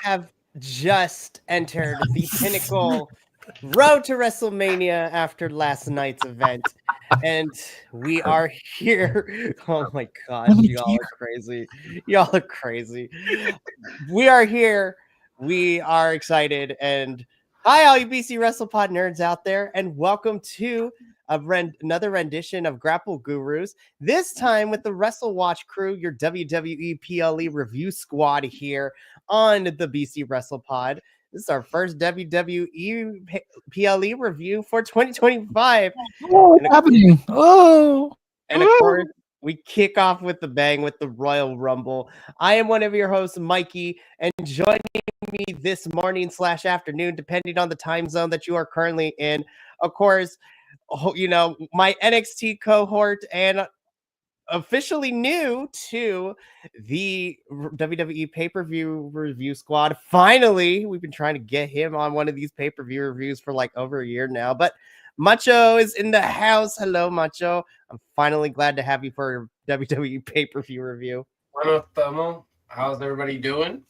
have just entered the pinnacle road to WrestleMania after last night's event. And we are here. Oh my gosh, y'all are crazy. Y'all are crazy. We are here. We are excited. And hi, all you BC WrestlePod nerds out there. And welcome to another rendition of Grapple Gurus. This time with the Wrestle Watch crew, your WWE PLE review squad here on the BC WrestlePod. This is our first WWE PLE review for 2025. Oh, what's happening? Oh, and of course, we kick off with the bang with the Royal Rumble. I am one of your hosts, Mikey, and joining me this morning / afternoon, depending on the time zone that you are currently in, of course, you know, my NXT cohort and officially new to the WWE pay-per-view review squad. Finally, we've been trying to get him on one of these pay-per-view reviews for like over a year now, but Macho is in the house. Hello, Macho. I'm finally glad to have you for a WWE pay-per-view review. Hello, Thermo. How's everybody doing?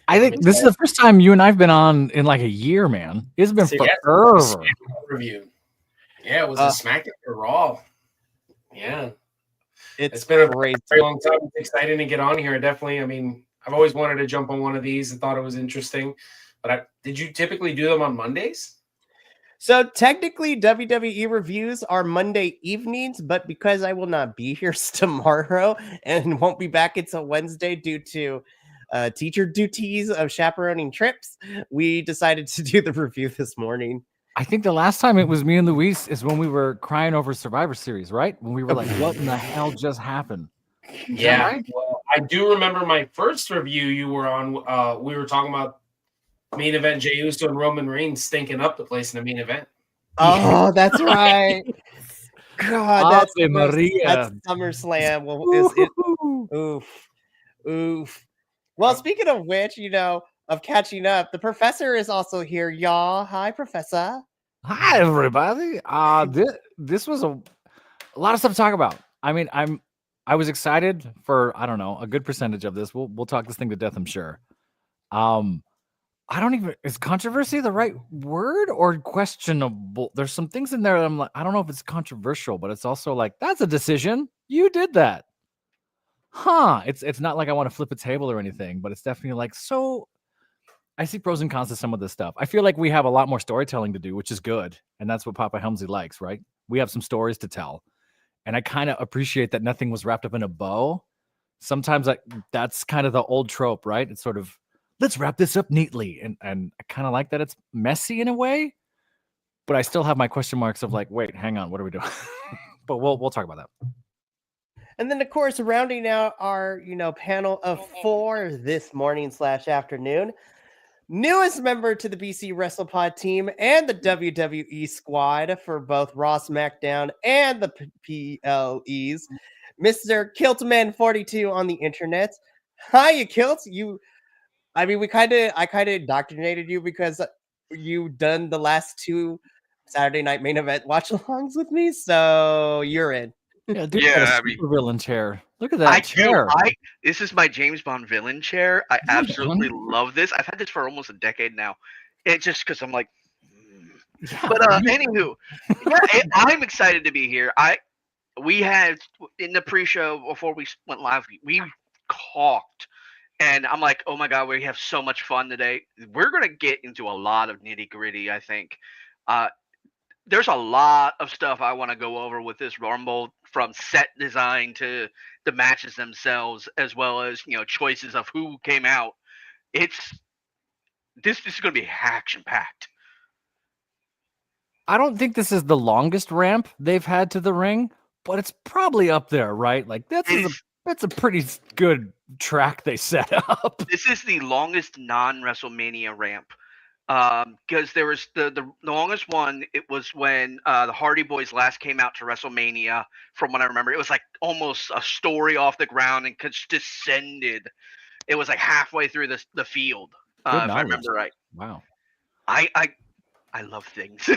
I think this is the first time you and I've been on in like a year, man. It's been forever. Review. Yeah, it was a SmackDown or Raw. Yeah. It's been crazy. a very long time. It's exciting to get on here. Definitely. I mean, I've always wanted to jump on one of these and thought it was interesting. But did you typically do them on Mondays? So technically, WWE reviews are Monday evenings, but because I will not be here tomorrow and won't be back until Wednesday due to teacher duties of chaperoning trips, we decided to do the review this morning. I think the last time it was me and Luis is when we were crying over Survivor Series, right? When we were like, what in the hell just happened? Yeah. Right? Well, I do remember my first review you were on. We were talking about main event Jey Uso and Roman Reigns stinking up the place in the main event. Oh, that's right. God, that's Maria. SummerSlam. Well, oof. Well, speaking of which, you know, of catching up, the professor is also here, y'all. Hi, Professor. Hi, everybody. This was a lot of stuff to talk about. I mean, I was excited for, I don't know, a good percentage of this. We'll talk this thing to death, I'm sure. I don't even, is controversy the right word or questionable? There's some things in there that I'm like, I don't know if it's controversial, but it's also like, that's a decision. You did that. Huh. It's not like I want to flip a table or anything, but it's definitely like, so I see pros and cons to some of this stuff. I feel like we have a lot more storytelling to do, which is good. And that's what Papa Helmsley likes, right? We have some stories to tell. And I kind of appreciate that nothing was wrapped up in a bow. Sometimes that's kind of the old trope, right? It's sort of, let's wrap this up neatly. And I kind of like that it's messy in a way, but I still have my question marks of like, wait, hang on, what are we doing? But we'll talk about that. And then, of course, rounding out our, panel of 4 this morning / afternoon, newest member to the BC WrestlePod team and the WWE squad for both Raw, SmackDown, and the PLEs, Mr. Kiltman42 on the internet. Hi, you Kilt. I kind of indoctrinated you because you've done the last 2 Saturday night main event watch-alongs with me, so you're in. Yeah, dude, I mean, villain chair. Look at that chair. This is my James Bond villain chair. I absolutely love this. I've had this for almost a decade now. It's just because I'm like, But anywho, I'm excited to be here. We had in the pre-show before we went live, we talked, and I'm like, oh my god, we have so much fun today. We're gonna get into a lot of nitty-gritty. I think. There's a lot of stuff I want to go over with this Rumble, from set design to the matches themselves, as well as choices of who came out. This is going to be action packed. I don't think this is the longest ramp they've had to the ring, but it's probably up there, right? Like that's a pretty good track they set up. This is the longest non-WrestleMania ramp. Because there was the longest one. It was when the Hardy Boys last came out to WrestleMania. From what I remember, it was like almost a story off the ground and just descended. It was like halfway through the field. If I remember right. Wow. I love things.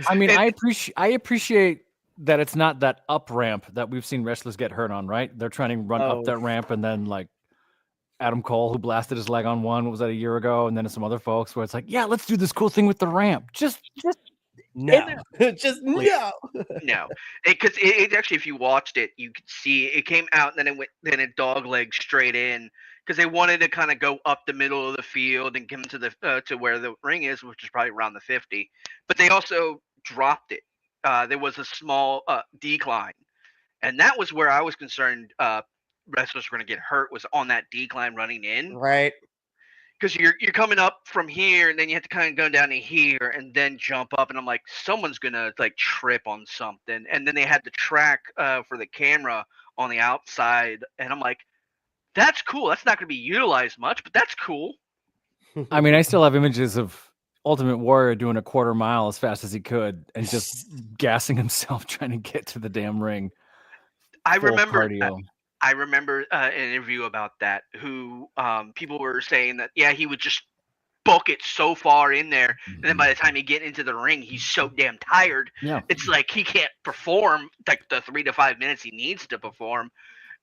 I mean, I appreciate that it's not that up ramp that we've seen wrestlers get hurt on. Right? They're trying to run up that ramp and then like Adam Cole, who blasted his leg on one. What was that, a year ago? And then some other folks where it's like, yeah, let's do this cool thing with the ramp. Just no, just no. No, because it actually, if you watched it, you could see it came out and then it dog leg straight in because they wanted to kind of go up the middle of the field and come to the to where the ring is, which is probably around the 50. But they also dropped it. There was a small decline, and that was where I was concerned. Wrestlers were going to get hurt was on that decline running in, Right. because you're coming up from here and then you have to kind of go down to here and then jump up, and I'm like, someone's gonna like trip on something. And then they had the track for the camera on the outside, and I'm like, that's cool. That's not gonna be utilized much, but that's cool. I mean, I still have images of Ultimate Warrior doing a quarter mile as fast as he could and just gassing himself trying to get to the damn ring. I Full remember cardio. I remember an interview about that, who people were saying that, yeah, he would just book it so far in there, and then by the time he get into the ring, he's so damn tired. Yeah. It's like he can't perform like the 3 to 5 minutes he needs to perform.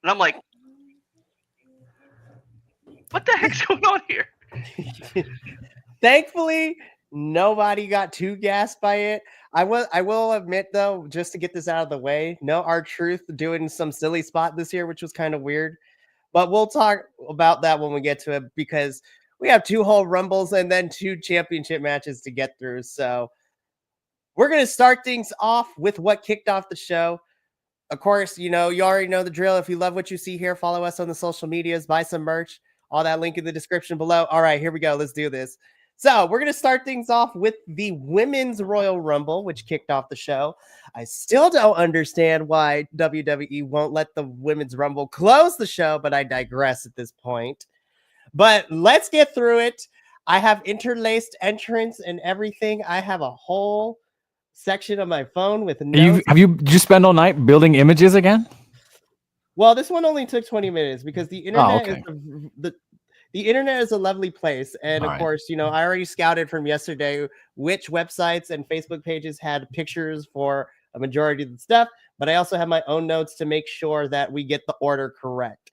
And I'm like, what the heck's going on here? Thankfully, nobody got too gassed by it. I will admit though, just to get this out of the way, no R-Truth doing some silly spot this year, which was kind of weird. But we'll talk about that when we get to it, because we have 2 whole Rumbles and then 2 championship matches to get through. So we're going to start things off with what kicked off the show. Of course, you already know the drill. If you love what you see here, follow us on the social medias, buy some merch, all that link in the description below. All right, here we go. Let's do this. So we're going to start things off with the Women's Royal Rumble, which kicked off the show. I still don't understand why WWE won't let the Women's Rumble close the show, but I digress at this point. But let's get through it. I have interlaced entrance and everything. I have a whole section of my phone with notes. Did you spend all night building images again? Well, this one only took 20 minutes because the internet okay. The internet is a lovely place. And of course, I already scouted from yesterday which websites and Facebook pages had pictures for a majority of the stuff, but I also have my own notes to make sure that we get the order correct.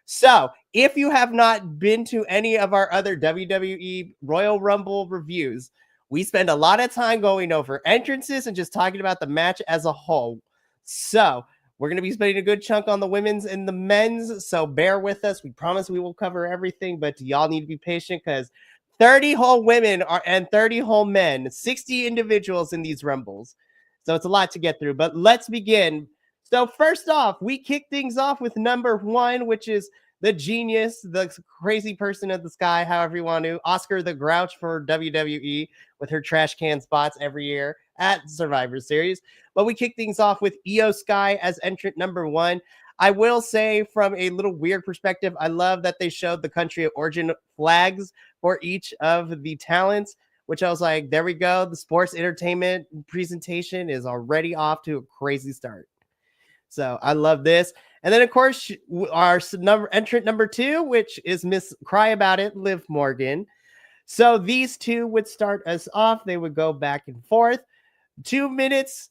So if you have not been to any of our other WWE Royal Rumble reviews, we spend a lot of time going over entrances and just talking about the match as a whole. So we're going to be spending a good chunk on the women's and the men's, so bear with us. We promise we will cover everything, but y'all need to be patient because 30 whole women and 30 whole men, 60 individuals in these Rumbles. So it's a lot to get through, but let's begin. So first off, we kick things off with number 1, which is the genius, the crazy person of the sky, however you want to, Oscar the Grouch for WWE with her trash can spots every year at Survivor Series. But we kick things off with Io Sky as entrant number 1. I will say, from a little weird perspective, I love that they showed the country of origin flags for each of the talents, which I was like, there we go. The sports entertainment presentation is already off to a crazy start. So I love this. And then, of course, our entrant number 2, which is Miss Cry About It, Liv Morgan. So these two would start us off. They would go back and forth. 2 minutes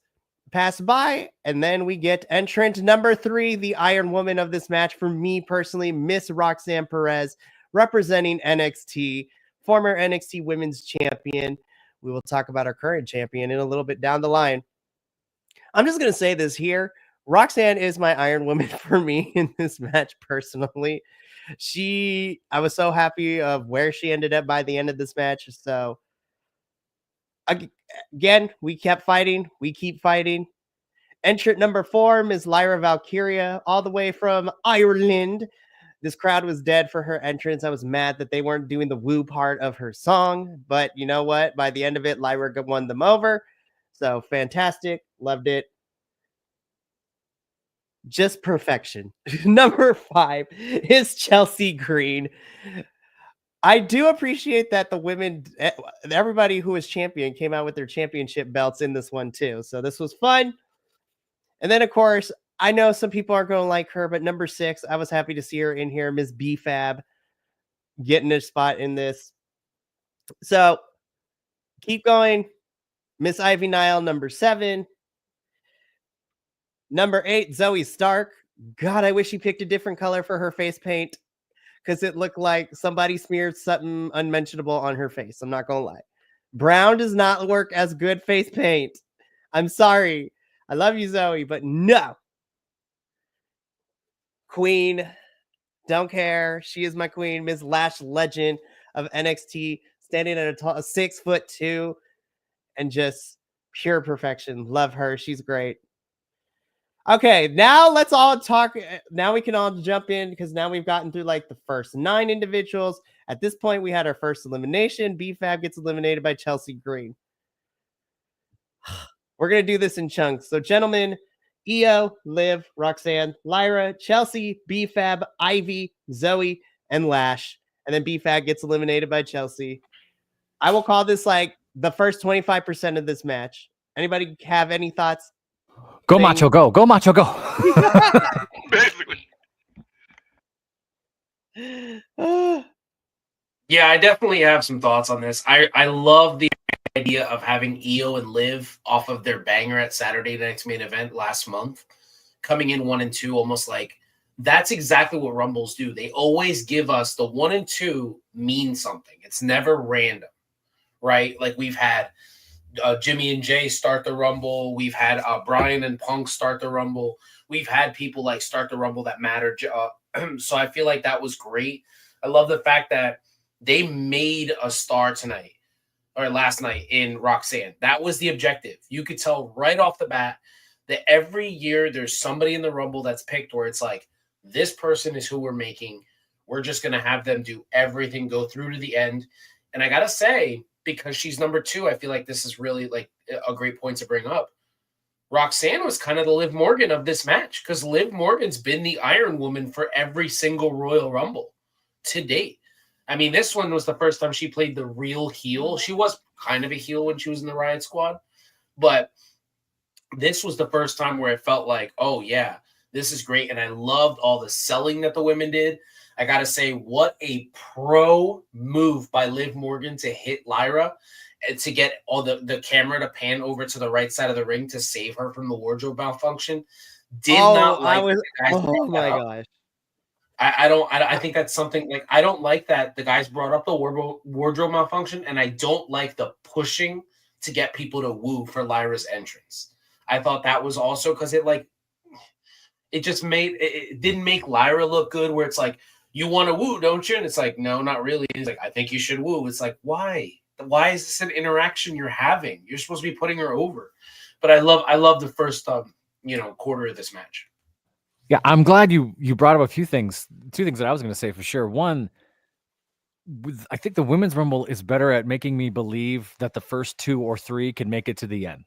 pass by, and then we get entrant number 3, the Iron Woman of this match. For me personally, Miss Roxanne Perez, representing NXT, former NXT Women's Champion. We will talk about our current champion in a little bit down the line. I'm just going to say this here. Roxanne is my Iron Woman for me in this match personally. I was so happy of where she ended up by the end of this match. So again, we kept fighting. We keep fighting. Entrant number 4, Ms. Lyra Valkyria, all the way from Ireland. This crowd was dead for her entrance. I was mad that they weren't doing the woo part of her song, but you know what? By the end of it, Lyra won them over. So fantastic. Loved it. Just perfection. Number 5 is Chelsea Green. I do appreciate that the women, everybody who was champion came out with their championship belts in this one too. So this was fun. And then, of course, I know some people aren't going to like her, but number 6, I was happy to see her in here. Ms. B-Fab getting a spot in this. So keep going. Miss Ivy Nile, number 7. Number 8, Zoe Stark. God, I wish she picked a different color for her face paint. because it looked like somebody smeared something unmentionable on her face. I'm not gonna lie. Brown does not work as good face paint. I'm sorry. I love you, Zoe, but no. Queen, don't care. She is my queen. Ms. Lash, legend of NXT, standing at a 6'2" and just pure perfection. Love her. She's great. Okay, now let's all talk. Now we can all jump in because now we've gotten through like the first 9 individuals. At this point, we had our first elimination. B-Fab gets eliminated by Chelsea Green. We're going to do this in chunks. So, gentlemen, Io, Liv, Roxanne, Lyra, Chelsea, B-Fab, Ivy, Zoe, and Lash. And then B-Fab gets eliminated by Chelsea. I will call this like the first 25% of this match. Anybody have any thoughts? Go Macho, go. Go Macho, go. Basically. Yeah, I definitely have some thoughts on this. I love the idea of having Io and Liv off of their banger at Saturday Night's Main Event last month, coming in 1 and 2, almost like that's exactly what Rumbles do. They always give us the 1 and 2 mean something. It's never random, right? Like we've had Jimmy and Jay start the Rumble. We've had Brian and Punk start the Rumble. We've had people like start the Rumble that mattered. So I feel like that was great. I love the fact that they made a star tonight or last night in Roxanne. That was the objective. You could tell right off the bat that every year there's somebody in the Rumble that's picked where it's like, this person is who we're making. We're just going to have them do everything, go through to the end. And I got to say, because she's number 2, I feel like this is really like a great point to bring up. Roxanne was kind of the Liv Morgan of this match because Liv Morgan's been the Iron Woman for every single Royal Rumble to date. I mean, this one was the first time she played the real heel. She was kind of a heel when she was in the Riot Squad, but this was the first time where it felt like, oh yeah, this is great. And I loved all the selling that the women did. I got to say, what a pro move by Liv Morgan to hit Lyra and to get all the camera to pan over to the right side of the ring to save her from the wardrobe malfunction. Not like the guys my gosh. I think that's something like, I don't like that the guys brought up the wardrobe malfunction, and I don't like the pushing to get people to woo for Lyra's entrance. I thought that was also because it just made it didn't make Lyra look good where it's like, you want to woo, don't you? And it's like, no, not really. It's like, I think you should woo. It's like, why? Why is this an interaction you're having? You're supposed to be putting her over. But I love the first quarter of this match. Yeah, I'm glad you brought up two things that I was going to say for sure. One, I think the Women's Rumble is better at making me believe that the first 2 or 3 can make it to the end,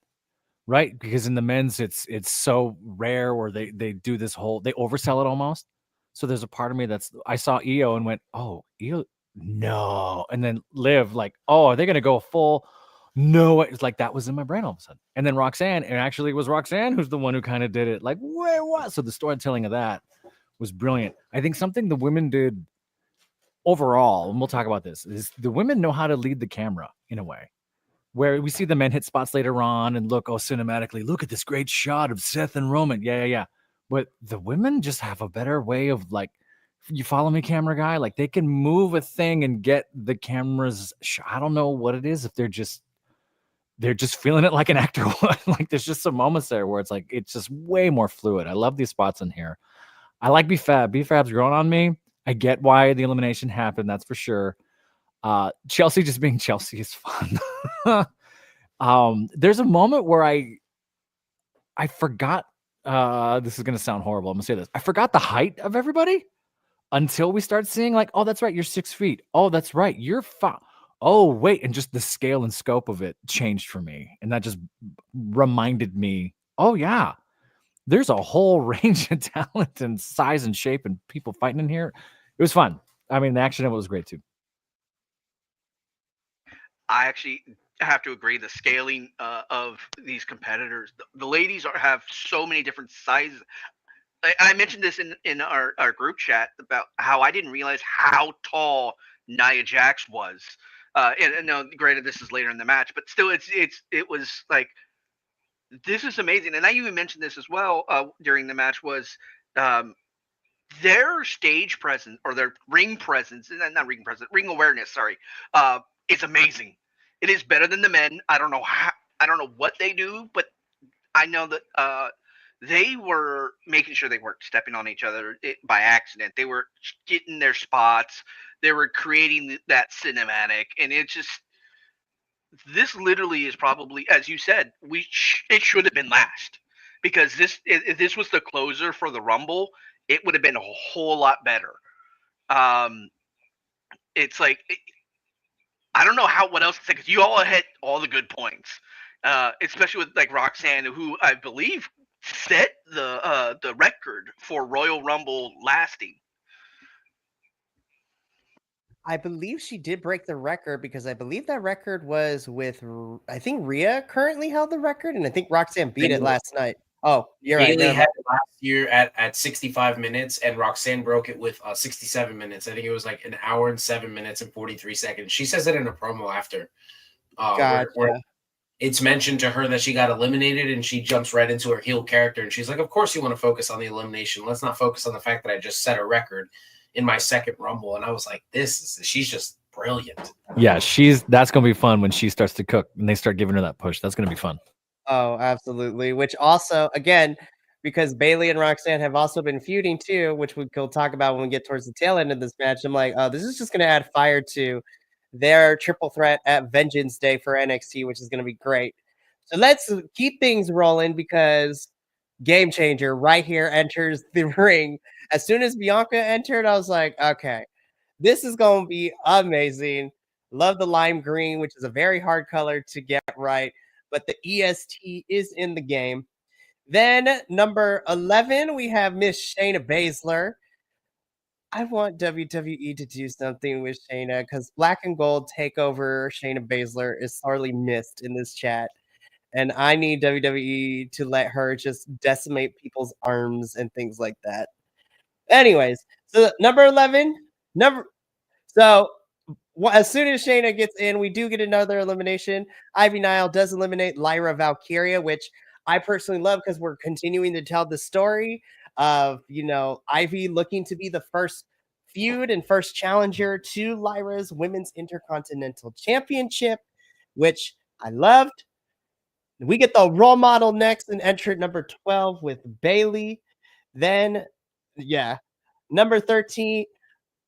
right? Because in the men's, it's so rare where they do this whole, they oversell it almost. So there's a part of me I saw Io and went, oh, Io, no. And then Liv, like, oh, are they going to go full? No, it's like that was in my brain all of a sudden. And then Roxanne, and actually it was Roxanne who's the one who kind of did it. Like, where was? So the storytelling of that was brilliant. I think something the women did overall, and we'll talk about this, is the women know how to lead the camera in a way where we see the men hit spots later on and look, cinematically, look at this great shot of Seth and Roman. Yeah. But the women just have a better way of, like, you follow me, camera guy? Like, they can move a thing and get the cameras. I don't know what it is, if they're just feeling it like an actor would. Like, there's just some moments there where it's like, it's just way more fluid. I love these spots in here. I like B-Fab. B-Fab's growing on me. I get why the elimination happened. That's for sure. Chelsea just being Chelsea is fun. There's a moment where I forgot, this is going to sound horrible. I'm going to say this. I forgot the height of everybody until we start seeing, like, oh, that's right, you're 6 feet. Oh, that's right, you're 5. Oh, wait. And just the scale and scope of it changed for me. And that just reminded me, oh, yeah, there's a whole range of talent and size and shape and people fighting in here. It was fun. I mean, the action of it was great, too. I actually have to agree. The scaling of these competitors, the ladies have so many different sizes. I mentioned this in our group chat about how I didn't realize how tall Nia Jax was. And no, granted, this is later in the match, but still, it was like, this is amazing. And I even mentioned this as well during the match, was their stage presence or their ring presence, not ring presence, ring awareness, sorry, is amazing. It is better than the men. I don't know what they do, but I know that they were making sure they weren't stepping on each other by accident. They were getting their spots. They were creating that cinematic, and it just this literally is probably, as you said, it should have been last, because if this was the closer for the Rumble, it would have been a whole lot better. It's like I don't know what else to say, because you all hit all the good points, especially with like Roxanne, who I believe set the record for Royal Rumble lasting. I believe she did break the record, because I believe that record was with, I think Rhea currently held the record, and I think Roxanne beat it last night. Oh, you're right. Bailey had it last year at 65 minutes, and Roxanne broke it with 67 minutes. I think it was like an hour and 7 minutes and 43 seconds. She says it in a promo after. Where it's mentioned to her that she got eliminated, and she jumps right into her heel character, and she's like, of course you want to focus on the elimination. Let's not focus on the fact that I just set a record in my second Rumble. And I was like, she's just brilliant. Yeah, that's gonna be fun when she starts to cook and they start giving her that push. That's gonna be fun. Oh, absolutely. Which also, again, because Bailey and Roxanne have also been feuding too, which we'll talk about when we get towards the tail end of this match. I'm like, oh, this is just gonna add fire to their triple threat at Vengeance Day for NXT, which is gonna be great. So let's keep things rolling, because Game Changer right here enters the ring. As soon as Bianca entered, I was like, okay, this is going to be amazing. Love the lime green, which is a very hard color to get right, but the EST is in the game. Then number 11, we have Miss Shayna Baszler. I want WWE to do something with Shayna, because Black and Gold Takeover Shayna Baszler is sorely missed in this chat. And I need WWE to let her just decimate people's arms and things like that. Anyways, so number 11, as soon as Shayna gets in, we do get another elimination. Ivy Nile does eliminate Lyra Valkyria, which I personally love, because we're continuing to tell the story of, Ivy looking to be the first feud and first challenger to Lyra's Women's Intercontinental Championship, which I loved. We get the role model next and entrant number 12 with Bailey. Then, number 13.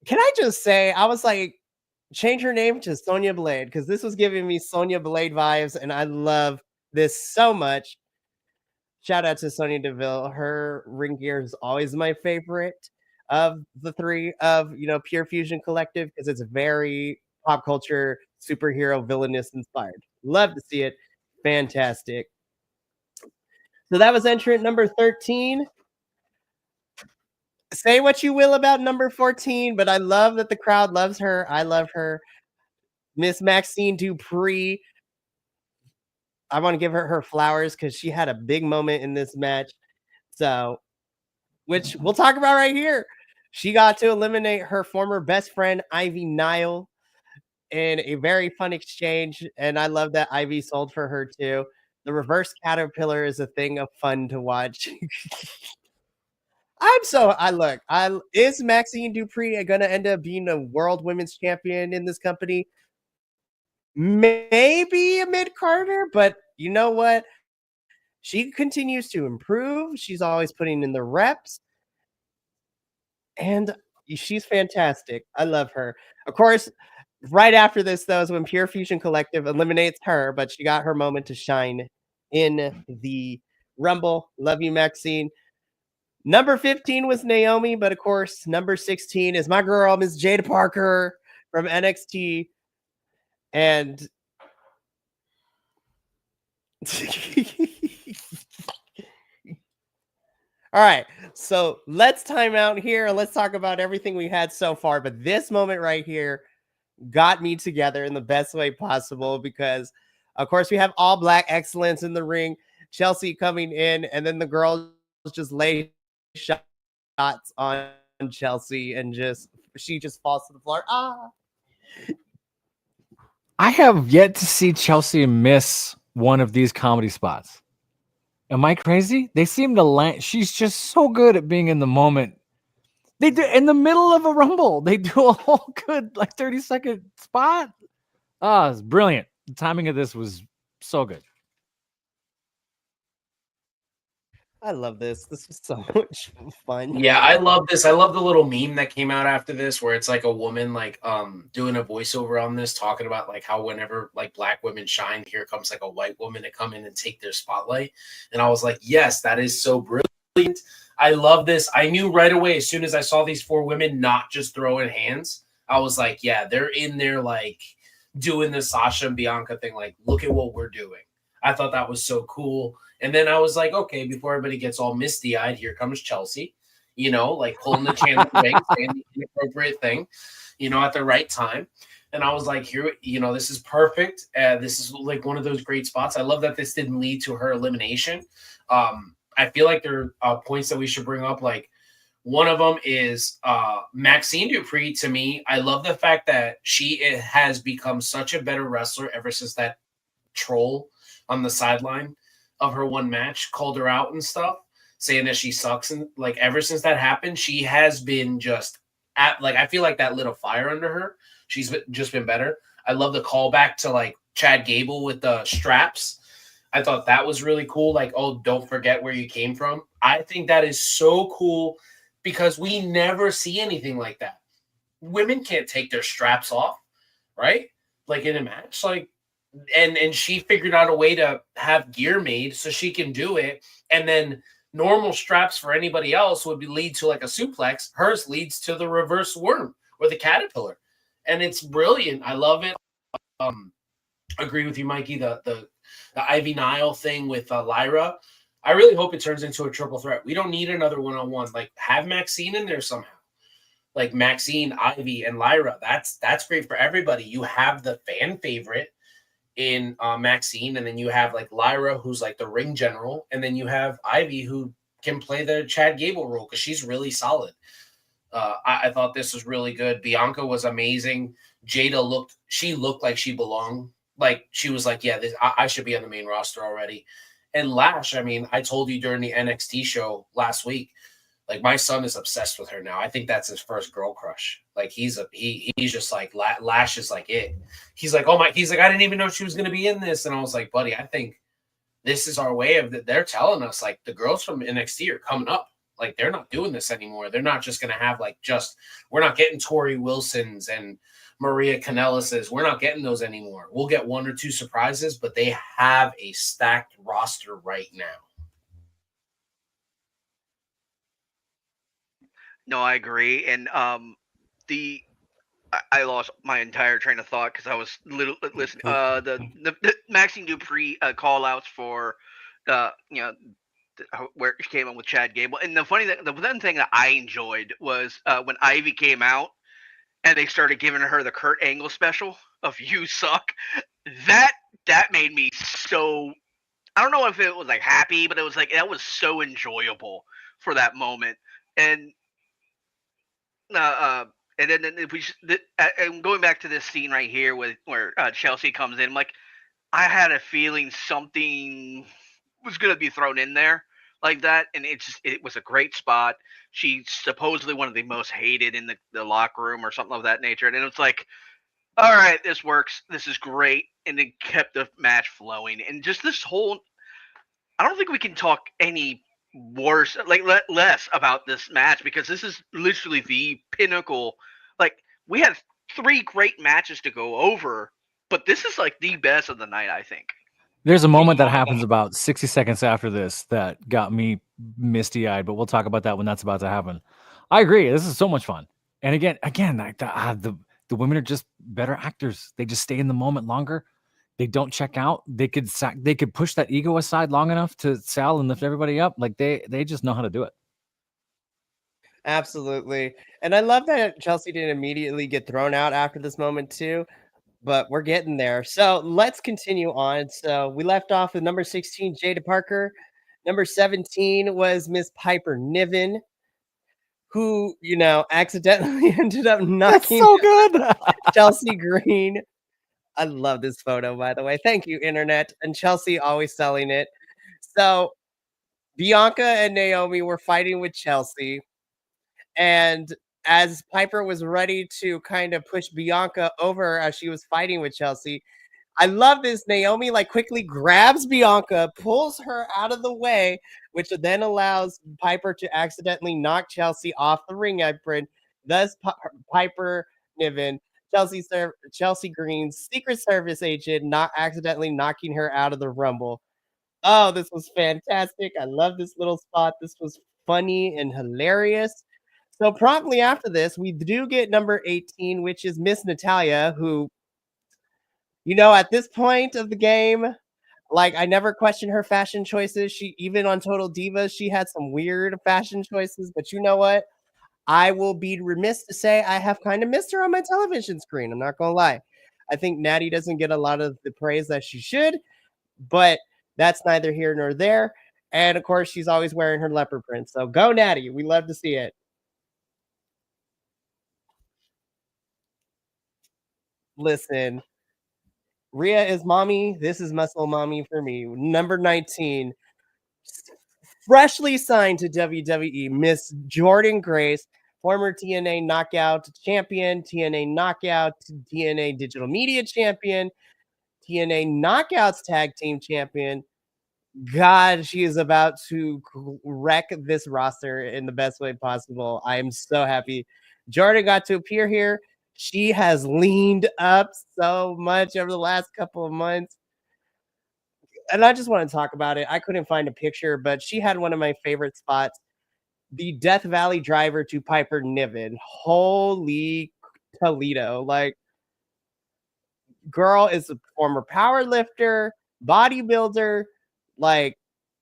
Can I just say, I was like, change her name to Sonya Blade, because this was giving me Sonya Blade vibes, and I love this so much. Shout out to Sonya Deville. Her ring gear is always my favorite of the three of, Pure Fusion Collective, because it's very pop culture, superhero, villainous inspired. Love to see it. Fantastic. So that was entrant number 13. Say what you will about number 14, but I love that the crowd loves her. I love her. Miss Maxine Dupree. I want to give her flowers, because she had a big moment in this match. So, which we'll talk about right here. She got to eliminate her former best friend, Ivy Nile, in a very fun exchange. And I love that Ivy sold for her too. The reverse caterpillar is a thing of fun to watch. Is Maxine Dupree going to end up being a world women's champion in this company? Maybe a mid-carder, but you know what? She continues to improve. She's always putting in the reps. And she's fantastic. I love her. Of course, right after this, though, is when Pure Fusion Collective eliminates her, but she got her moment to shine in the Rumble. Love you, Maxine. Number 15 was Naomi, but of course, number 16 is my girl, Miss Jada Parker from NXT. And all right, so let's time out here and let's talk about everything we had so far. But this moment right here got me together in the best way possible, because, of course, we have all black excellence in the ring. Chelsea coming in, and then the girls just lay shots on Chelsea, and she just falls to the floor. I have yet to see Chelsea miss one of these comedy spots. Am I crazy? They seem to land. She's just so good at being in the moment. They do in the middle of a Rumble. They do a whole good 30-second spot. It's brilliant. The timing of this was so good. I love this. This was so much fun. Yeah, I love this. I love the little meme that came out after this where it's like a woman doing a voiceover on this, talking about like how whenever like black women shine, here comes like a white woman to come in and take their spotlight. And I was like, yes, that is so brilliant. I love this. I knew right away as soon as I saw these 4 women not just throwing hands, I was like, yeah, they're in there like doing the Sasha and Bianca thing. Like, look at what we're doing. I thought that was so cool. And then I was like, okay, before everybody gets all misty-eyed, here comes Chelsea, like pulling the Chandler ring, saying the inappropriate thing, at the right time. And I was like, here, this is perfect. This is like one of those great spots. I love that this didn't lead to her elimination. I feel like there are points that we should bring up. Like one of them is Maxine Dupree. To me, I love the fact that she has become such a better wrestler ever since that troll on the sideline of her one match called her out and stuff, saying that she sucks. And like ever since that happened, she has been just I feel like that lit a fire under her. She's just been better. I love the callback to like Chad Gable with the straps. I thought that was really cool. Like, oh, don't forget where you came from. I think that is so cool because we never see anything like that. Women can't take their straps off, right? Like in a match, like. And she figured out a way to have gear made so she can do it. And then normal straps for anybody else would lead to like a suplex. Hers leads to the reverse worm or the caterpillar. And it's brilliant. I love it. Agree with you, Mikey. The Ivy Nile thing with Lyra. I really hope it turns into a triple threat. We don't need another one-on-one. Like have Maxine in there somehow. Like Maxine, Ivy, and Lyra. That's great for everybody. You have the fan favorite in Maxine, and then you have like Lyra, who's like the ring general, and then you have Ivy, who can play the Chad Gable role because she's really solid. I thought this was really good. Bianca was amazing. Jada looked like she belonged. Like she was like, yeah, I should be on the main roster already. And Lash, I mean, I told you during the NXT show last week, like my son is obsessed with her now. I think that's his first girl crush. Like he's just like Lash is like it. He's like, I didn't even know she was going to be in this. And I was like, buddy, I think this is our way of that. They're telling us like the girls from NXT are coming up. Like they're not doing this anymore. They're not just going to have we're not getting Tori Wilsons and Maria Kanellis's. We're not getting those anymore. We'll get 1 or 2 surprises, but they have a stacked roster right now. No, I agree. And I lost my entire train of thought because I was listening. The Maxine Dupree call outs for where she came in with Chad Gable. And the one thing that I enjoyed was when Ivy came out and they started giving her the Kurt Angle special of "You Suck." That made me so. I don't know if it was like happy, but it was like that was so enjoyable for that moment. And then if and going back to this scene right here where Chelsea comes in, like I had a feeling something was going to be thrown in there like that, and it was a great spot. She's supposedly one of the most hated in the locker room or something of that nature, and it's like, all right, this works. This is great, and it kept the match flowing, and just this whole. I don't think we can talk any worse, less about this match because this is literally the pinnacle. Like we had 3 great matches to go over, but this is like the best of the night, I think. There's a moment that happens about 60 seconds after this that got me misty-eyed, but we'll talk about that when that's about to happen. I agree. This is so much fun. And again, like the women are just better actors. They just stay in the moment longer. They don't check out. They could push that ego aside long enough to sell and lift everybody up. Like they just know how to do it. Absolutely. And I love that Chelsea didn't immediately get thrown out after this moment too, but we're getting there. So let's continue on. So we left off with number 16, Jada Parker. Number 17 was Miss Piper Niven, who, accidentally ended up knocking so good. Chelsea Green. I love this photo, by the way. Thank you, internet. And Chelsea always selling it. So Bianca and Naomi were fighting with Chelsea. And as Piper was ready to kind of push Bianca over as she was fighting with Chelsea, I love this. Naomi like quickly grabs Bianca, pulls her out of the way, which then allows Piper to accidentally knock Chelsea off the ring apron. Thus, Piper Niven, Chelsea Green's Secret Service agent, not accidentally knocking her out of the Rumble. Oh, this was fantastic. I love this little spot. This was funny and hilarious. So promptly after this, we do get number 18, which is Miss Natalia, who, at this point of the game, like, I never questioned her fashion choices. She, even on Total Divas, she had some weird fashion choices, but you know what? I will be remiss to say I have kind of missed her on my television screen. I'm not going to lie. I think Natty doesn't get a lot of the praise that she should, but that's neither here nor there. And of course, she's always wearing her leopard print. So go Natty. We love to see it. Listen, Rhea is mommy. This is muscle mommy for me. Number 19, freshly signed to WWE, Miss Jordynne Grace, former TNA Knockout champion, TNA Knockout, TNA Digital Media champion, TNA Knockouts Tag Team champion. God, she is about to wreck this roster in the best way possible. I am so happy. Jordynne got to appear here. She has leaned up so much over the last couple of months. And I just want to talk about it. I couldn't find a picture, but she had one of my favorite spots. The Death Valley driver to Piper Niven. Holy Toledo. Like, girl is a former power lifter, bodybuilder. Like,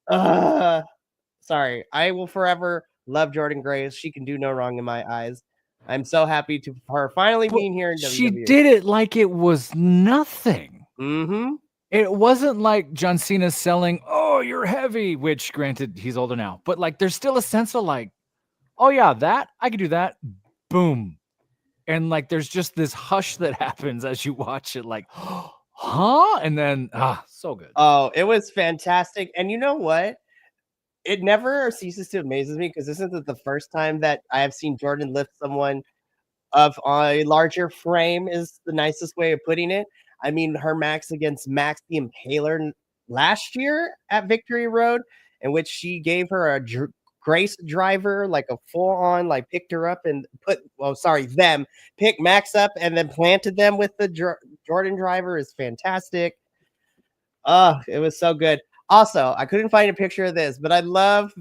sorry. I will forever love Jordynne Grace. She can do no wrong in my eyes. I'm so happy to her finally being here in WWE. She did it like it was nothing. Mm-hmm. It wasn't like John Cena selling, oh, you're heavy, which granted he's older now, but like there's still a sense of like, oh yeah, that I could do that. Boom. And like there's just this hush that happens as you watch it, like, huh? And then so good. Oh, it was fantastic. And you know what? It never ceases to amaze me because this isn't the first time that I have seen Jordynne lift someone of a larger frame, is the nicest way of putting it. I mean, her match against Max the Impaler last year at Victory Road, in which she gave her a Grace driver, like a full-on, like picked her up and picked Max up and then planted them with the Jordynne driver, is fantastic. It was so good. Also, I couldn't find a picture of this, but I love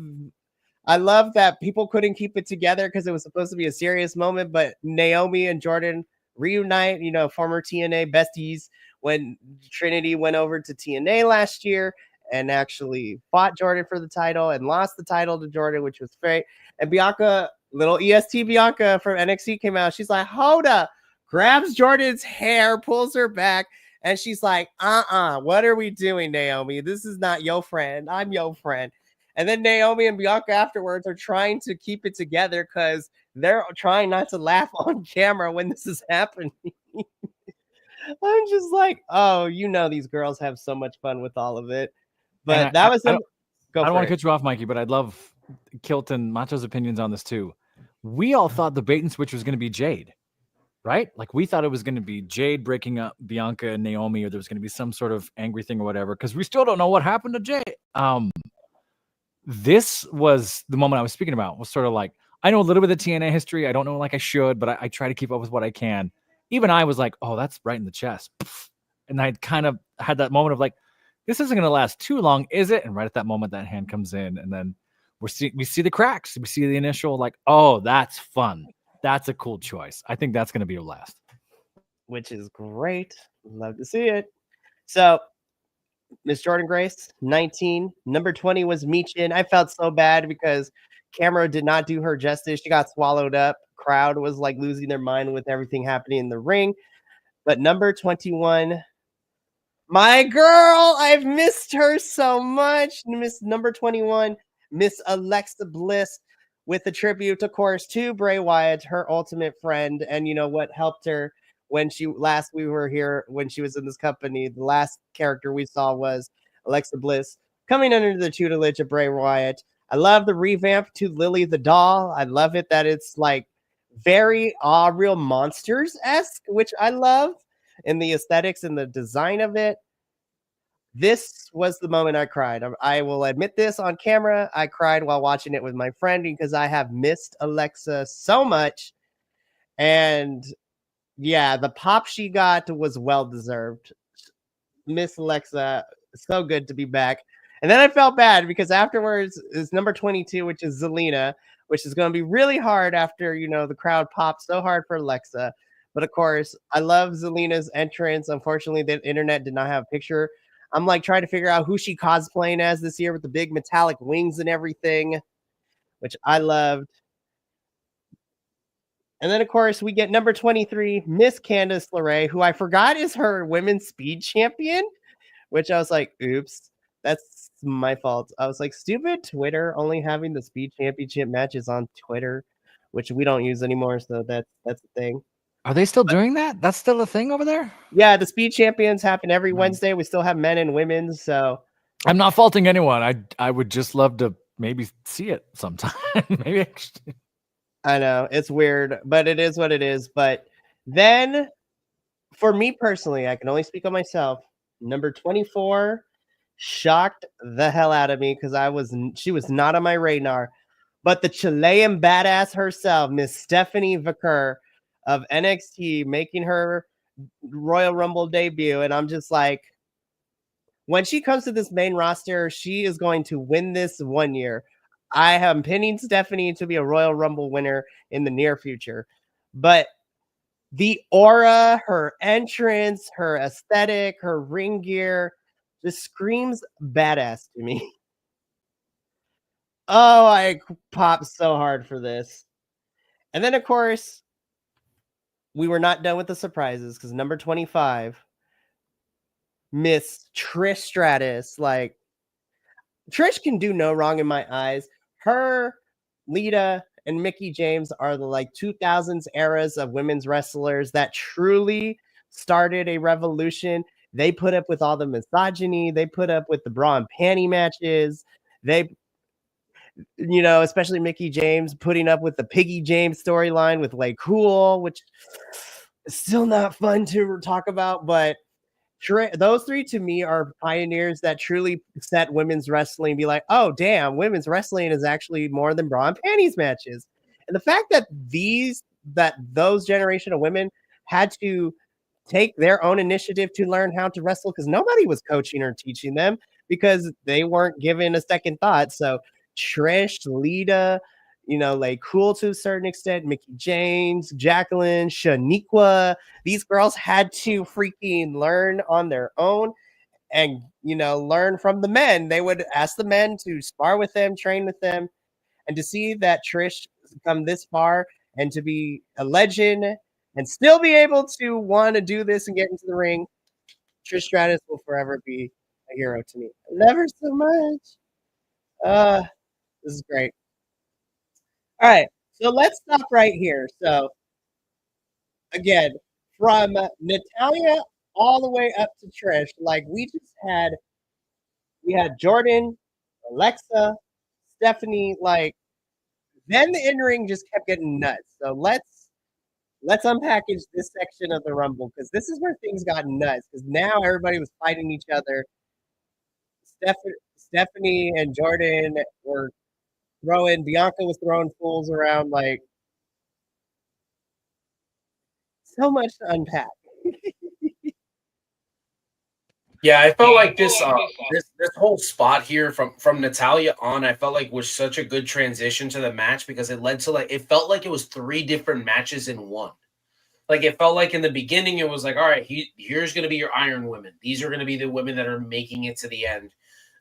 that people couldn't keep it together because it was supposed to be a serious moment, but Naomi and Jordynne reunite, former TNA besties, when Trinity went over to TNA last year and actually fought Jordynne for the title and lost the title to Jordynne, which was great. And Bianca, little EST Bianca from NXT came out. She's like, hold up, grabs Jordynne's hair, pulls her back. And she's like, what are we doing, Naomi? This is not your friend. I'm your friend. And then Naomi and Bianca afterwards are trying to keep it together because they're trying not to laugh on camera when this is happening. I'm just like, these girls have so much fun with all of it. But that was... I don't want to cut you off, Mikey, but I'd love Kilt and Macho's opinions on this too. We all thought the bait and switch was going to be Jade. Right? Like we thought it was going to be Jade breaking up Bianca and Naomi, or there was going to be some sort of angry thing or whatever, because we still don't know what happened to Jade. This was the moment I was speaking about, was sort of like, I know a little bit of TNA history. I don't know like I should, but I try to keep up with what I can. Even I was like, oh, that's right in the chest. And I kind of had that moment of like, this isn't going to last too long, is it? And right at that moment, that hand comes in, and then we see the cracks. We see the initial like, oh, that's fun. That's a cool choice. I think that's going to be your last. Which is great. Love to see it. So, Miss Jordynne Grace, 19. Number 20 was Michin. I felt so bad because camera did not do her justice. She got swallowed up. Crowd was like losing their mind with everything happening in the ring. But number 21, my girl, I've missed her so much. Number 21, Miss Alexa Bliss, with a tribute, of course, to Bray Wyatt, her ultimate friend, and what helped her when we were here, when she was in this company. The last character we saw was Alexa Bliss coming under the tutelage of Bray Wyatt. I love the revamp to Lily the doll. I love it that it's like very Real Monsters-esque, which I love in the aesthetics and the design of it. This was the moment I cried. I will admit this on camera. I cried while watching it with my friend because I have missed Alexa so much. And yeah, the pop she got was well deserved. Miss Alexa, so good to be back. And then I felt bad because afterwards is number 22, which is Zelina, which is going to be really hard after, the crowd popped so hard for Alexa. But of course, I love Zelina's entrance. Unfortunately, the internet did not have a picture. I'm like trying to figure out who she cosplaying as this year with the big metallic wings and everything, which I loved. And then, of course, we get number 23, Miss Candice LeRae, who I forgot is her women's speed champion, which I was like, oops, that's my fault. I was like, stupid Twitter only having the speed championship matches on Twitter, which we don't use anymore. So that's the thing. Are they still doing that? That's still a thing over there? Yeah, the speed champions happen every Wednesday. We still have men and women. So I'm not faulting anyone. I would just love to maybe see it sometime. Maybe actually. I know it's weird, but it is what it is. But then for me personally, I can only speak on myself. Number 24 shocked the hell out of me because she was not on my radar. But the Chilean badass herself, Miss Stephanie Vaquer of NXT, making her Royal Rumble debut. And I'm just like, when she comes to this main roster, she is going to win this one year. I am pinning Stephanie to be a Royal Rumble winner in the near future. But the aura, her entrance, her aesthetic, her ring gear just screams badass to me. Oh, I popped so hard for this. And then, of course, we were not done with the surprises because number 25, Miss Trish Stratus. Like, Trish can do no wrong in my eyes. Her, Lita, and Mickie James are the 2000s eras of women's wrestlers that truly started a revolution. They put up with all the misogyny. They put up with the bra and panty matches. They, especially Mickie James putting up with the Piggy James storyline with Cool, which is still not fun to talk about, but those three to me are pioneers that truly set women's wrestling be like, oh damn, women's wrestling is actually more than bra and panties matches. And the fact that those generation of women had to take their own initiative to learn how to wrestle because nobody was coaching or teaching them because they weren't given a second thought. So Trish, Lita, Cool to a certain extent, Mickie James, Jacqueline, Shaniqua, these girls had to freaking learn on their own and, learn from the men. They would ask the men to spar with them, train with them, and to see that Trish come this far and to be a legend and still be able to want to do this and get into the ring, Trish Stratus will forever be a hero to me. I love her so much. This is great. All right, so let's stop right here. So, again, from Natalya all the way up to Trish, we had Jordan, Alexa, Stephanie, then the in-ring just kept getting nuts. So let's unpackage this section of the Rumble because this is where things got nuts because now everybody was fighting each other. Stephanie and Jordan were Bianca was throwing fools around, so much to unpack. Yeah, I felt like this whole spot here from Natalya on, I felt like was such a good transition to the match because it led to it felt like it was 3 different matches in one. It felt like in the beginning it was all right, here's going to be your Iron Women. These are going to be the women that are making it to the end.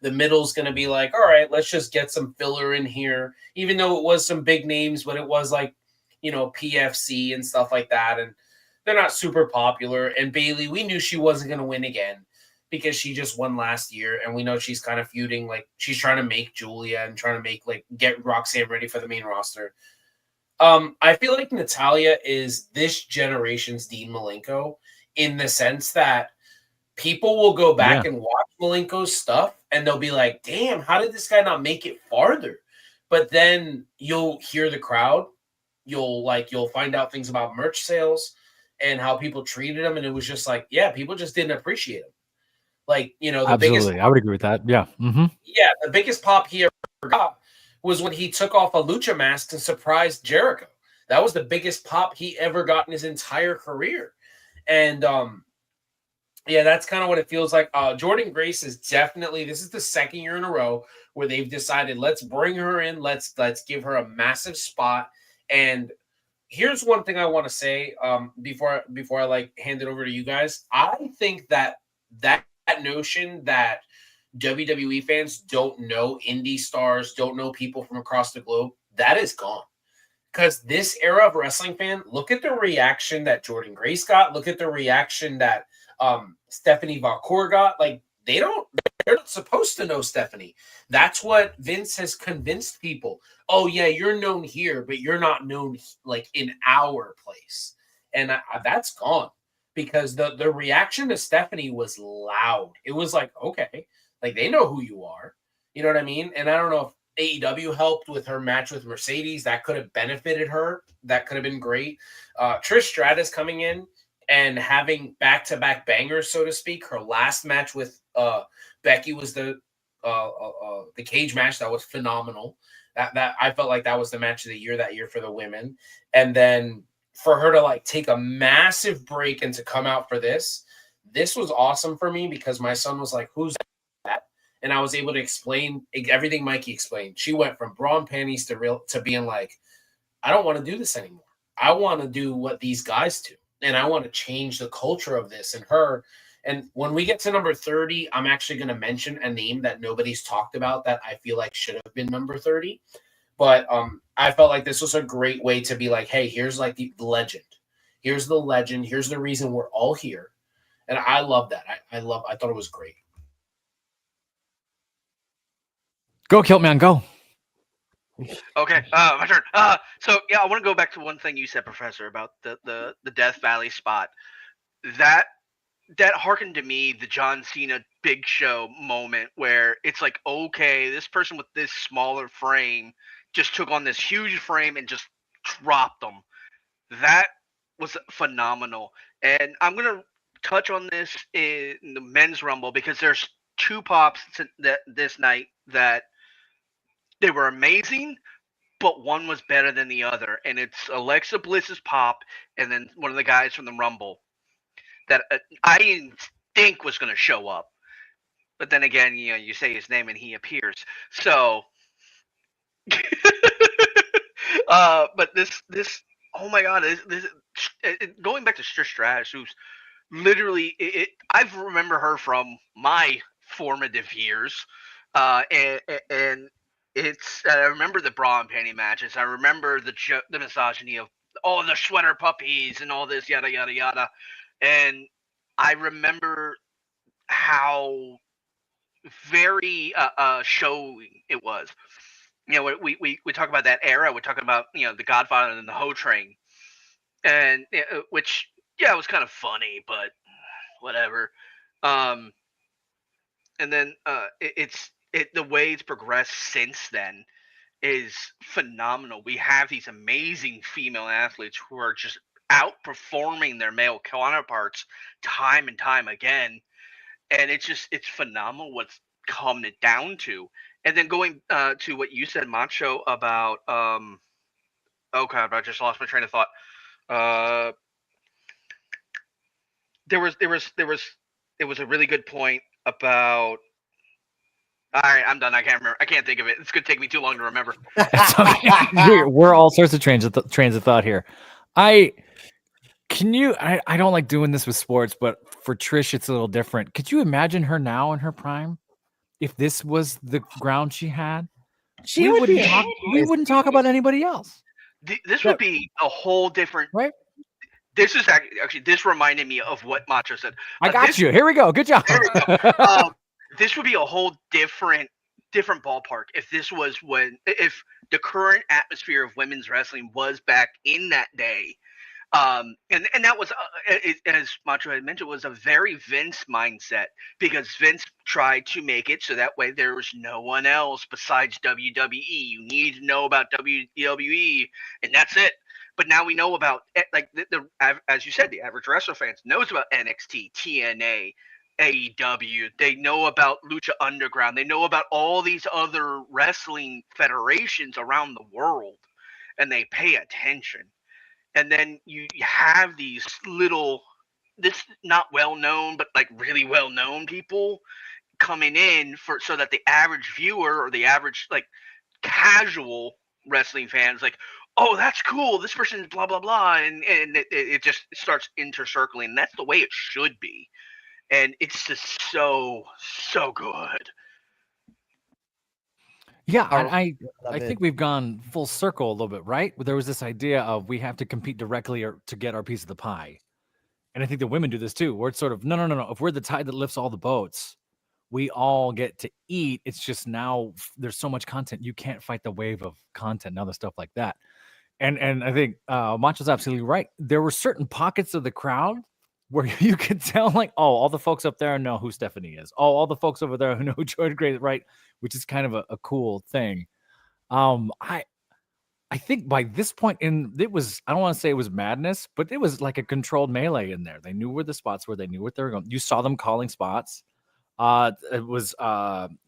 The middle's going to be all right, let's just get some filler in here, even though it was some big names, but it was PFC and stuff like that. And they're not super popular. And Bayley, we knew she wasn't going to win again because she just won last year. And we know she's kind of feuding, she's trying to make Julia and trying to make, get Roxanne ready for the main roster. I feel like Natalya is this generation's Dean Malenko in the sense that people will go back and watch Malenko's stuff and they'll be like, damn, how did this guy not make it farther? But then you'll hear the crowd. You'll find out things about merch sales and how people treated him. And it was just like, yeah, people just didn't appreciate him. Like, the Absolutely. biggest, I would agree with that. Yeah. Mm-hmm. yeah, the biggest pop he ever got was when he took off a lucha mask and surprised Jericho. That was the biggest pop he ever got in his entire career. And yeah, that's kind of what it feels like. Jordan Grace is definitely, this is the second year in a row where they've decided, let's bring her in, let's give her a massive spot. And here's one thing I want to say before I like hand it over to you guys. I think that notion that WWE fans don't know indie stars, don't know people from across the globe, that is gone. Because this era of wrestling fan, look at the reaction that Jordan Grace got. Look at the reaction that Stephanie Valcour got. Like, they're not supposed to know Stephanie. That's what Vince has convinced people. Oh, yeah, you're known here, but you're not known like in our place. And that's gone. Because the reaction to Stephanie was loud. It was like, okay, like they know who you are. You know what I mean? And I don't know if AEW helped with her match with Mercedes. That could have benefited her. That could have been great. Trish Stratus coming in and having back-to-back bangers, so to speak. Her last match with Becky was the cage match. That was phenomenal. That I felt like that was the match of the year that year for the women. And then for her to like take a massive break and to come out for this was awesome for me because my son was like, who's that? And I was able to explain everything Mikey explained. She went from bra and panties to being like, I don't want to do this anymore. I want to do what these guys do. And I want to change the culture of this and her. And when we get to number 30, I'm actually going to mention a name that nobody's talked about that I feel like should have been number 30. But I felt like this was a great way to be like, hey, here's like the legend. Here's the legend. Here's the reason we're all here. And I love that. I thought it was great. Go, Kiltman, go. Okay, my turn. So yeah, I want to go back to one thing you said, Professor, about the Death Valley spot. That harkened to me the John Cena Big Show moment where it's like, okay, this person with this smaller frame just took on this huge frame and just dropped them. That was phenomenal. And I'm gonna touch on this in the men's rumble because there's two pops this night that they were amazing, but one was better than the other. And it's Alexa Bliss's pop and then one of the guys from the Rumble that I didn't think was going to show up. But then again, you say his name and he appears. So, but this, oh my God, this going back to Trish Stratus, who's literally, I remember her from my formative years. And it's, I remember the bra and panty matches. I remember the misogyny of all the sweater puppies and all this yada, yada, yada. And I remember how very showing it was. We talk about that era. We're talking about, the Godfather and the Ho Train. And which, yeah, it was kind of funny, but whatever. And then the way it's progressed since then is phenomenal. We have these amazing female athletes who are just outperforming their male counterparts time and time again. And it's phenomenal what's come it down to. And then going to what you said, Macho, about oh God, I just lost my train of thought. There was a really good point about. All right, I'm done. I can't remember. I can't think of it. It's gonna take me too long to remember. We're all sorts of trains of thought here. I don't like doing this with sports, but for Trish, it's a little different. Could you imagine her now in her prime? If this was the ground she had, we wouldn't talk about anybody else. This would be a whole different. Right. This is actually. This reminded me of what Macho said. I got you. Here we go. Good job. There we go. This would be a whole different ballpark if the current atmosphere of women's wrestling was back in that day. And that was, as Macho had mentioned, was a very Vince mindset, because Vince tried to make it so that way there was no one else besides WWE. You need to know about WWE, and that's it. But now we know about, like, as you said, the average wrestler fans knows about NXT, TNA, AEW. They know about Lucha Underground. They know about all these other wrestling federations around the world, and they pay attention. And then you have these this not well known, but like really well known people coming in so that the average viewer or the average like casual wrestling fans like, oh, that's cool, this person's blah blah blah, and it just starts intercircling. And that's the way it should be, and it's just so good. Yeah, and I think we've gone full circle a little bit, right? There was this idea of we have to compete directly or to get our piece of the pie. And I think the women do this too, where it's sort of, no. If we're the tide that lifts all the boats, we all get to eat. It's just now there's so much content. You can't fight the wave of content and other stuff like that. And I think Macho's absolutely right. There were certain pockets of the crowd where you could tell, like, oh, all the folks up there know who Stephanie is. Oh, all the folks over there who know who Jordan Gray is, right? Which is kind of a cool thing. I think by this point it was, I don't want to say it was madness, but it was like a controlled melee in there. They knew where the spots were. They knew what they were going. You saw them calling spots. It was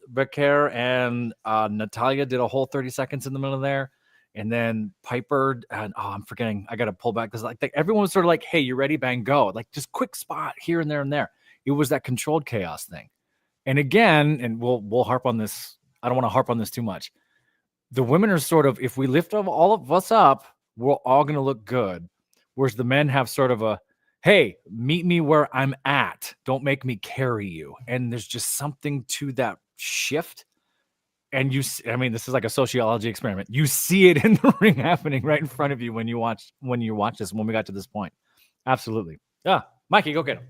Becker and Natalia did a whole 30 seconds in the middle of there. And then Piper and I'm forgetting. I got to pull back because like everyone was sort of like, "Hey, you ready? Bang, go!" Like just quick spot here and there and there. It was that controlled chaos thing. And again, and we'll harp on this. I don't want to harp on this too much. The women are sort of, if we lift all of us up, we're all going to look good. Whereas the men have sort of a, hey, meet me where I'm at. Don't make me carry you. And there's just something to that shift. And this is like a sociology experiment. You see it in the ring happening right in front of you when you watch this, when we got to this point. Absolutely. Yeah. Mikey, go get him.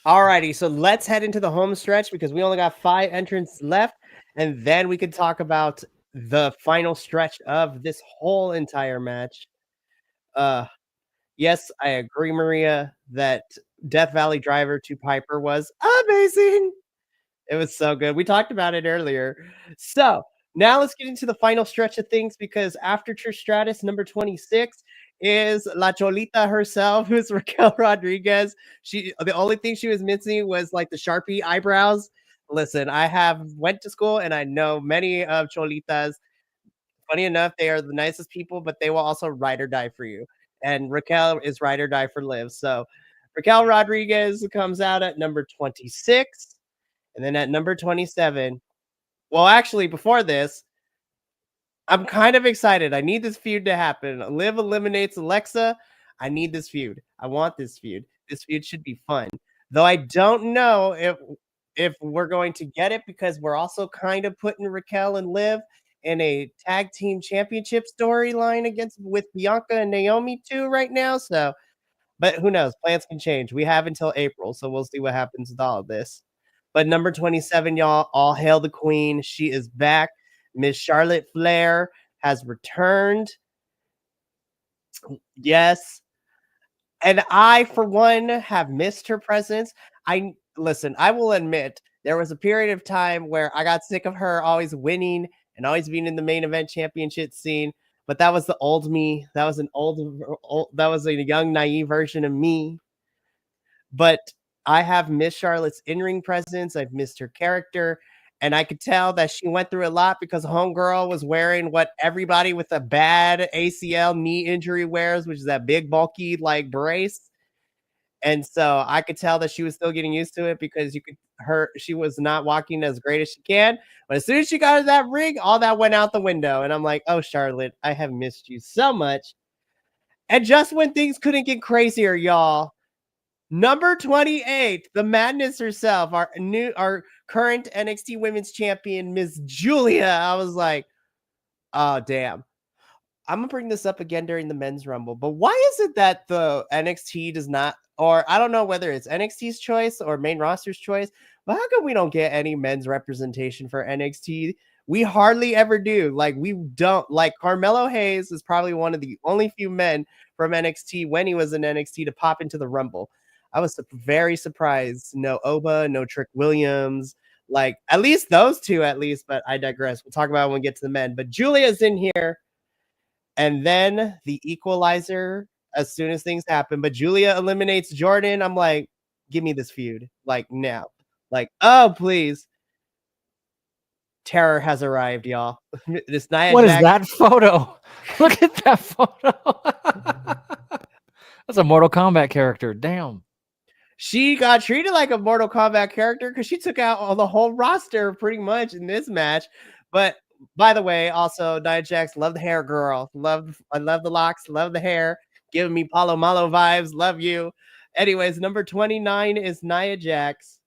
All righty. So let's head into the home stretch because we only got 5 entrants left. And then we can talk about the final stretch of this whole entire match. Yes, I agree, Maria, that Death Valley Driver to Piper was amazing. It was so good. We talked about it earlier. So now let's get into the final stretch of things because after Trish Stratus, number 26 is La Cholita herself, who's Raquel Rodriguez. The only thing she was missing was like the Sharpie eyebrows. Listen, I went to school and I know many of Cholitas. Funny enough, they are the nicest people, but they will also ride or die for you. And Raquel is ride or die for Liv. So Raquel Rodriguez comes out at number 26. And then at number 27, well, actually, before this, I'm kind of excited. I need this feud to happen. Liv eliminates Alexa. I need this feud. I want this feud. This feud should be fun. Though I don't know if we're going to get it because we're also kind of putting Raquel and Liv in a tag team championship storyline with Bianca and Naomi too right now. So, but who knows? Plans can change. We have until April, so we'll see what happens with all of this. But number 27, y'all, all hail the queen. She is back. Miss Charlotte Flair has returned. Yes. And I, for one, have missed her presence. I will admit, there was a period of time where I got sick of her always winning and always being in the main event championship scene. But that was the old me. That was that was a young, naive version of me. But I have missed Charlotte's in-ring presence. I've missed her character. And I could tell that she went through a lot because Homegirl was wearing what everybody with a bad ACL knee injury wears, which is that big, bulky, like, brace. And so I could tell that she was still getting used to it because she was not walking as great as she can. But as soon as she got in that ring, all that went out the window. And I'm like, oh, Charlotte, I have missed you so much. And just when things couldn't get crazier, y'all, number 28, the madness herself, our current NXT Women's Champion, Miss Julia. I was like, oh, damn. I'm going to bring this up again during the Men's Rumble, but why is it that the NXT does not, or I don't know whether it's NXT's choice or main roster's choice, but how come we don't get any men's representation for NXT We hardly ever do. Like, we don't. Like, Carmelo Hayes is probably one of the only few men from NXT when he was in NXT to pop into the Rumble. I was very surprised. No Oba, no Trick Williams. Like, at least those two, at least. But I digress. We'll talk about it when we get to the men. But Julia's in here. And then the equalizer as soon as things happen. But Julia eliminates Jordan. I'm like, give me this feud. Like, now. Like, oh, please. Terror has arrived, y'all. This Nia What Jax, is that photo? Look at that photo. That's a Mortal Kombat character. Damn. she got treated like a Mortal Kombat character because she took out all the whole roster pretty much in this match. But by the way, also Nia Jax, love the hair, girl. I love the locks, love the hair, giving me Palo Malo vibes. Love you. Anyways, number 29 is Nia Jax.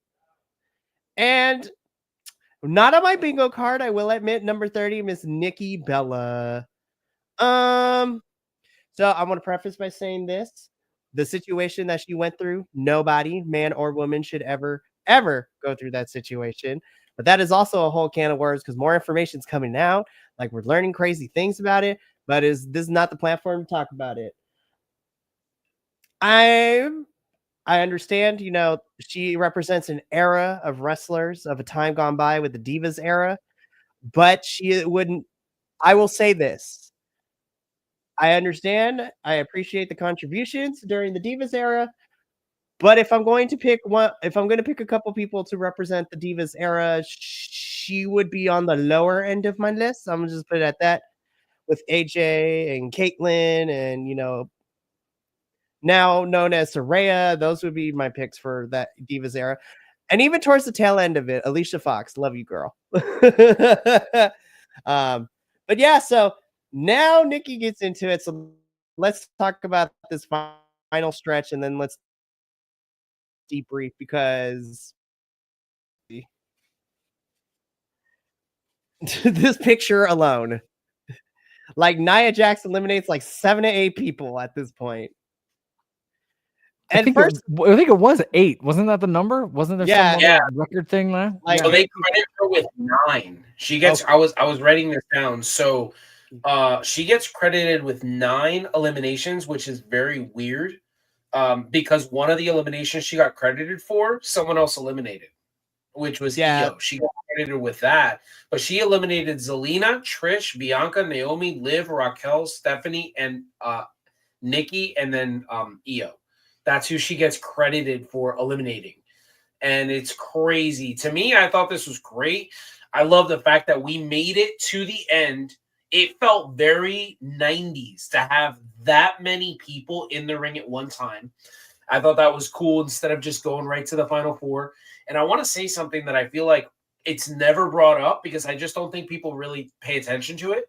And not on my bingo card, I will admit, number 30, Miss Nikki Bella. So I want to preface by saying this. The situation that she went through, nobody, man or woman, should ever go through that situation. But that is also a whole can of worms because more information is coming out. Like, we're learning crazy things about it, but this is not the platform to talk about it. I understand, she represents an era of wrestlers of a time gone by with the Divas era, but she wouldn't. I will say this. I understand. I appreciate the contributions during the Divas era, but if I'm going to pick a couple people to represent the Divas era, she would be on the lower end of my list. I'm gonna just put it at that. With AJ and Caitlyn and now known as Saraya, those would be my picks for that Divas era. And even towards the tail end of it, Alicia Fox, love you, girl. But yeah, so now Nikki gets into it. So let's talk about this final stretch and then let's debrief because this picture alone, like Nia Jax eliminates like 7 to 8 people at this point. I think it was 8. Wasn't that the number? Wasn't there some record thing there? So they credit her with 9. She gets. I was writing this down. So, she gets credited with 9 eliminations, which is very weird. Because one of the eliminations she got credited for, someone else eliminated, which was Io. She got credited with that, but she eliminated Zelina, Trish, Bianca, Naomi, Liv, Raquel, Stephanie, and Nikki, and then Io. That's who she gets credited for eliminating. And it's crazy. To me, I thought this was great. I love the fact that we made it to the end. It felt very 90s to have that many people in the ring at one time. I thought that was cool instead of just going right to the Final Four. And I want to say something that I feel like it's never brought up because I just don't think people really pay attention to it.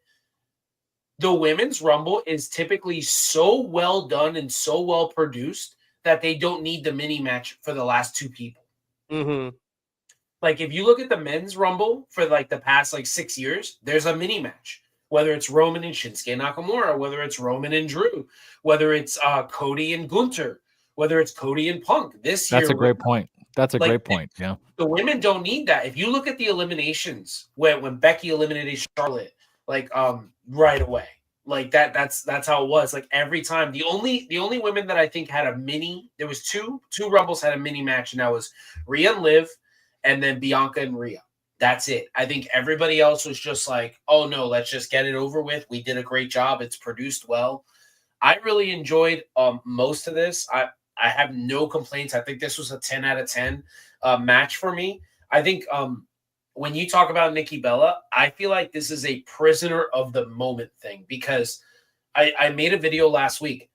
The Women's Rumble is typically so well done and so well produced that they don't need the mini match for the last 2 people. Mm-hmm. Like, if you look at the Men's Rumble for like the past 6 years, there's a mini match. Whether it's Roman and Shinsuke Nakamura, whether it's Roman and Drew, whether it's Cody and Gunther, whether it's Cody and Punk. This year, that's a great point. That's a great point. Yeah, the women don't need that. If you look at the eliminations when Becky eliminated Charlotte, right away, that's how it was. Like, every time, the only women that I think had a mini, there was two Rumbles had a mini match, and that was Rhea and Liv, and then Bianca and Rhea. That's it. I think everybody else was just like, oh no, let's just get it over with. We did a great job. It's produced well. I really enjoyed most of this. I have no complaints. I think this was a 10 out of 10 match for me. I think when you talk about Nikki Bella, I feel like this is a prisoner of the moment thing because I made a video last week.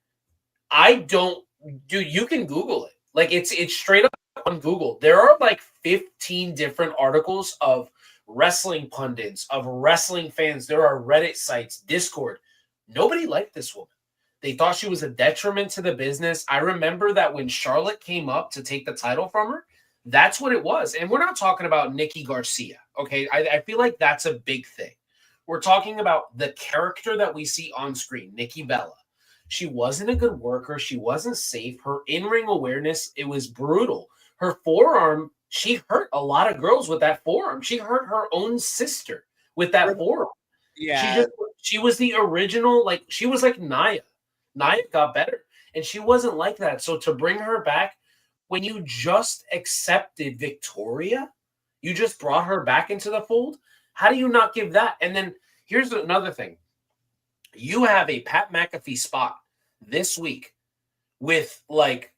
You can Google it. Like, it's straight up on Google. There are 15 different articles of wrestling pundits, of wrestling fans. There are Reddit sites, Discord. Nobody liked this woman. They thought she was a detriment to the business. I remember that when Charlotte came up to take the title from her, that's what it was. And we're not talking about Nikki Garcia, okay? I feel like that's a big thing. We're talking about the character that we see on screen, Nikki Bella. She wasn't a good worker. She wasn't safe. Her in-ring awareness, it was brutal. Her forearm, she hurt a lot of girls with that forearm. She hurt her own sister with that forum. Yeah. She was the original, like she was like Nia. Nia got better, and she wasn't like that. So to bring her back when you just accepted Victoria, you just brought her back into the fold. How do you not give that? And then here's another thing: you have a Pat McAfee spot this week with like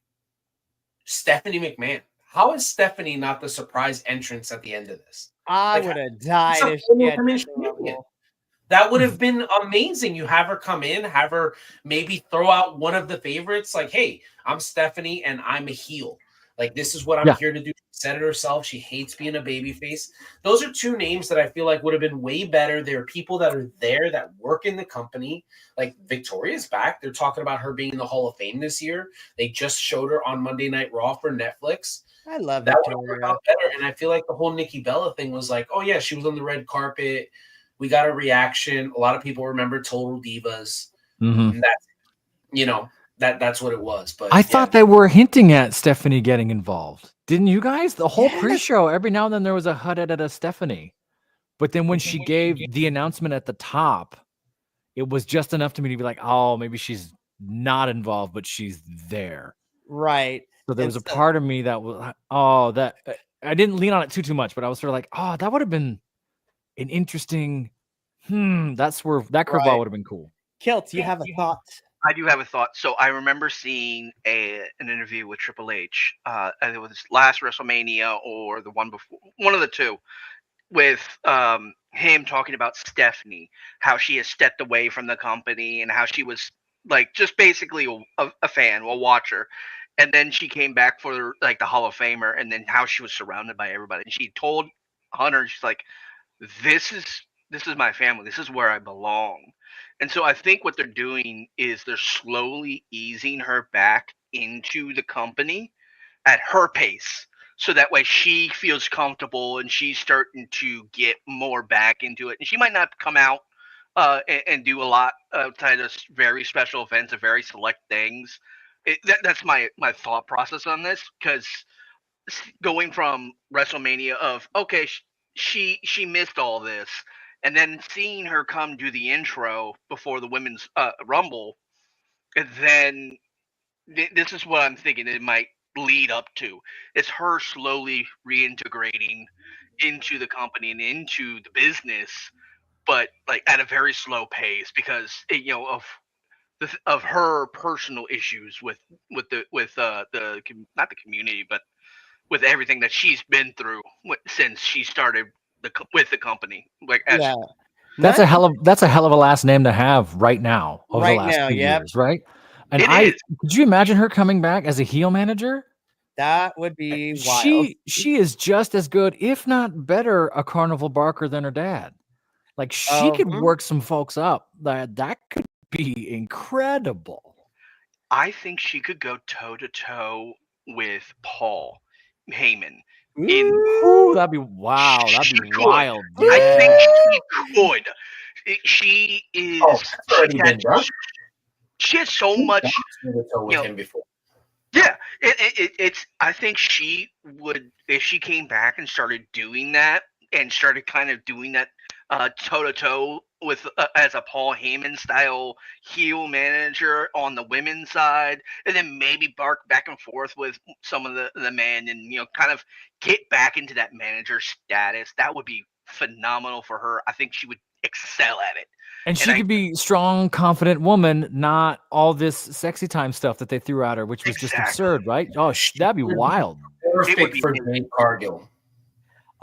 Stephanie McMahon. How is Stephanie not the surprise entrance at the end of this? I Like, would have died it's a if she had women's been the champion. Rumble. That would have been amazing. You have her come in, have her maybe throw out one of the favorites. Like, hey, I'm Stephanie and I'm a heel. Like, this is what I'm here to do. She said it herself. She hates being a babyface. Those are two names that I feel like would have been way better. There are people that are there that work in the company. Like, Victoria's back. They're talking about her being in the Hall of Fame this year. They just showed her on Monday Night Raw for Netflix. I love that. Victoria. Would have worked out better. And I feel like the whole Nikki Bella thing was like, oh, yeah, she was on the red carpet. We got a reaction. A lot of people remember Total Divas. And that's what it was. But I thought they were hinting at Stephanie getting involved. Didn't you guys? The whole pre-show, every now and then there was a HUD edit of Stephanie. But then when she gave the announcement at the top, it was just enough to me to be like, oh, maybe she's not involved, but she's there. Right. So there was a part of me that was, that I didn't lean on it too much, but I was sort of like, oh, that would have been an interesting, that's where that curveball would have been cool. Kilt, you have a thought? I do have a thought. So I remember seeing an interview with Triple H. It was last WrestleMania or the one before, one of the two, with him talking about Stephanie, how she has stepped away from the company and how she was like just basically a fan, a watcher. And then she came back for like the Hall of Famer, and then how she was surrounded by everybody. And she told Hunter, she's like, this is my family. This is where I belong. And so I think what they're doing is they're slowly easing her back into the company at her pace. So that way she feels comfortable and she's starting to get more back into it. And she might not come out and do a lot outside of very special events and very select things. That's my thought process on this, because going from WrestleMania of, okay, she missed all this, and then seeing her come do the intro before the women's Rumble, and then this is what I'm thinking it might lead up to. It's her slowly reintegrating into the company and into the business, but like at a very slow pace, because of her personal issues with the not the community, but with everything that she's been through since she started with the company. Like, that's a hell of a last name to have right now. Over the last few years, right? And could you imagine her coming back as a heel manager? That would be wild. She is just as good, if not better, a Carnival Barker than her dad. Like, she could work some folks up. That could be incredible. I think she could go toe to toe with Paul Heyman. That'd be wild. That'd be wild. Yeah. I think she could. She is. She has so much. With him before. Yeah, it's. I think she would, if she came back and started doing that and started kind of doing that toe to toe with as a Paul Heyman style heel manager on the women's side, and then maybe bark back and forth with some of the men, and kind of get back into that manager status. That would be phenomenal for her. I think she would excel at it. And she could be strong, confident woman, not all this sexy time stuff that they threw at her, which was just absurd, right? Oh, that'd be wild. Perfect for Jade Cargill.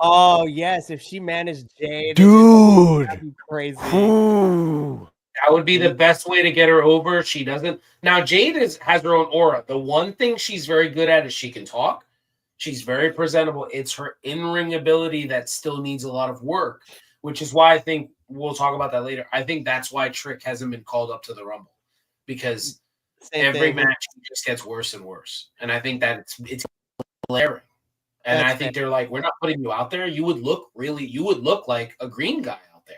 Oh yes, if she managed Jade, dude, that'd be crazy. Ooh. That would be the best way to get her over. She doesn't. Now Jade has her own aura. The one thing she's very good at is she can talk. She's very presentable. It's her in-ring ability that still needs a lot of work, which is why I think we'll talk about that later. I think that's why Trick hasn't been called up to the Rumble, because every match just gets worse and worse. And I think that it's glaring. And I think they're like, we're not putting you out there. You would look like a green guy out there.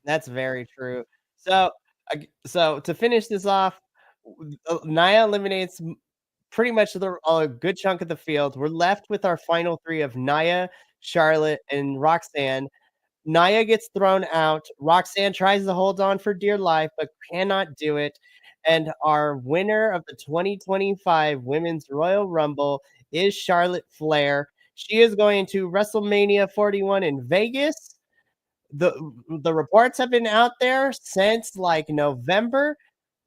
That's very true. So to finish this off, Nia eliminates pretty much a good chunk of the field. We're left with our final three of Nia, Charlotte, and Roxanne. Nia gets thrown out. Roxanne tries to hold on for dear life, but cannot do it. And our winner of the 2025 Women's Royal Rumble is Charlotte Flair. She is going to WrestleMania 41 in Vegas. The reports have been out there since like November.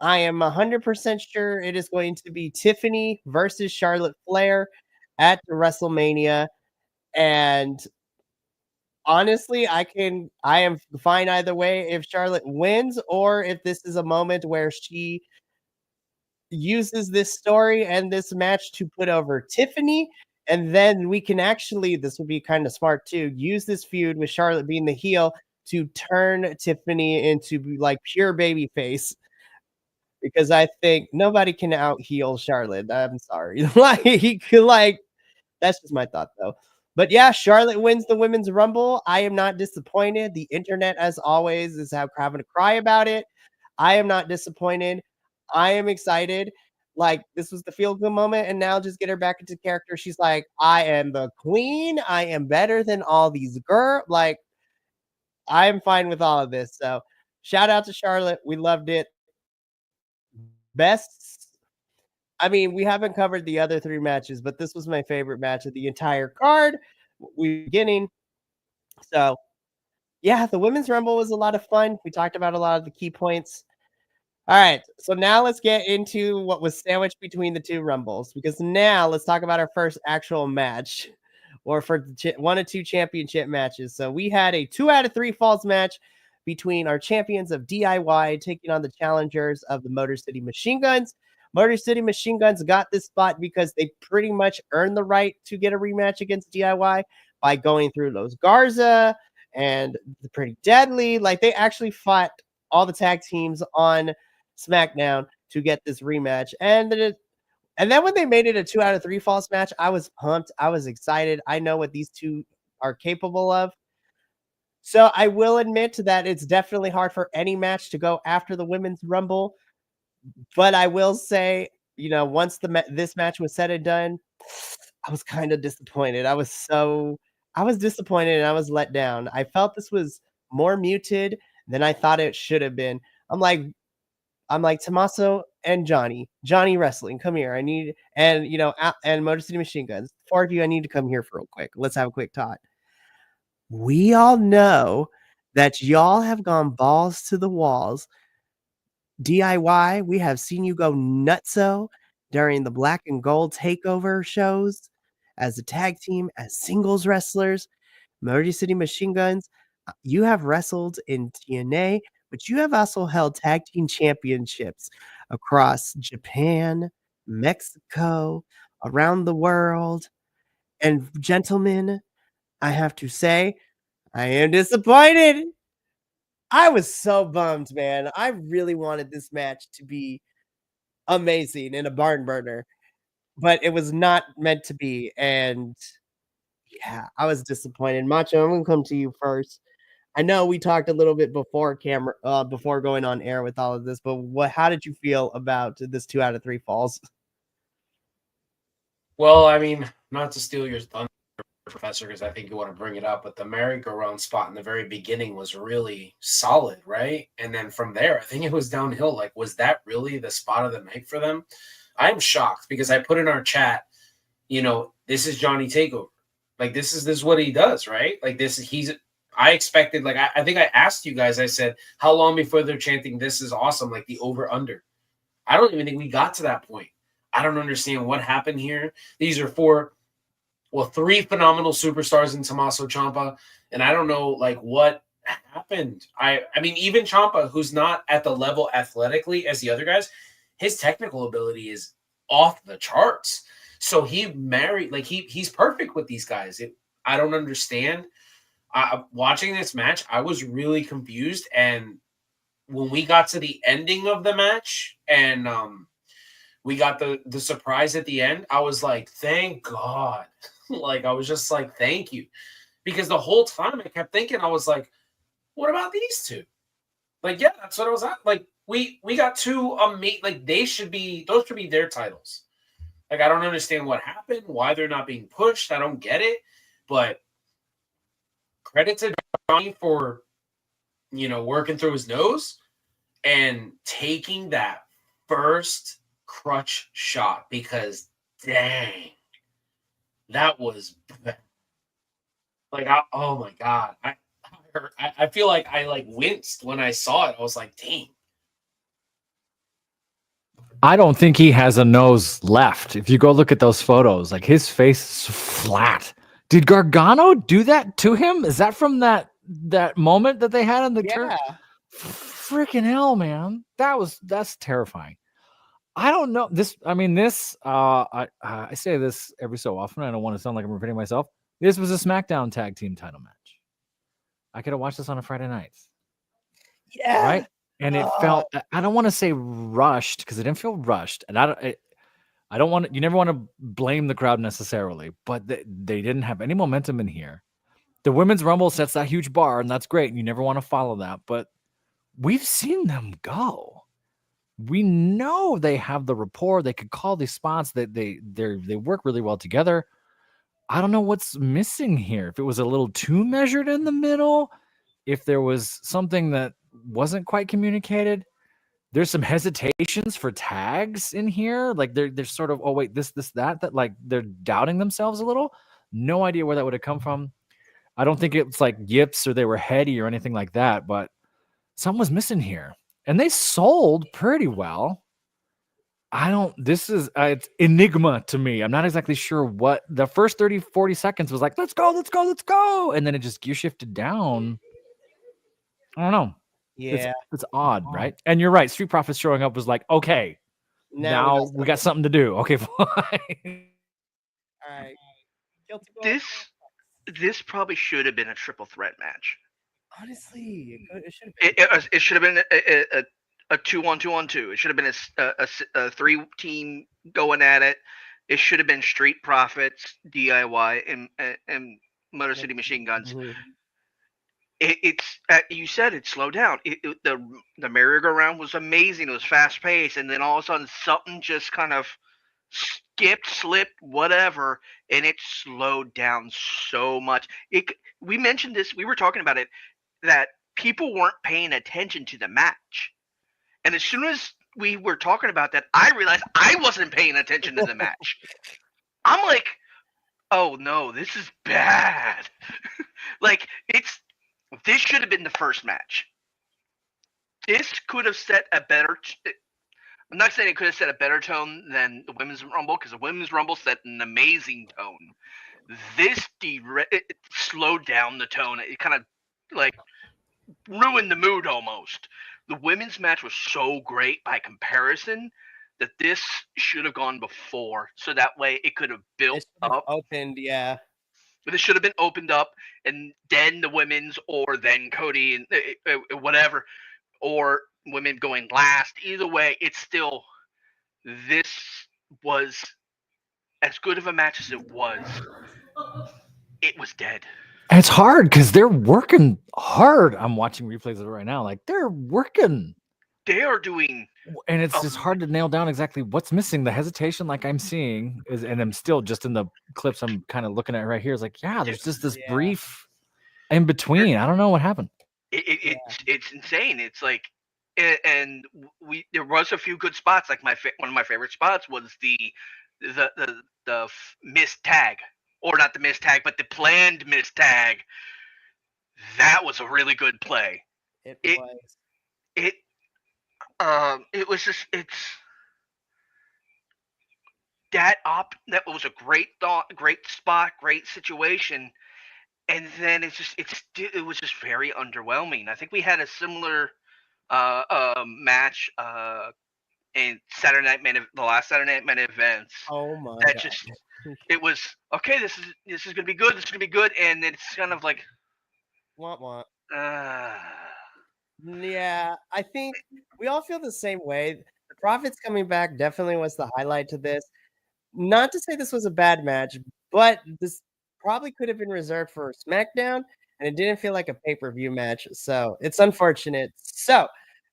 I am 100% sure it is going to be Tiffany versus Charlotte Flair at WrestleMania. And honestly, I am fine either way if Charlotte wins or if this is a moment where she uses this story and this match to put over Tiffany. And then we can actually, this would be kind of smart too, use this feud with Charlotte being the heel to turn Tiffany into like pure baby face. Because I think nobody can out heel Charlotte. I'm sorry. like that's just my thought though. But yeah, Charlotte wins the Women's Rumble. I am not disappointed. The internet, as always, is having to cry about it. I am not disappointed. I am excited. Like, this was the feel-good moment, and now just get her back into character. She's like, I am the queen. I am better than all these girls. Like, I am fine with all of this. So, shout out to Charlotte. We loved it. Best. I mean, we haven't covered the other 3 matches, but this was my favorite match of the entire card. We beginning. So, yeah, the Women's Rumble was a lot of fun. We talked about a lot of the key points. All right, so now let's get into what was sandwiched between the 2 Rumbles, because now let's talk about our first actual match, or for 1 of 2 championship matches. So we had a 2 out of 3 falls match between our champions of DIY taking on the challengers of the Motor City Machine Guns. Motor City Machine Guns got this spot because they pretty much earned the right to get a rematch against DIY by going through Los Garza and the Pretty Deadly. Like, they actually fought all the tag teams on SmackDown to get this rematch. And then when they made it a 2 out of 3 falls match, I was pumped. I was excited. I know what these 2 are capable of. So I will admit that it's definitely hard for any match to go after the Women's Rumble. But I will say, once this match was said and done, I was kind of disappointed. I was disappointed and I was let down. I felt this was more muted than I thought it should have been. I'm like Tommaso and Johnny Wrestling, come here. And Motor City Machine Guns. 4 of you, I need to come here for real quick. Let's have a quick talk. We all know that y'all have gone balls to the walls. DIY, we have seen you go nutso during the Black and Gold takeover shows as a tag team, as singles wrestlers. Motor City Machine Guns, you have wrestled in TNA, but you have also held tag team championships across Japan, Mexico, around the world. And gentlemen, I have to say, I am disappointed. I was so bummed, man. I really wanted this match to be amazing and a barn burner, but it was not meant to be. And yeah, I was disappointed. Macho, I'm gonna come to you first. I know we talked a little bit before before going on air with all of this, but how did you feel about this 2 out of 3 falls? Well, I mean, not to steal your thunder, Professor, because I think you want to bring it up, but the merry-go-round spot in the very beginning was really solid, right? And then from there, I think it was downhill. Like, was that really the spot of the night for them? I'm shocked because I put in our chat, this is Johnny Takeover. Like, this is what he does, right? Like, I expected, like, I think I asked you guys, I said, how long before they're chanting, this is awesome, like the over-under? I don't even think we got to that point. I don't understand what happened here. These are 3 phenomenal superstars in Tommaso Ciampa, and I don't know, like, what happened. I mean, even Ciampa, who's not at the level athletically as the other guys, his technical ability is off the charts. So he's perfect with these guys. I don't understand. Watching this match, I was really confused, and when we got to the ending of the match and we got the surprise at the end, I was like, thank God. Like, I was just like, thank you. Because the whole time I kept thinking, I was like, what about these 2? Like, yeah, that's what I was at. Like, we got 2 like, those should be their titles. Like, I don't understand what happened, why they're not being pushed. I don't get it. But credit to Johnny for, working through his nose and taking that first crutch shot, because dang, that was like, oh my God. I feel like I like winced when I saw it. I was like, dang. I don't think he has a nose left. If you go look at those photos, like his face is flat. Did Gargano do that to him? Is that from that moment that they had in the turn? Freaking hell, man. That's terrifying. I don't know. I say this every so often. I don't want to sound like I'm repeating myself. This was a SmackDown tag team title match. I could have watched this on a Friday night. Yeah. Right? And it felt, I don't want to say rushed, because it didn't feel rushed. And I don't want to, you never want to blame the crowd necessarily, but they didn't have any momentum in here. The Women's Rumble sets that huge bar, and that's great. And you never want to follow that, but we've seen them go. We know they have the rapport. They could call these spots. They work really well together. I don't know what's missing here. If it was a little too measured in the middle, if there was something that wasn't quite communicated. There's some hesitations for tags in here. Like they're sort of, oh wait, this, that like they're doubting themselves a little. No idea where that would have come from. I don't think it's like yips or they were heady or anything like that, but something was missing here. And they sold pretty well. This is it's enigma to me. I'm not exactly sure what the first 30, 40 seconds was like, let's go. And then it just gear shifted down. I don't know. Yeah. It's odd, right? And you're right. Street Profits showing up was like, okay, now we got something to do. Okay, fine. All right. This probably should have been a triple threat match. Honestly, it should have been a 2-on-2-on-2. It should have been a 3-team going at it. It should have been Street Profits, DIY, and Motor City Machine Guns. Mm-hmm. It's you said it slowed down. The merry-go-round was amazing. It was fast paced, and then all of a sudden something just kind of slipped, whatever, and it slowed down so much. We mentioned this. We were talking about it, that people weren't paying attention to the match, and as soon as we were talking about that, I realized I wasn't paying attention to the match. I'm like, oh no, this is bad. Like this should have been the first match. This could have set a better. I'm not saying it could have set a better tone than the Women's Rumble, because the Women's Rumble set an amazing tone. This it slowed down the tone. It kind of like ruined the mood almost. The women's match was so great by comparison that this should have gone before, so that way it could have built up. Opened, yeah. But it should have been opened up, and then the women's, or then Cody and whatever, or women going last. Either way, it's still, this was as good of a match as it was. It was dead. And it's hard because they're working hard. I'm watching replays of it right now. Like they're working. They are doing. And it's just hard to nail down exactly what's missing. The hesitation, like I'm seeing, is, and I'm still just in the clips I'm kind of looking at right here. Is like, yeah, there's just this brief in between. I don't know what happened. It's insane. It's like, and there was a few good spots. Like one of my favorite spots was the missed tag, or not the missed tag, but the planned missed tag. That was a really good play. It was just, that was a great thought, great spot, great situation, and then it was just very underwhelming. I think we had a similar match in the last Saturday Night Main events. Oh my God. Just it was okay. This is gonna be good. This is gonna be good, and it's kind of like what. Yeah, I think we all feel the same way. The Profits coming back definitely was the highlight to this. Not to say this was a bad match, but this probably could have been reserved for SmackDown, and it didn't feel like a pay-per-view match, so it's unfortunate. So,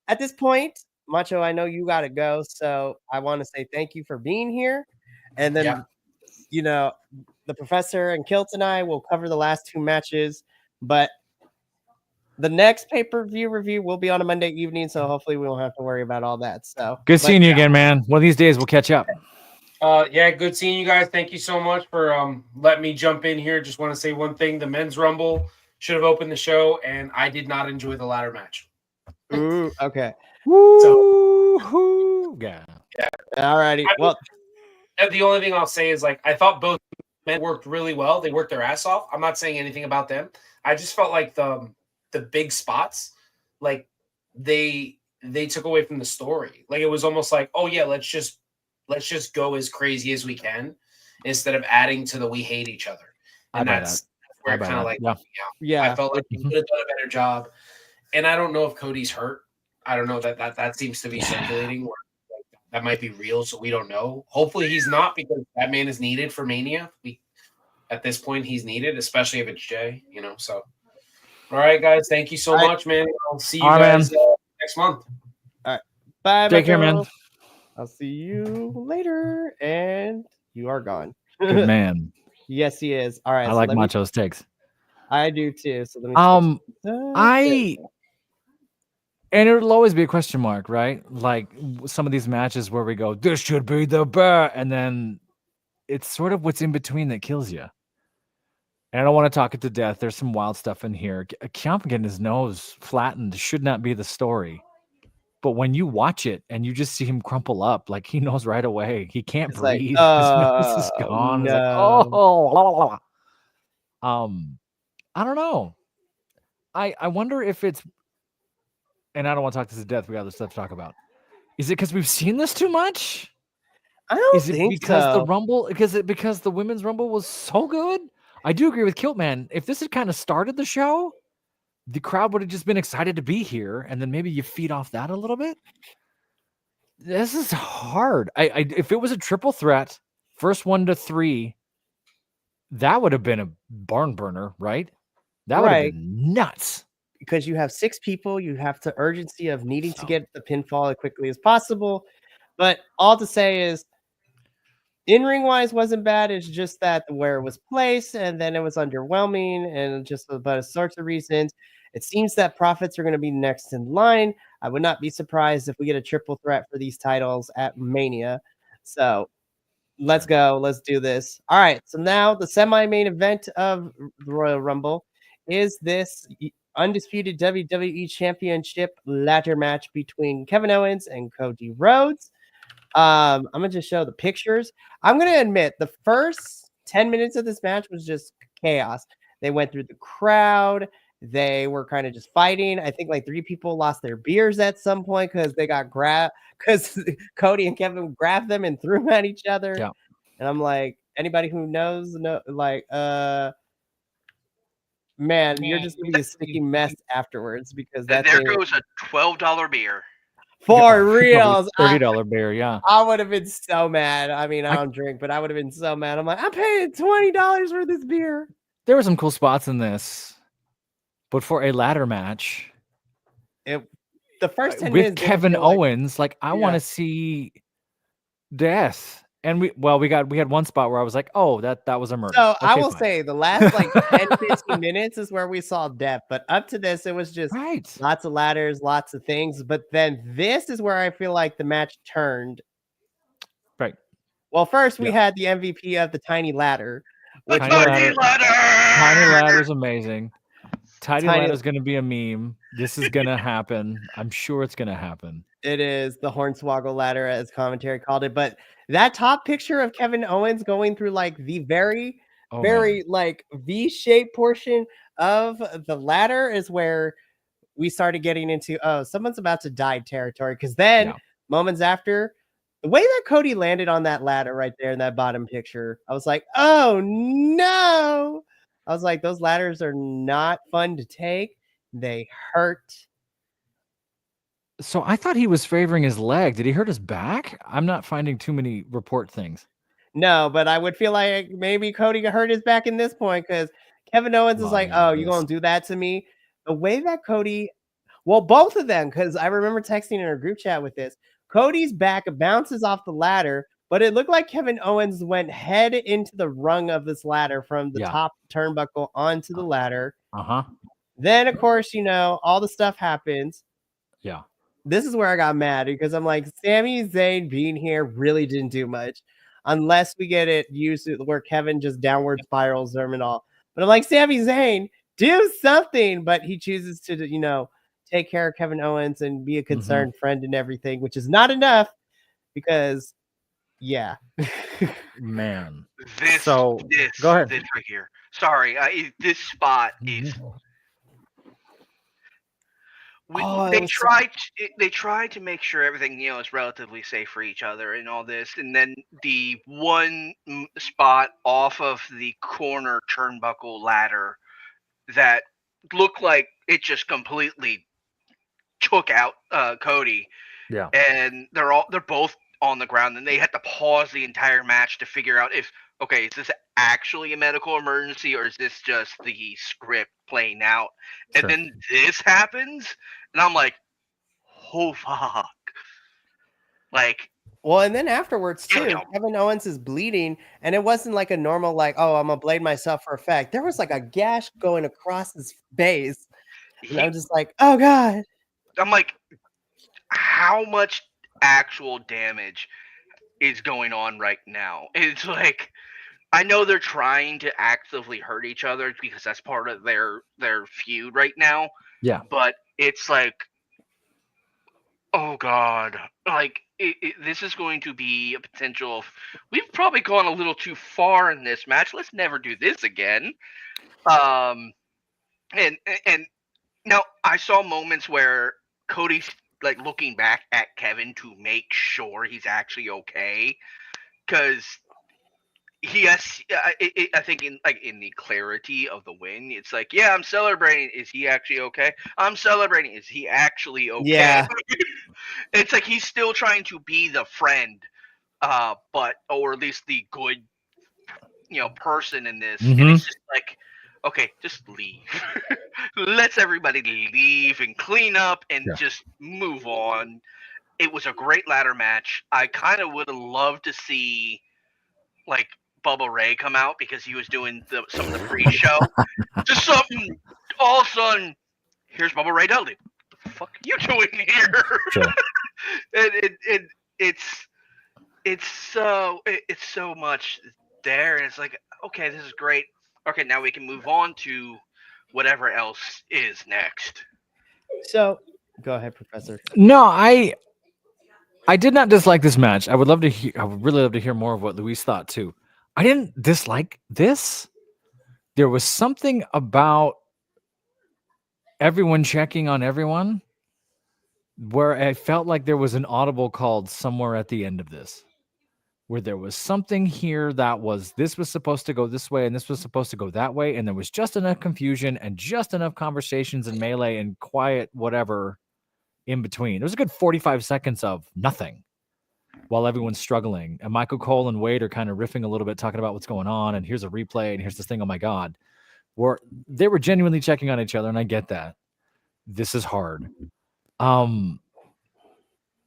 at this point, Macho, I know you got to go, so I want to say thank you for being here. And then, the Professor and Kilt and I will cover the last two matches But the next pay-per-view review will be on a Monday evening, so hopefully we won't have to worry about all that. So Good seeing you again, man. One of these days we'll catch up. Yeah, good seeing you guys. Thank you so much for letting me jump in here. Just want to say one thing: the men's rumble should have opened the show, and I did not enjoy the ladder match. Ooh, okay. Woo-hoo. Yeah. Alrighty. Well, the only thing I'll say is like I thought both men worked really well. They worked their ass off. I'm not saying anything about them. I just felt like the big spots, like they took away from the story. Like it was almost like, oh yeah, let's just go as crazy as we can instead of adding to the we hate each other. And that's where kind of like yeah, I felt like we could have done a better job. And I don't know if Cody's hurt. I don't know that seems to be circulating. That might be real, so we don't know. Hopefully he's not, because that man is needed for Mania. At this point, he's needed, especially if it's Jay, so. All right, guys. Thank you so much, man. I'll see you guys next month. All right. Bye. Take care, man. I'll see you later. And you are gone. Good man. Yes, he is. All right. I like Macho's takes. I do too. So let me and it'll always be a question mark, right? Like some of these matches where we go, this should be the best, and then it's sort of what's in between that kills you. And I don't want to talk it to death. There's some wild stuff in here. Ciampa getting his nose flattened should not be the story. But when you watch it and you just see him crumple up, like he knows right away. He can't breathe. His nose is gone. No. It's like, oh, la, la, la. I don't know. I wonder if it's, and I don't want to talk this to death. We got other stuff to talk about. Is it because we've seen this too much? I don't Is it think because so. the Rumble, because the women's Rumble was so good? I do agree with Kiltman. If this had kind of started the show, the crowd would have just been excited to be here, and then maybe you feed off that a little bit. This is hard. If it was a triple threat, first 1 to 3, that would have been a barn burner, right? That would have been nuts. Because you have 6 people, you have the urgency of needing to get the pinfall as quickly as possible. But all to say is, in-ring wise wasn't bad. It's just that where it was placed, and then it was underwhelming, and just about a sorts of reasons. It seems that Profits are going to be next in line. I would not be surprised if we get a triple threat for these titles at Mania. So let's go. Let's do this. All right. So now the semi-main event of the Royal Rumble is this undisputed WWE Championship ladder match between Kevin Owens and Cody Rhodes. I'm gonna just show the pictures. I'm gonna admit the first 10 minutes of this match was just chaos. They went through the crowd. They were kind of just fighting. I think like 3 people lost their beers at some point because they got grabbed, because Cody and Kevin grabbed them and threw them at each other. Yeah. And I'm like, anybody who knows, man, you're just gonna be a sticky mess afterwards, because There goes a $12 beer. For reals. $30 beer, yeah. I would have been so mad. I mean, I don't drink, but I would have been so mad. I'm like, I'm paying $20 for this beer. There were some cool spots in this, but for a ladder match, the first 10 with minutes Kevin Owens, like I want to see death. And we had one spot where I was like, oh, that was a murder. So okay, I will fine. say the last like 10, 15 minutes is where we saw death. But up to this, it was just lots of ladders, lots of things. But then this is where I feel like the match turned. Right. Well, first we had the MVP of the tiny ladder. Tiny ladder is amazing. Tiny ladder is going to be a meme. This is going to happen. I'm sure it's going to happen. It is the Hornswoggle ladder, as commentary called it. But that top picture of Kevin Owens going through like the very like V-shaped portion of the ladder is where we started getting into, someone's about to die territory. Because then moments after, the way that Cody landed on that ladder right there in that bottom picture, I was like, oh no. I was like, those ladders are not fun to take. They hurt. So I thought he was favoring his leg. Did he hurt his back? I'm not finding too many report things. No, but I would feel like maybe Cody hurt his back in this point, because Kevin Owens is like, oh, you're going to do that to me? The way that Cody, well, both of them, because I remember texting in our group chat with this, Cody's back bounces off the ladder, but it looked like Kevin Owens went head into the rung of this ladder from the top turnbuckle onto the ladder. Then, of course, all the stuff happens. Yeah. This is where I got mad because I'm like, Sami Zayn being here really didn't do much unless we get it used where Kevin just downward spirals them and all. But I'm like, Sami Zayn, do something. But he chooses to, take care of Kevin Owens and be a concerned friend and everything, which is not enough because, yeah. Man. This go ahead. This right here. Sorry, this spot is. They tried to make sure everything is relatively safe for each other and all this, and then the one spot off of the corner turnbuckle ladder that looked like it just completely took out Cody. Yeah, and they're both on the ground, and they had to pause the entire match to figure out is this actually a medical emergency or is this just the script playing out? Sure. And then this happens, and I'm like, oh fuck. Well, and then afterwards too, Kevin Owens is bleeding, and it wasn't like a normal I'm gonna blade myself for effect. There was like a gash going across his face, and I'm just like, oh god. I'm like, how much actual damage is going on right now? It's like, I know they're trying to actively hurt each other because that's part of their feud right now. Yeah. But it's like, oh god, this is going to be a potential of, we've probably gone a little too far in this match. Let's never do this again. And now I saw moments where Cody's looking back at Kevin to make sure he's actually okay, because he has. I think in the clarity of the win, it's like, yeah, I'm celebrating. Is he actually okay? I'm celebrating. Is he actually okay? Yeah. It's like he's still trying to be the friend, or at least the good, person in this. And it's just like, okay, just leave. Let's everybody leave and clean up and just move on. It was a great ladder match. I kind of would have loved to see Bubba Ray come out because he was doing some of the pre-show. Just something. All of a sudden, here's Bubba Ray Dudley. What the fuck are you doing here? Sure. It's so much there, and it's like, okay, this is great. Okay, now we can move on to whatever else is next. So, go ahead, Professor. No, I did not dislike this match. I would really love to hear more of what Luis thought too. I didn't dislike this. There was something about everyone checking on everyone where I felt like there was an audible called somewhere at the end of this, where there was something here that this was supposed to go this way and this was supposed to go that way, and there was just enough confusion and just enough conversations and melee and quiet whatever in between. There was a good 45 seconds of nothing while everyone's struggling, and Michael Cole and Wade are kind of riffing a little bit, talking about what's going on, and here's a replay, and here's this thing, oh my god, where they were genuinely checking on each other, and I get that. This is hard. I'm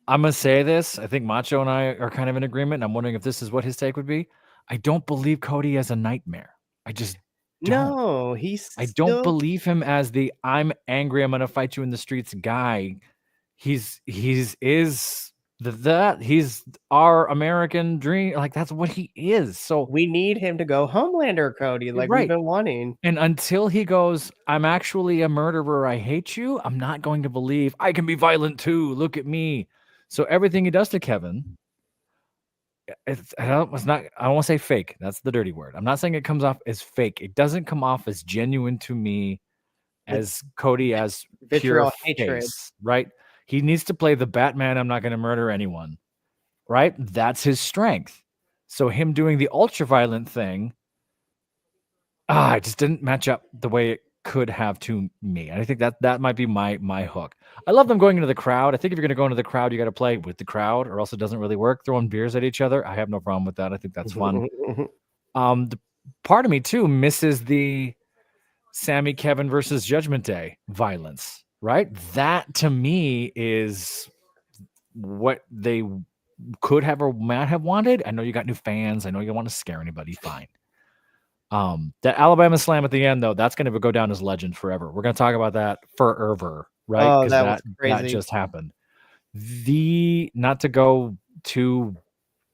gonna say this. I think Macho and I are kind of in agreement. I'm wondering if this is what his take would be. I don't believe Cody as a nightmare. I just don't. No, I don't believe him as the I'm angry, I'm gonna fight you in the streets guy. He's our American dream. Like, that's what he is. So we need him to go Homelander Cody, like we've been wanting. And until he goes, I'm actually a murderer, I hate you, I'm not going to believe I can be violent too. Look at me. So everything he does to Kevin, I don't want to say fake. That's the dirty word. I'm not saying it comes off as fake. It doesn't come off as genuine to me as Cody as pure hatred, right? He needs to play the Batman, I'm not going to murder anyone, right? That's his strength. So him doing the ultra-violent thing, it just didn't match up the way it could have to me. And I think that might be my hook. I love them going into the crowd. I think if you're going to go into the crowd, you got to play with the crowd, or else it doesn't really work. Throwing beers at each other, I have no problem with that. I think that's fun. The part of me too misses the Sami Kevin versus Judgment Day violence, right? That to me is what they could have or might have wanted. I know you got new fans. I know you don't want to scare anybody. Fine. That Alabama slam at the end, though, that's going to go down as legend forever. We're going to talk about that forever, right? Oh, Because that was that crazy. just happened. Not to go to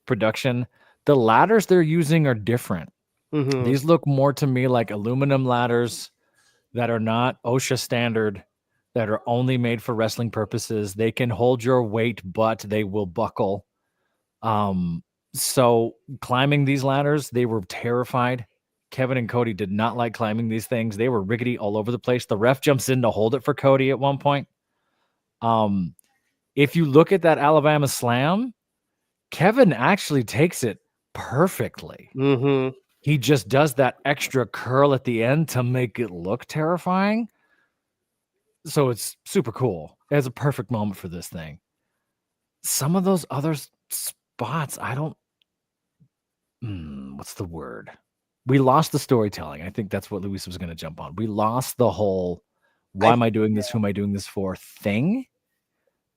production, the ladders they're using are different. Mhm. These look more to me like aluminum ladders that are not OSHA standard, that are only made for wrestling purposes. They can hold your weight, but they will buckle. So climbing these ladders, they were terrified. Kevin and Cody did not like climbing these things. They were rickety all over the place. The ref jumps in to hold it for Cody at one point. If you look at that Alabama slam, Kevin actually takes it perfectly. Mhm. He just does that extra curl at the end to make it look terrifying. So it's super cool. It's a perfect moment for this thing. Some of those other spots, I don't. What's the word? We lost the storytelling. I think that's what Luis was going to jump on. We lost the whole why am I doing this? Who am I doing this for thing?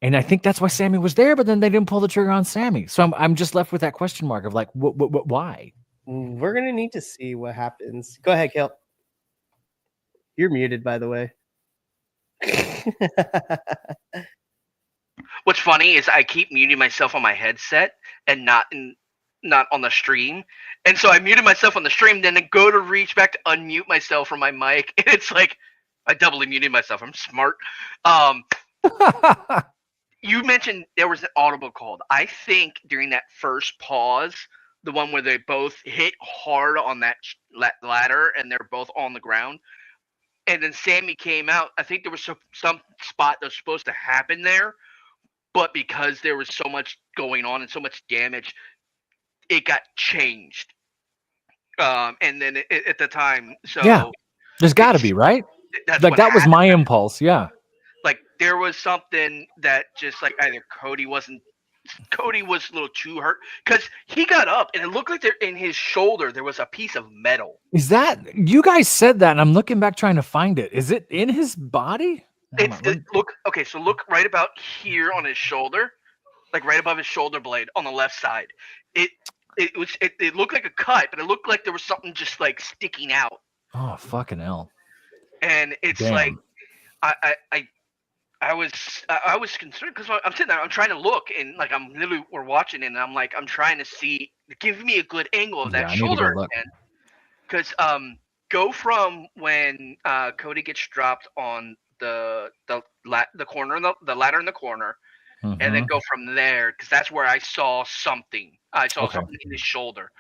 And I think that's why Sammy was there, but then they didn't pull the trigger on Sammy. So I'm just left with that question mark of like, why? We're gonna need to see what happens. Go ahead, Kill. You're muted, by the way. What's funny is I keep muting myself on my headset and not on the stream, and so I muted myself on the stream. Then I go to reach back to unmute myself from my mic, and it's like I doubly muted myself. I'm smart. You mentioned there was an audible called. I think during that first pause, the one where they both hit hard on that ladder and they're both on the ground, and then Sammy came out. I think there was some spot that was supposed to happen there, but because there was so much going on and so much damage, it got changed. And then at the time, so yeah, there's got to be, right? Like that was my impulse. Yeah. Like there was something that just like either Cody was a little too hurt because he got up and it looked like in his shoulder there was a piece of metal. Is that you guys said that? And I'm looking back trying to find it. Is it in his body? So look right about here on his shoulder, like right above his shoulder blade on the left side. It looked like a cut, but it looked like there was something just like sticking out. Oh fucking hell! And it's like I was concerned because I'm sitting there, I'm trying to look, and like we're watching it, and I'm like, I'm trying to see, give me a good angle of that shoulder again. Because go from when Cody gets dropped on the corner, the ladder in the corner, and then go from there, because that's where I saw something. I saw something in his shoulder,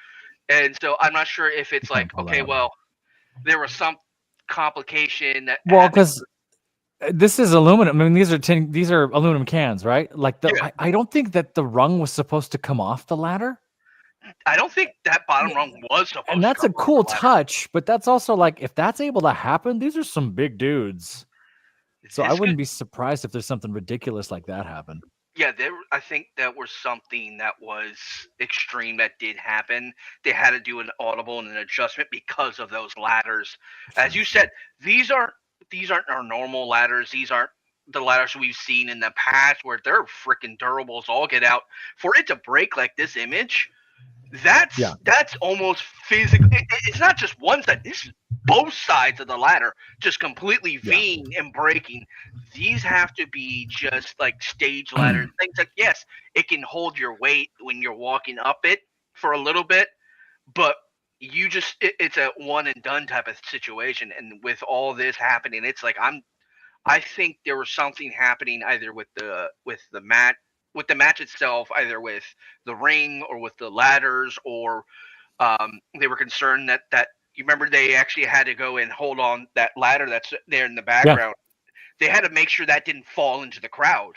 and so I'm not sure if it's like, okay, well, there was some complication that. Well, because this is aluminum. I mean, these are aluminum cans, right? Like I don't think that the rung was supposed to come off the ladder. I don't think that bottom rung was supposed to. And that's a cool touch, but that's also like if that's able to happen, these are some big dudes. So I wouldn't be surprised if there's something ridiculous like that happen. Yeah, I think that was something that was extreme that did happen. They had to do an audible and an adjustment because of those ladders. As you said, these aren't our normal ladders. These aren't the ladders we've seen in the past where they're freaking durables all get out. For it to break like this image, that's almost physical. It's not just one side. This is both sides of the ladder just completely V-ing and breaking. These have to be just like stage ladders. Things like, yes, it can hold your weight when you're walking up it for a little bit, but you just it's a one and done type of situation. And with all this happening, it's like I think there was something happening either with the match itself, either with the ring or with the ladders, or they were concerned that you remember they actually had to go and hold on that ladder that's there in the background. They had to make sure that didn't fall into the crowd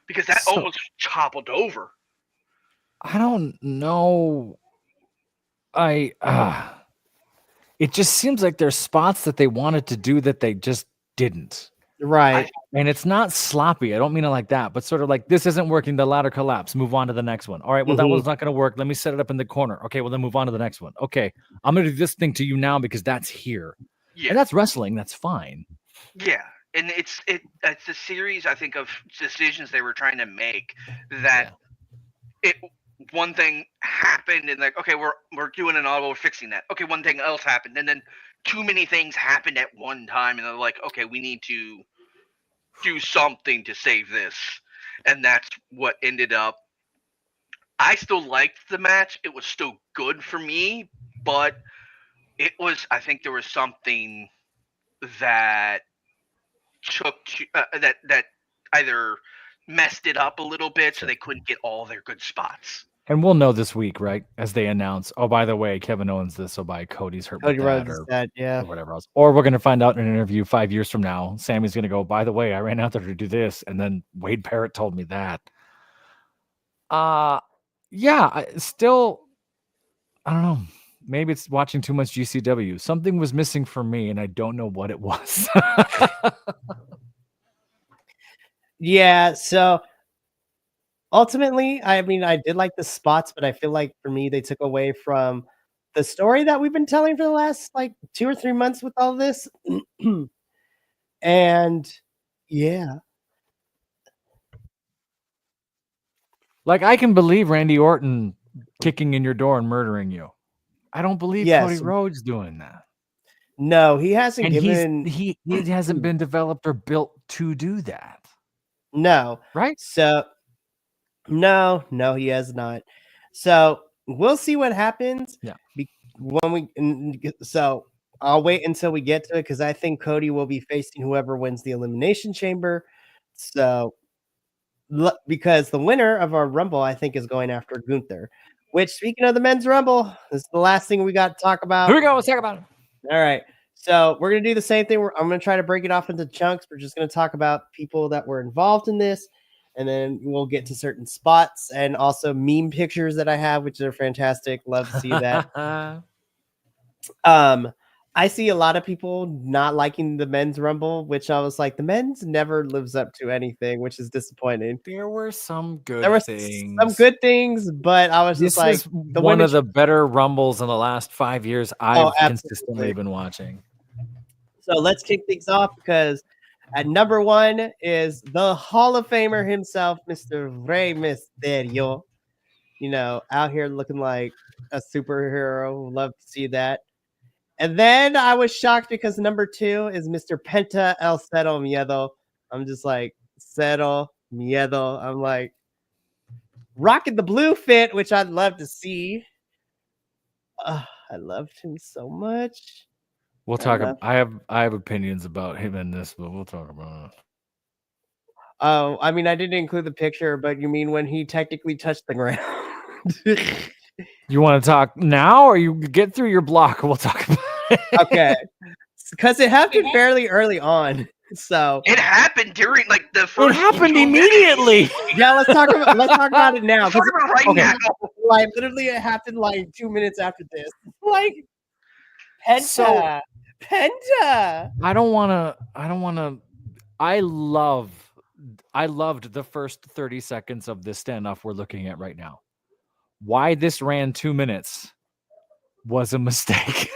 because that almost toppled over. I don't know. It just seems like there's spots that they wanted to do that they just didn't. Right. And it's not sloppy. I don't mean it like that, but sort of like this isn't working. The ladder collapse. Move on to the next one. All right. Well, that one's not going to work. Let me set it up in the corner. Okay. Well, then move on to the next one. Okay. I'm going to do this thing to you now because that's here. Yeah. And that's wrestling. That's fine. Yeah. And it's a series, I think, of decisions they were trying to make that one thing happened, and like, okay, we're doing an audible, we're fixing that. Okay, one thing else happened, and then too many things happened at one time, and they're like, okay, we need to do something to save this, and that's what ended up. I still liked the match. It was still good for me, but it was. I think there was something that that either messed it up a little bit, so they couldn't get all their good spots. And we'll know this week, right? As they announce, oh, by the way, Kevin Owens this, so by Cody's hurt Cody with Rhodes that, is or, that, yeah. or whatever else. Or we're going to find out in an interview 5 years from now. Sammy's going to go, by the way, I ran out there to do this, and then Wade Barrett told me that. Yeah, I don't know. Maybe it's watching too much GCW. Something was missing for me, and I don't know what it was. Yeah, so ultimately, I mean, I did like the spots, but I feel like for me, they took away from the story that we've been telling for the last like 2 or 3 months with all this. And yeah, Like, I can believe Randy Orton kicking in your door and murdering you. I don't believe Yes. Cody Rhodes doing that. no, he hasn't And given he hasn't been developed or built to do that. no. Right? So no, he has not. So we'll see what happens. Yeah. So I'll wait until we get to it because I think Cody will be facing whoever wins the Elimination Chamber. So because the winner of our Rumble, I think, is going after Gunther. Which, speaking of the men's Rumble, this is the last thing we got to talk about. Here we go. Let's talk about it. All right. So we're going to do the same thing. I'm going to try to break it off into chunks. We're just going to talk about people that were involved in this. And then we'll get to certain spots and also meme pictures that I have, which are fantastic. Love to see that. I see a lot of people not liking the men's Rumble, which I was like, the men's never lives up to anything, which is disappointing. There were some good There were things. some good things, but I was just like, This is one of the better Rumbles in the last 5 years I've consistently been watching. So let's kick things off because at number 1 is the Hall of Famer himself, Mr. Rey Mysterio. You know, out here looking like a superhero. Love to see that. And then I was shocked because number 2 is Mr. Penta El Cero Miedo. I'm just like, Cero Miedo. I'm like, rocking the blue fit, which I'd love to see. I loved him so much. We'll talk about. I have opinions about him in this, but we'll talk about it. Oh, I mean, I didn't include the picture, but you mean when he technically touched the ground? You want to talk now, or you get through your block? We'll talk about it. Okay, because it happened fairly early on. So it happened during like the first. It happened immediately. Yeah, let's talk about it now. Talk about right now. Like literally, it happened like 2 minutes after this. Like Penta. I don't want to. I loved the first 30 seconds of this standoff we're looking at right now. Why this ran 2 minutes was a mistake.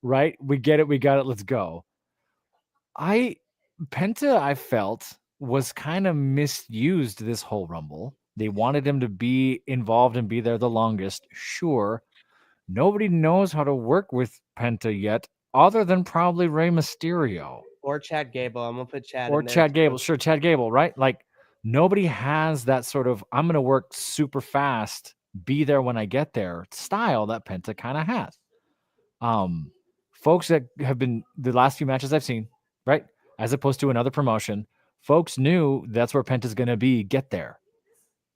Right? We get it. We got it. Let's go. Penta, I felt, was kind of misused this whole Rumble. They wanted him to be involved and be there the longest. Sure. Nobody knows how to work with Penta yet, other than probably Rey Mysterio. Or Chad Gable. I'm going to put Chad Or in there Chad too. Gable. Sure, Chad Gable, right? Like, nobody has that sort of, I'm going to work super fast, be there when I get there style that Penta kind of has. Folks that have been, the last few matches I've seen, right? As opposed to another promotion, folks knew that's where Penta's going to be, get there.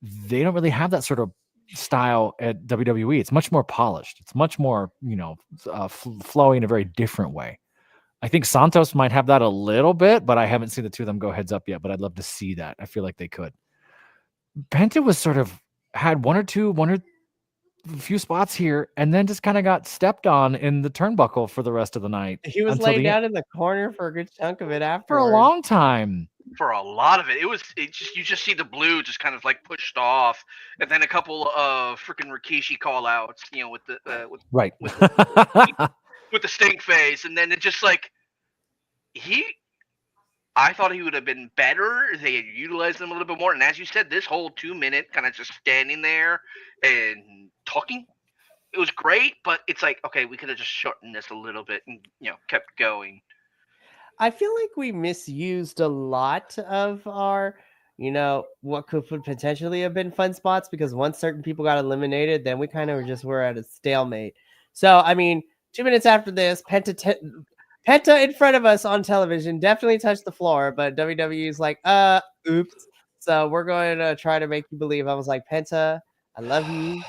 They don't really have that sort of style at WWE. It's much more polished. It's much more, flowing in a very different way. I think Santos might have that a little bit, but I haven't seen the two of them go heads up yet, but I'd love to see that. I feel like they could. Penta was sort of had one or few spots here, and then just kind of got stepped on in the turnbuckle for the rest of the night. He was laying down in the corner for a good chunk of it after. For a long time. For a lot of it, you just see the blue just kind of like pushed off, and then a couple of freaking Rikishi call outs, with the right with the stink face, and then it just like he I thought he would have been better if they had utilized him a little bit more. And as you said, this whole 2-minute kind of just standing there and talking, it was great. But it's like, okay, we could have just shortened this a little bit and kept going. I feel like we misused a lot of our, what could potentially have been fun spots, because once certain people got eliminated, then we kind of just were at a stalemate. So, I mean, 2 minutes after this, Penta in front of us on television definitely touched the floor, but WWE's like, oops. So we're going to try to make you believe. I was like, Penta, I love you.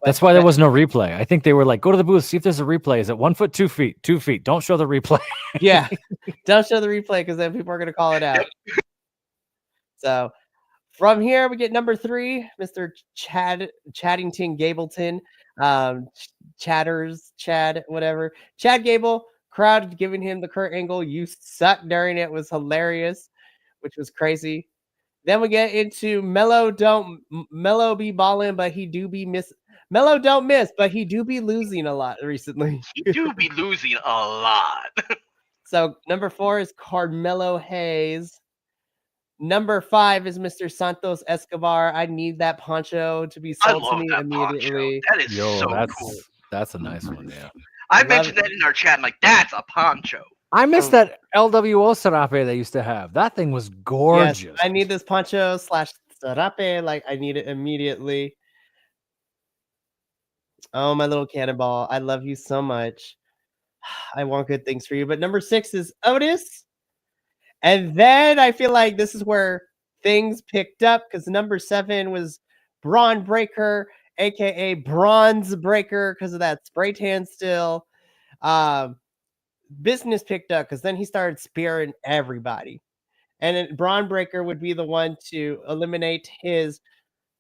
That's why there was no replay. I think they were like, go to the booth, see if there's a replay. Is it 1 foot, 2 feet, 2 feet? Don't show the replay. Yeah, don't show the replay because then people are going to call it out. Yep. So from here, we get number 3, Mr. Chaddington Gableton, Chad, whatever. Chad Gable, crowd giving him the Kurt Angle, you suck during it, was hilarious, which was crazy. Then we get into Mello be balling, but he do be Mello don't miss, but he do be losing a lot recently. He do be losing a lot. So number 4 is Carmelo Hayes. Number 5 is Mr. Santos Escobar. I need that poncho to be sold to me immediately. Poncho. That is so cool. That's a nice one, yeah. I mentioned that in our chat. I'm like, that's a poncho. I miss that LWO serape they used to have. That thing was gorgeous. Yes, I need this poncho / serape. Like, I need it immediately. Oh, my little cannonball. I love you so much. I want good things for you. But number 6 is Otis. And then I feel like this is where things picked up, because number 7 was Braun Breaker, aka Bronze Breaker, because of that spray tan still. Business picked up because then he started spearing everybody. And then Braun Breaker would be the one to eliminate his,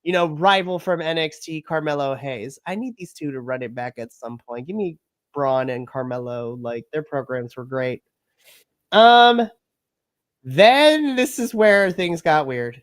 rival from NXT, Carmelo Hayes. I need these two to run it back at some point. Give me Braun and Carmelo. Like, their programs were great. Then this is where things got weird.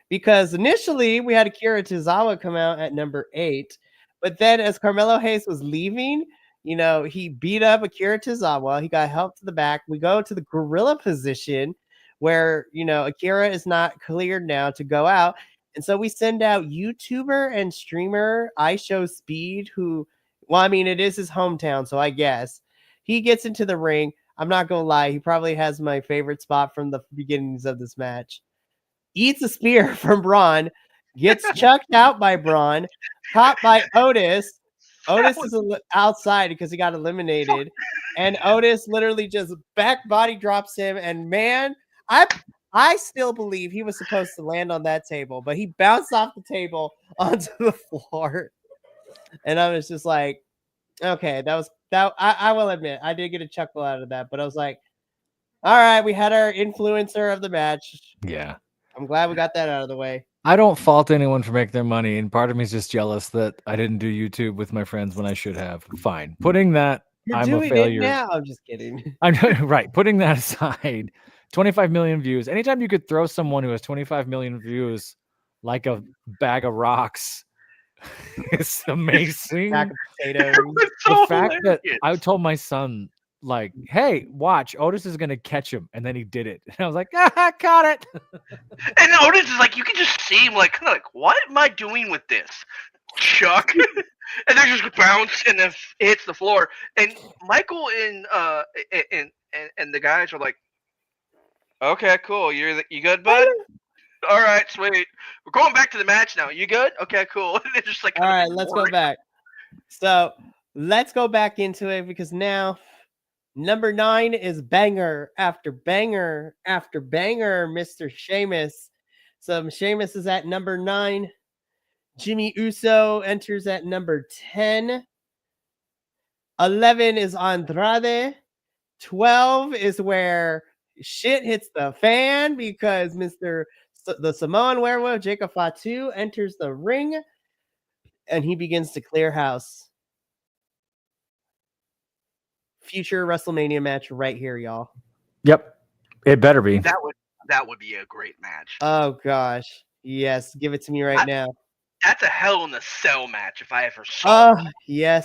Because initially we had Akira Tozawa come out at number 8. But then as Carmelo Hayes was leaving, he beat up Akira Tozawa. He got help to the back. We go to the gorilla position where, Akira is not cleared now to go out. And so we send out YouTuber and streamer iShowSpeed, who, well, I mean, it is his hometown, so I guess. He gets into the ring. I'm not going to lie. He probably has my favorite spot from the beginnings of this match. Eats a spear from Braun. Gets chucked out by Braun. Caught by Otis. Otis is outside because he got eliminated. And Otis literally just back body drops him. And man, I still believe he was supposed to land on that table, but he bounced off the table onto the floor. And I was just like, okay, I will admit, I did get a chuckle out of that, but I was like, all right, we had our influencer of the match. Yeah. I'm glad we got that out of the way. I don't fault anyone for making their money, and part of me is just jealous that I didn't do YouTube with my friends when I should have. Fine. Putting that, I'm a failure. Now. I'm just kidding. I'm right. Putting that aside, 25 million views. Anytime you could throw someone who has 25 million views like a bag of rocks, it's amazing. Bag of potatoes. The fact that I told my son, like, hey, watch, Otis is going to catch him. And then he did it. And I was like, caught it. And Otis is like, you can just see him like, kind of like, what am I doing with this? Chuck. And they just bounce and then it hits the floor. And Michael and the guys are like, okay, cool. You good, bud? All right, sweet. We're going back to the match now. You good? Okay, cool. And they're just like, all right, let's go back. So let's go back into it, because now number 9 is banger after banger after banger, Mr. Sheamus. So Sheamus is at number 9. Jimmy Uso enters at number 10. 11 is Andrade. 12 is where shit hits the fan, because the Samoan werewolf, Jacob Fatu, enters the ring and he begins to clear house. Future WrestleMania match right here, y'all. Yep. It better be. That would be a great match. Oh gosh. Yes, give it to me right now. That's a Hell in a Cell match if I ever saw it. Yes.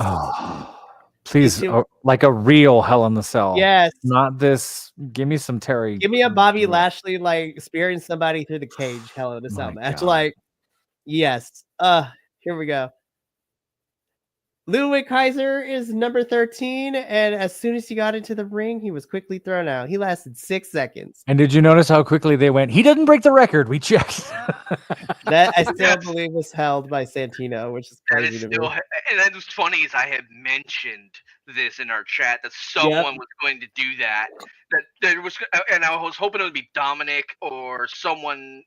Please, too. like a real Hell in the Cell. Yes. Not this. Give me some Terry. Give me a Bobby Yeah. Lashley like spearing somebody through the cage Hell in a Cell My match. God. Like, yes. Here we go. Ludwig Kaiser is number 13, and as soon as he got into the ring, he was quickly thrown out. He lasted 6 seconds. And did you notice how quickly they went? He didn't break the record. We checked. That I still believe was held by Santino, which is That crazy is to still, me. and that was funny is I had mentioned this in our chat that someone was going to do that. That there was, and I was hoping it would be Dominic or someone,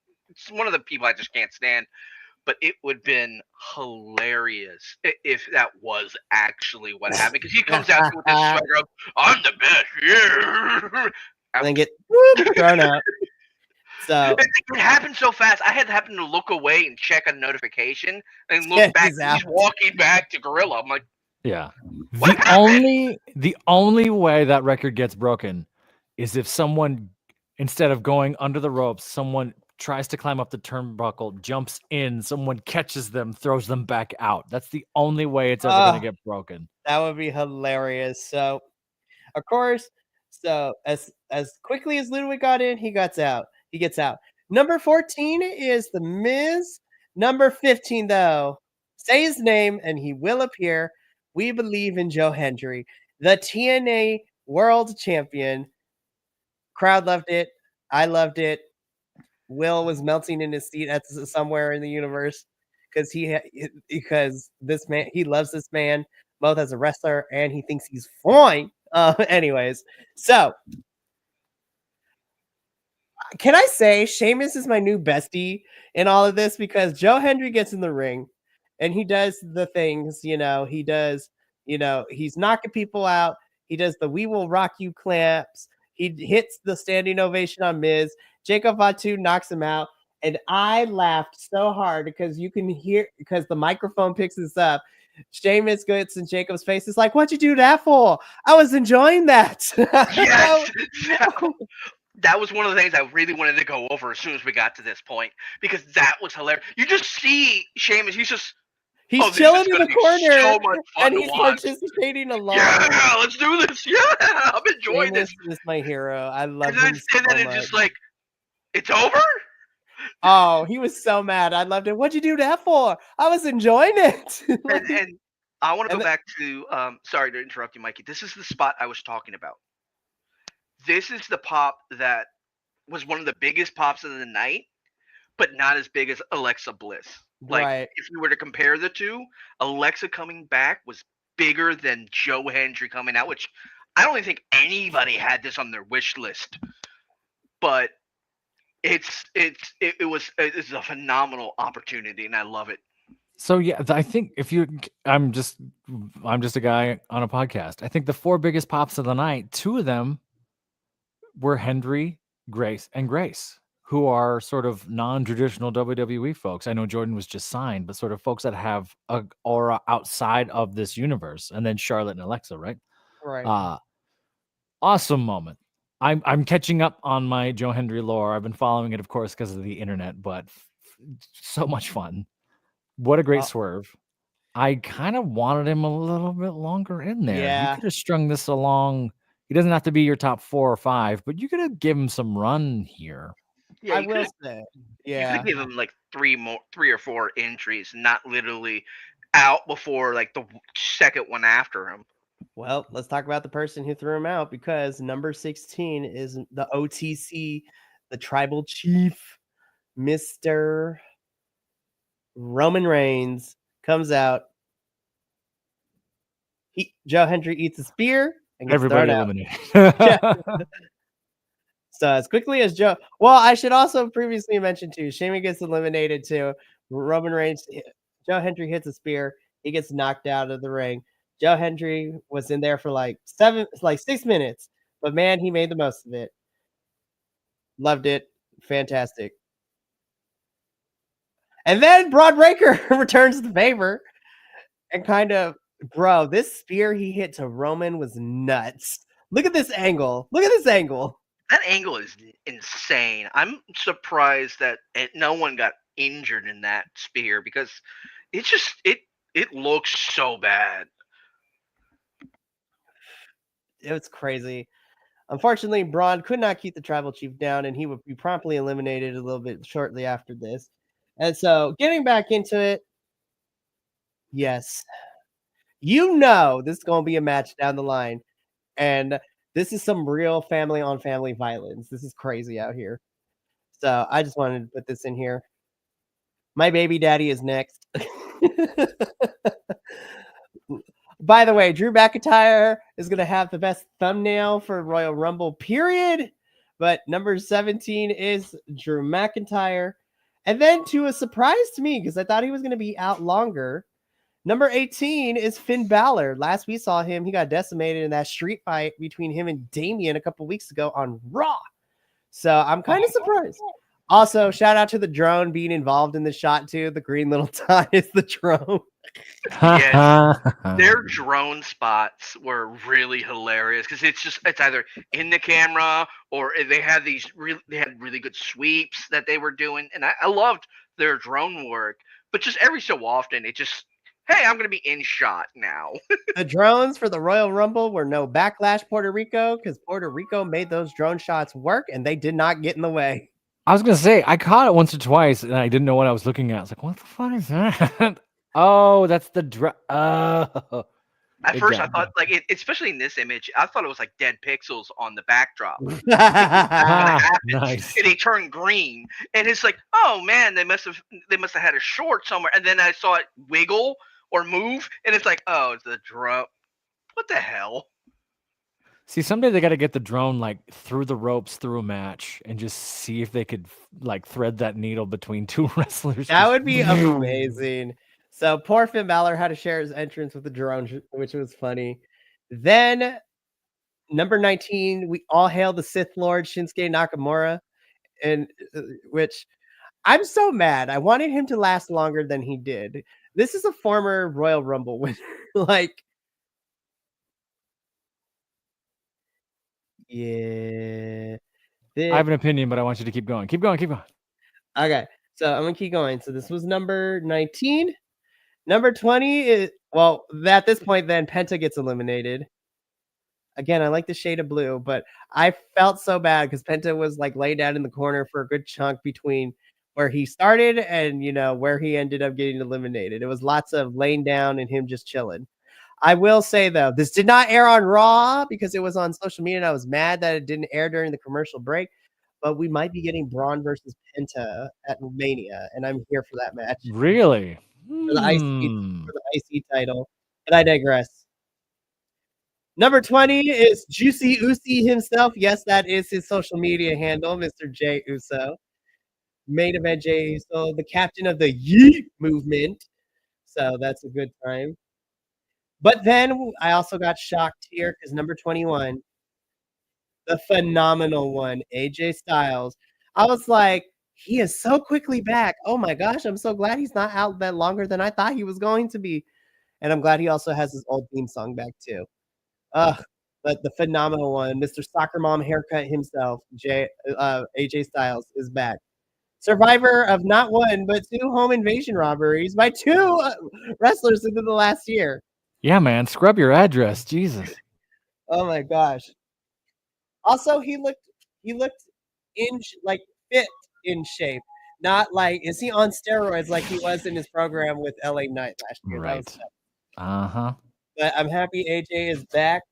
one of the people I just can't stand. But it would have been hilarious if that was actually what happened. Because he comes out with this swagger of, I'm the best, yeah. And then get thrown out. So it happened so fast. I had to happen to look away and check a notification and look back. He's walking back to Gorilla. I'm like, yeah. The only way that record gets broken is if someone, instead of going under the ropes, someone tries to climb up the turnbuckle, jumps in, someone catches them, throws them back out. That's the only way it's ever going to get broken. That would be hilarious. So, of course, so as quickly as Ludwig got in, he gets out. He gets out. Number 14 is The Miz. Number 15, though, say his name and he will appear. We believe in Joe Hendry, the TNA World Champion. Crowd loved it. I loved it. Will was melting in his seat at somewhere in the universe because this man, he loves this man both as a wrestler and he thinks he's fine. Anyways, so can I say Sheamus is my new bestie in all of this because Joe Hendry gets in the ring and he does the things, he does, he's knocking people out. He does the "We Will Rock You" clamps. He hits the standing ovation on Miz. Jacob Fatu knocks him out. And I laughed so hard because you can hear, because the microphone picks this up. Sheamus gets in Jacob's face. It's like, what'd you do that for? I was enjoying that. Yes. That was one of the things I really wanted to go over as soon as we got to this point because that was hilarious. You just see Sheamus. He's chilling in the corner so much fun and to he's watch. participating along. Yeah, let's do this. Yeah, I'm enjoying Sheamus this. is my hero. I love and him so then it's much. just like, it's over? Oh, he was so mad. I loved it. What'd you do that for? I was enjoying it. and I want to go back to, sorry to interrupt you, Mikey. This is the spot I was talking about. This is the pop that was one of the biggest pops of the night, but not as big as Alexa Bliss. Like, right. If you were to compare the two, Alexa coming back was bigger than Joe Hendry coming out, which I don't even think anybody had this on their wish list. But it was a phenomenal opportunity, and I love it. So yeah, I think I'm just a guy on a podcast. I think the 4 biggest pops of the night, 2 of them were Hendry, Grace, who are sort of non-traditional WWE folks. I know Jordan was just signed, but sort of folks that have a aura outside of this universe, and then Charlotte and Alexa, right? Right. Awesome moment. I'm catching up on my Joe Hendry lore. I've been following it, of course, because of the internet, but so much fun. What a great swerve. I kind of wanted him a little bit longer in there. Yeah. You could have strung this along. He doesn't have to be your top 4 or 5, but you could have given him some run here. Yeah, I will say. Yeah. You could give him like 3 or 4 entries, not literally out before like the second one after him. Well, let's talk about the person who threw him out because number 16 is the OTC, the tribal chief, Mr. Roman Reigns comes out. Joe Hendry eats a spear and gets Everybody thrown eliminated. So as quickly as Joe, well, I should also previously mention too, Sheamus gets eliminated too. Roman Reigns, Joe Hendry hits a spear. He gets knocked out of the ring. Joe Hendry was in there for like 6 minutes, but man, he made the most of it. Loved it. Fantastic. And then Braun Breaker returns the favor and kind of, bro, this spear he hit to Roman was nuts. Look at this angle. Look at this angle. That angle is insane. I'm surprised that no one got injured in that spear because it looks so bad. it was crazy. Unfortunately, Braun could not keep the tribal chief down, and he would be promptly eliminated a little bit shortly after this. And so, getting back into it, yes, this is going to be a match down the line. And this is some real family on family violence. This is crazy out here. So, I just wanted to put this in here. My baby daddy is next. By the way, Drew McIntyre is going to have the best thumbnail for Royal Rumble, period. But number 17 is Drew McIntyre. And then to a surprise to me, because I thought he was going to be out longer, number 18 is Finn Balor. Last we saw him, he got decimated in that street fight between him and Damian a couple weeks ago on Raw. So I'm kind of surprised. Also, shout out to the drone being involved in the shot too. The green little dot is the drone. Yes, their drone spots were really hilarious because it's either in the camera or they had really good sweeps that they were doing, and I loved their drone work. But just every so often, hey, I'm gonna be in shot now. The drones for the Royal Rumble were no backlash Puerto Rico because Puerto Rico made those drone shots work and they did not get in the way. I was gonna say I caught it once or twice and I didn't know what I was looking at. I was like, "What the fuck is that?" Oh, that's the At first, I thought especially in this image, I thought it was like dead pixels on the backdrop. Nice. And they turned green, and it's like, oh man, they must have had a short somewhere. And then I saw it wiggle or move, and it's like, oh, it's the drone. What the hell? See, someday they got to get the drone like through the ropes through a match and just see if they could like thread that needle between two wrestlers. That would be amazing. So poor Finn Balor had to share his entrance with the drone, which was funny. Then number 19, we all hail the Sith Lord Shinsuke Nakamura, and which I'm so mad. I wanted him to last longer than he did. This is a former Royal Rumble winner. Yeah. I have an opinion, but I want you to keep going. Keep going. Okay, so I'm gonna keep going. So this was number 19. Number 20 is, well, at this point, then Penta gets eliminated. Again, I like the shade of blue, but I felt so bad because Penta was like laid down in the corner for a good chunk between where he started and where he ended up getting eliminated. It was lots of laying down and him just chilling. I will say, though, this did not air on Raw because it was on social media, and I was mad that it didn't air during the commercial break. But we might be getting Braun versus Penta at Mania, and I'm here for that match. Really? For the IC title. But I digress. Number 20 is Juicy Usi himself. Yes, that is his social media handle, Mr. Jey Uso. Main event Jey Uso, the captain of the Yeet movement. So that's a good time. But then I also got shocked here because number 21, the phenomenal one, AJ Styles. I was like, he is so quickly back. Oh my gosh, I'm so glad he's not out that longer than I thought he was going to be. And I'm glad he also has his old theme song back too. But the phenomenal one, Mr. Soccer Mom haircut himself, AJ Styles is back. Survivor of not one, but 2 home invasion robberies by 2 wrestlers into the last year. Yeah, man. Scrub your address. Jesus. Oh my gosh. Also, he looked in fit in shape. Not like, is he on steroids like he was in his program with LA Knight last year? Right. But I'm happy AJ is back.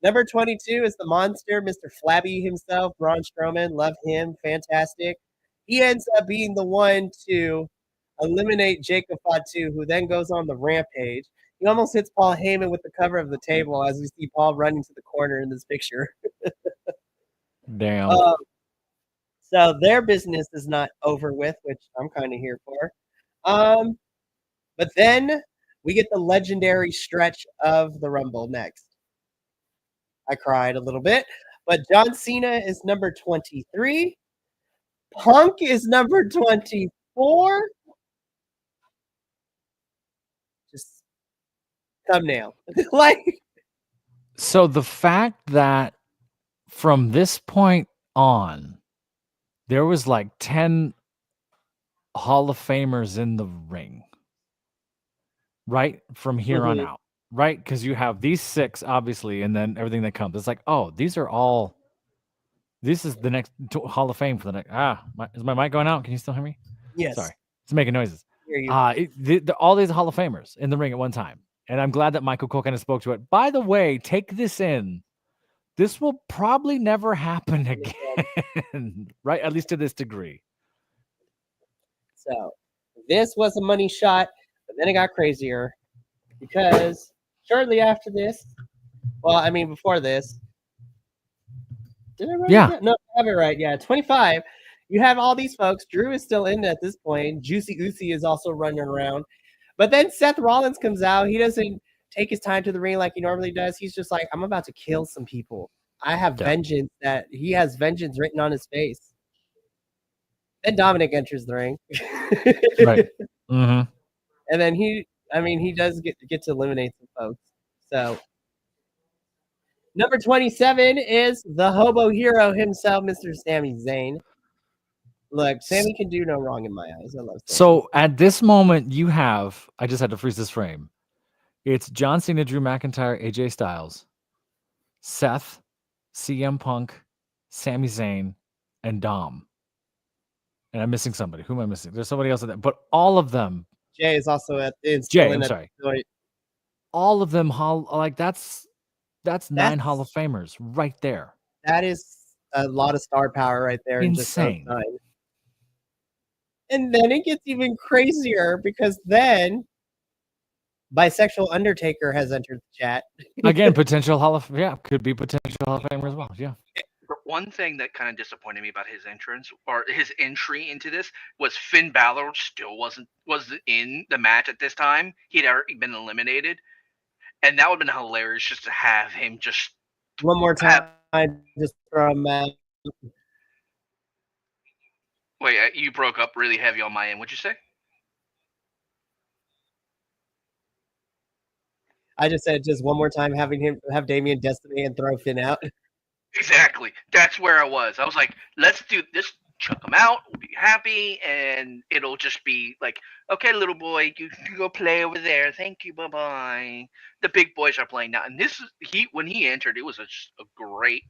Number 22 is the monster, Mr. Flabby himself, Braun Strowman. Love him. Fantastic. He ends up being the one to eliminate Jacob Fatu, who then goes on the rampage. He almost hits Paul Heyman with the cover of the table as we see Paul running to the corner in this picture. Damn. So their business is not over with, which I'm kind of here for. But then we get the legendary stretch of the Rumble next. I cried a little bit. But John Cena is number 23. Punk is number 24. Just thumbnail. So the fact that from this point on, there was like 10 Hall of Famers in the ring, right? From here on out. right? Because you have these 6, obviously, and then everything that comes. It's like, oh, these are all. This is the next Hall of Fame for the next. Is my mic going out? Can you still hear me? Yes. Sorry, it's making noises. Hear you. All these Hall of Famers in the ring at one time, and I'm glad that Michael Cole kind of spoke to it. By the way, take this in. This will probably never happen again, right? At least to this degree. So this was a money shot, but then it got crazier because shortly after this, well, I mean before this, did I write it down? No, I have it right. Yeah, 25. You have all these folks. Drew is still in at this point. Juicy Uzi is also running around. But then Seth Rollins comes out. He doesn't take his time to the ring like he normally does. He's just like, I'm about to kill some people. I have vengeance. That he has vengeance written on his face. Then Dominic enters the ring. Right. Mm-hmm. And then he does get to eliminate some folks. So number 27 is the hobo hero himself, Mr. Sami Zayn. Look, Sammy can do no wrong in my eyes. I love Sammy. So at this moment, you have, I just had to freeze this frame. It's John Cena, Drew McIntyre, AJ Styles, Seth, CM Punk, Sami Zayn, and Dom. And I'm missing somebody. Who am I missing? There's somebody else in there. But all of them. Jay is also at. Jay, I'm sorry. All of them, that's 9 Hall of Famers right there. That is a lot of star power right there. Insane. And then it gets even crazier because then Bisexual Undertaker has entered the chat. Again, potential could be potential Hall of Famer as well. Yeah. One thing that kind of disappointed me about his entrance or his entry into this was Finn Balor still wasn't in the match at this time. He'd already been eliminated, and that would have been hilarious just to have him just one more time. Just throw him out. Wait, you broke up really heavy on my end. What'd you say? I just said just one more time, having him have Damian Destiny and throw Finn out. Exactly. That's where I was. I was like, let's do this. Chuck him out. We'll be happy, and it'll just be like, okay, little boy, you can go play over there. Thank you. Bye bye. The big boys are playing now, and this is when he entered. It was a great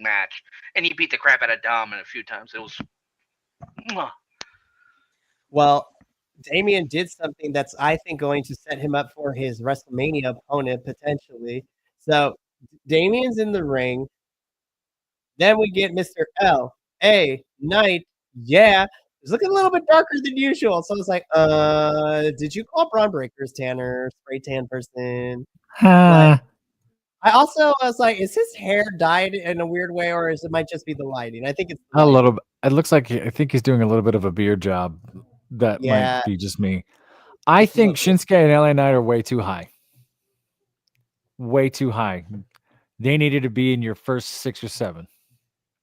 match, and he beat the crap out of Dom a few times. It was. Well, Damian did something that's, I think, going to set him up for his WrestleMania opponent potentially. So Damian's in the ring. Then we get Mr. L.A. Knight. Yeah, it's looking a little bit darker than usual. So I was like, did you call Braun Breakers Tanner, spray tan person? I was like, is his hair dyed in a weird way, or it might just be the lighting? I think it's a little bit. It looks like I think he's doing a little bit of a beard job. That might be just me. I think Shinsuke and LA Knight are way too high. Way too high. They needed to be in your first 6 or 7,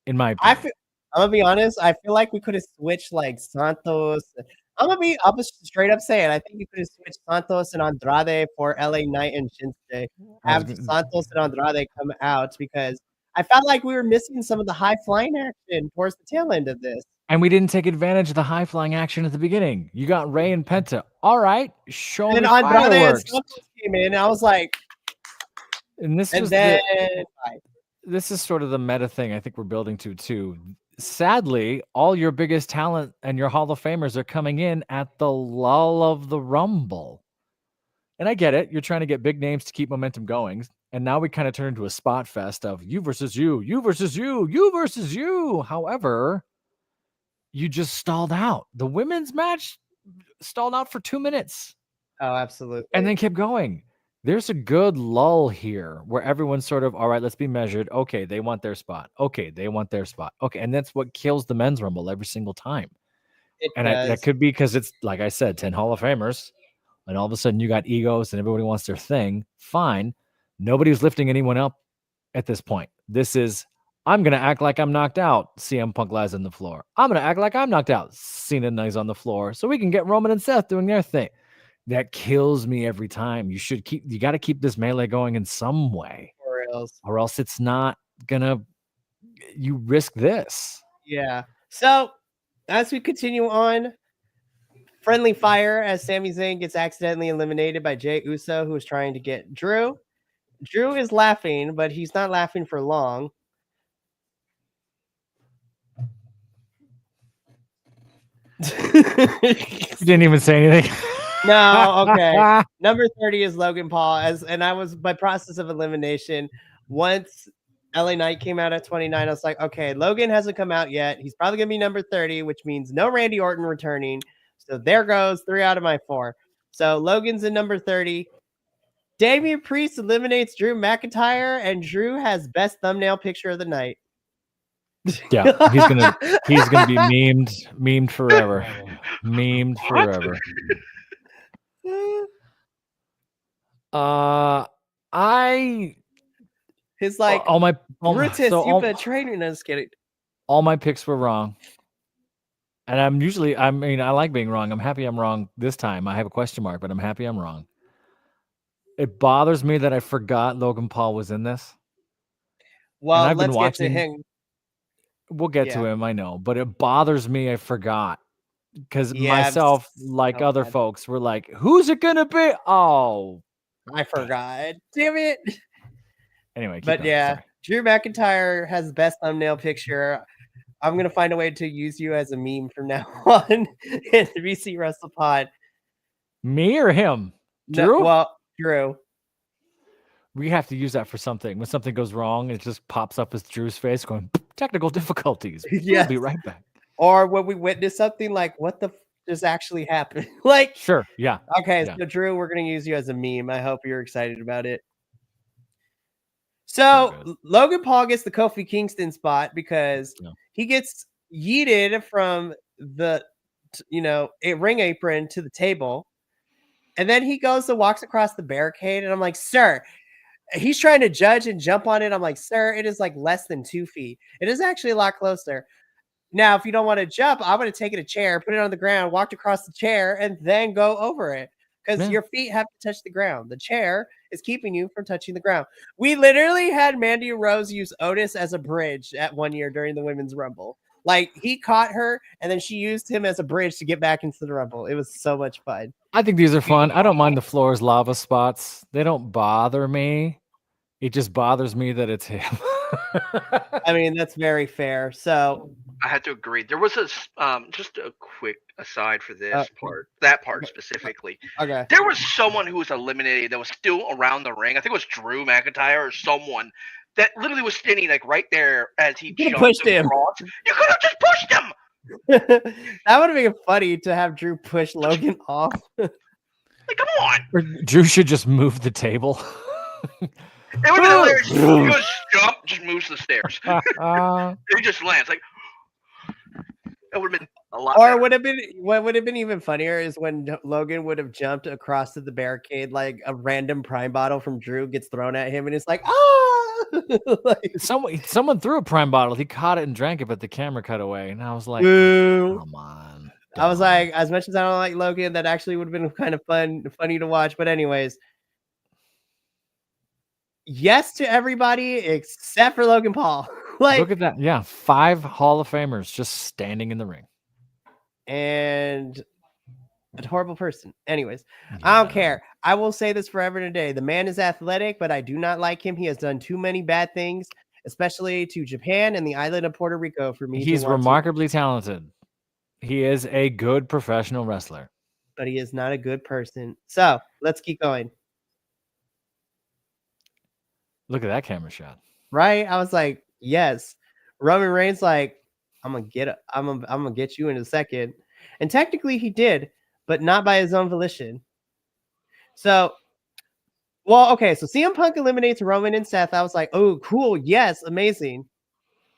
in my opinion. I'm gonna be honest. I feel like we could have switched like Santos. I'll be straight up saying I think you could have switched Santos and Andrade for LA Knight and Shinsuke. Have Santos and Andrade come out because I felt like we were missing some of the high flying action towards the tail end of this. And we didn't take advantage of the high flying action at the beginning. You got Ray and Penta. All right, show me fireworks. And Santos came in, and I was like, and this is sort of the meta thing I think we're building to too. Sadly, all your biggest talent and your Hall of Famers are coming in at the lull of the Rumble. And I get it. You're trying to get big names to keep momentum going. And now we kind of turn into a spot fest of you versus you, you versus you, you versus you. However, you just stalled out. The women's match stalled out for 2 minutes. Oh, absolutely. And then kept going. There's a good lull here where everyone's sort of, all right, let's be measured. Okay, they want their spot. Okay, they want their spot. Okay, and that's what kills the men's Rumble every single time. That could be because it's, like I said, 10 Hall of Famers, and all of a sudden you got egos and everybody wants their thing. Fine. Nobody's lifting anyone up at this point. This is, I'm going to act like I'm knocked out. CM Punk lies on the floor. I'm going to act like I'm knocked out. Cena lies on the floor so we can get Roman and Seth doing their thing. That kills me every time. You got to keep this melee going in some way, or else it's not gonna. You risk this. Yeah. So as we continue on, Friendly fire as Sami Zayn gets accidentally eliminated by Jey Uso, who was trying to get Drew. Drew is laughing, but he's not laughing for long. You didn't even say anything. No, okay. Number 30 is Logan Paul, and I was by process of elimination. Once LA Knight came out at 29, I was like, okay, Logan hasn't come out yet. He's probably gonna be number 30, which means no Randy Orton returning. So there goes 3 out of my 4. So Logan's in number 30. Damian Priest eliminates Drew McIntyre, and Drew has best thumbnail picture of the night. Yeah, he's gonna be memed forever. Memed forever. His like all my Brutus, so you've all, been training. No, just kidding. all my picks were wrong. And I like being wrong. I'm happy I'm wrong this time. I have a question mark, but I'm happy I'm wrong. It bothers me that I forgot Logan Paul was in this. Well, I've been let's watching- get to him. We'll get to him, I know, but it bothers me I forgot. Because Yeah, myself, like so other bad. folks, were like, who's it gonna be? Oh. I forgot. Damn it. Anyway, keep But going. yeah, Sorry. Drew McIntyre has the best thumbnail picture. I'm gonna find a way to use you as a meme from now on in the VC WrestlePod. Me or him? No, Drew? well, Drew. We have to use that for something. When something goes wrong, it just pops up as Drew's face going, technical difficulties. Yes. We'll be right back. Or when we witness something like, what the just actually happened? Like, Sure. Yeah. okay, Yeah. so Drew, we're gonna use you as a meme. I hope you're excited about it. So Logan Paul gets the Kofi Kingston spot because he gets yeeted from the a ring apron to the table, and then he goes and walks across the barricade, and I'm like, sir, he's trying to judge and jump on it. I'm like, sir, it is like less than 2 feet. It is actually a lot closer. Now, if you don't want to jump, I'm going to take it a chair, put it on the ground, walk across the chair, and then go over it. Because your feet have to touch the ground. The chair is keeping you from touching the ground. We literally had Mandy Rose use Otis as a bridge at 1 year during the Women's Rumble. Like, he caught her, and then she used him as a bridge to get back into the Rumble. It was so much fun. I think these are fun. I don't mind the floor is lava spots. They don't bother me. It just bothers me that it's him. I mean, that's very fair. So I had to agree. There was just a quick aside for this that part specifically. Okay. There was someone who was eliminated that was still around the ring. I think it was Drew McIntyre or someone that literally was standing like right there as he jumped pushed him. across. You could have just pushed him. That would have been funny to have Drew push Logan off. Like, come on. Or Drew should just move the table. It would have been hilarious. He goes jump, just moves the stairs. He just lands. Like, it would have been a lot Or better. what would have been even funnier is when Logan would have jumped across to the barricade, like a random prime bottle from Drew gets thrown at him, and it's like, like, someone threw a prime bottle. He caught it and drank it, but the camera cut away. And I was like, boo. come on. I was like, as much as I don't like Logan, that actually would have been kind of funny to watch. But anyways, yes to everybody except for Logan Paul. Like, look at that. Yeah, 5 Hall of Famers just standing in the ring. And a horrible person. Anyways, I don't care. I will say this forever and a day. The man is athletic, but I do not like him. He has done too many bad things, especially to Japan and the island of Puerto Rico for me. He's remarkably talented. He is a good professional wrestler. But he is not a good person. So let's keep going. Look at that camera shot. Right? I was like, yes. Roman Reigns, like, I'm gonna get you in a second. And technically he did, but not by his own volition. So, well, okay, so CM Punk eliminates Roman and Seth. I was like, oh, cool, yes, amazing.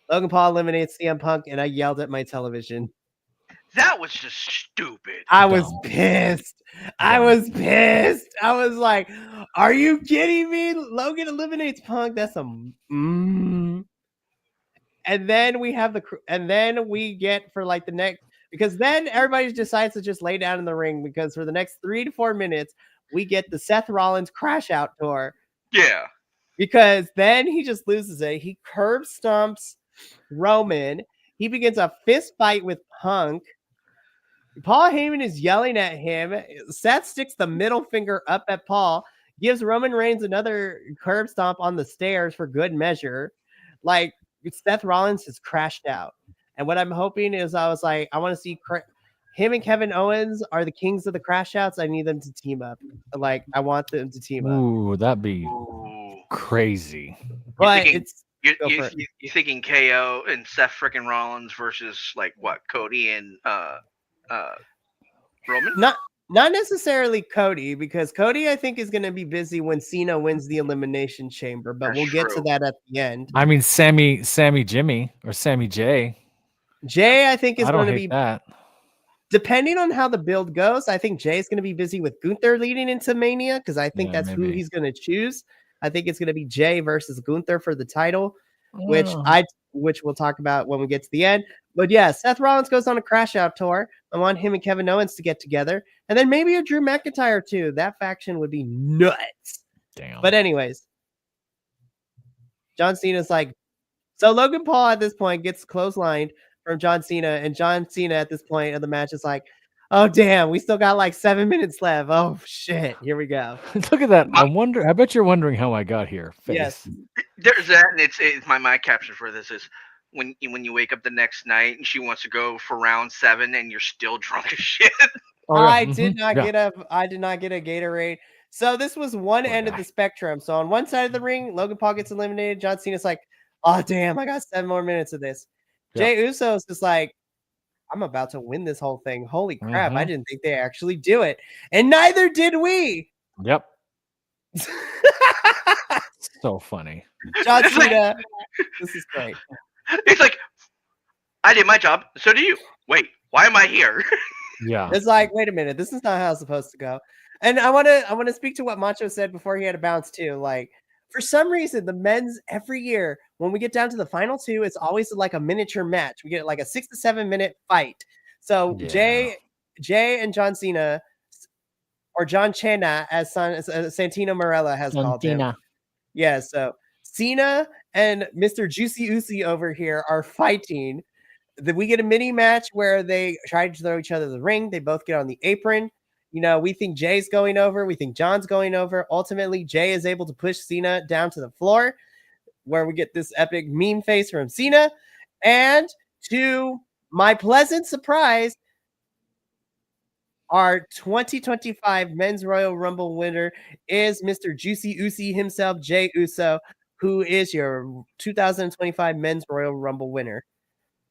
Logan Paul eliminates CM Punk, and I yelled at my television. That was just stupid. I was pissed. I was pissed. I was like, are you kidding me? Logan eliminates Punk. That's a And then we have we get for like the next, because then everybody decides to just lay down in the ring, because for the next 3 to 4 minutes, we get the Seth Rollins crash out tour. Yeah. Because then he just loses it. He curb stomps Roman. He begins a fist fight with Punk. Paul Heyman is yelling at him. Seth sticks the middle finger up at Paul, gives Roman Reigns another curb stomp on the stairs for good measure. Like, Seth Rollins has crashed out. And what I'm hoping is I want to see him and Kevin Owens are the kings of the crash outs. I need them to team up. Like, I want them to team up. Ooh, that'd be crazy. But you're thinking KO and Seth freaking Rollins versus like what, Cody and Roman? Not necessarily Cody, because Cody I think is going to be busy when Cena wins the Elimination Chamber, but we'll get to that at the end. I mean, Sammy Jimmy or Sammy J. Jay, I think is going to be that. Depending on how the build goes. I think Jay is going to be busy with Gunther leading into Mania because I think that's who he's going to choose. I think it's going to be Jay versus Gunther for the title, which we'll talk about when we get to the end. But yeah, Seth Rollins goes on a crash out tour. I want him and Kevin Owens to get together, and then maybe a Drew McIntyre too. That faction would be nuts. Damn. But anyways, John Cena's like, so Logan Paul at this point gets clotheslined from John Cena, and John Cena at this point of the match is like, oh damn, we still got like 7 minutes left. Oh shit, here we go. Look at that. I bet you're wondering how I got here. Face. Yes. There's that, and it's my caption for this is when you wake up the next night and she wants to go for round 7 and you're still drunk as shit. I did not get a Gatorade. So this was one end of the spectrum. So on one side of the ring, Logan Paul gets eliminated. John Cena's like, oh damn, I got 7 more minutes of this. Jay Uso's just like, I'm about to win this whole thing. Holy crap, I didn't think they actually do it. And neither did we. Yep. So funny. John Cena, this is great. It's like, I did my job, so do you. Wait, why am I here? Yeah. It's like, wait a minute, this is not how it's supposed to go. And I want to speak to what Macho said before he had a bounce too. Like, for some reason, the men's every year, when we get down to the final 2, it's always like a miniature match. We get like a 6 to 7 minute fight. So Jay and John Cena, or John Cena, as Santino Marella has called him. Yeah, so Cena and Mr. Juicy Uzi over here are fighting. We get a mini match where they try to throw each other the ring. They both get on the apron. You know, we think Jay's going over. We think John's going over. Ultimately, Jay is able to push Cena down to the floor, where we get this epic meme face from Cena. And to my pleasant surprise, our 2025 Men's Royal Rumble winner is Mr. Juicy Uzi himself, Jay Uso, who is your 2025 Men's Royal Rumble winner.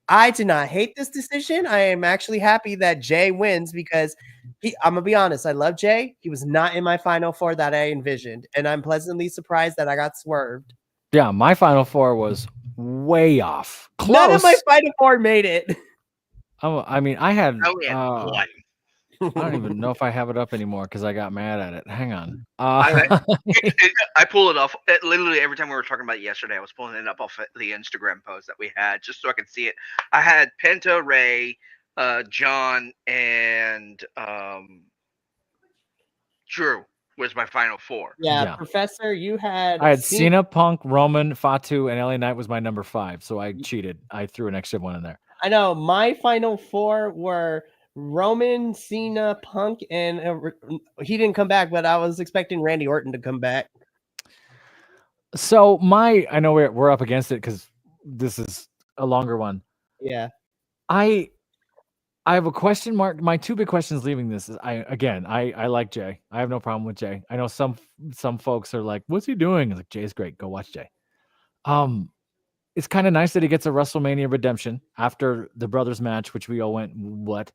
I did not hate this decision. I am actually happy that Jay wins because I'm going to be honest. I love Jay. He was not in my Final 4 that I envisioned. And I'm pleasantly surprised that I got swerved. Yeah, my Final 4 was way off. Close. None of my Final 4 made it. I mean, I had one. I don't even know if I have it up anymore because I got mad at it. Hang on. I pull it off. Literally every time we were talking about it yesterday, I was pulling it up off the Instagram post that we had just so I could see it. I had Penta, Ray, John, and Drew was my Final 4. Yeah. Professor, you had... I had Cena, Punk, Roman, Fatu, and LA Knight was my number 5. So I cheated. I threw an extra one in there. I know. My Final 4 were... Roman, Cena, Punk, and he didn't come back, but I was expecting Randy Orton to come back. So I know we're up against it because this is a longer one. Yeah. I have a question mark. My 2 big questions leaving this is I like Jay. I have no problem with Jay. I know some folks are like, what's he doing? It's like, Jay's great. Go watch Jay. It's kind of nice that he gets a WrestleMania redemption after the brothers match, which we all went, what?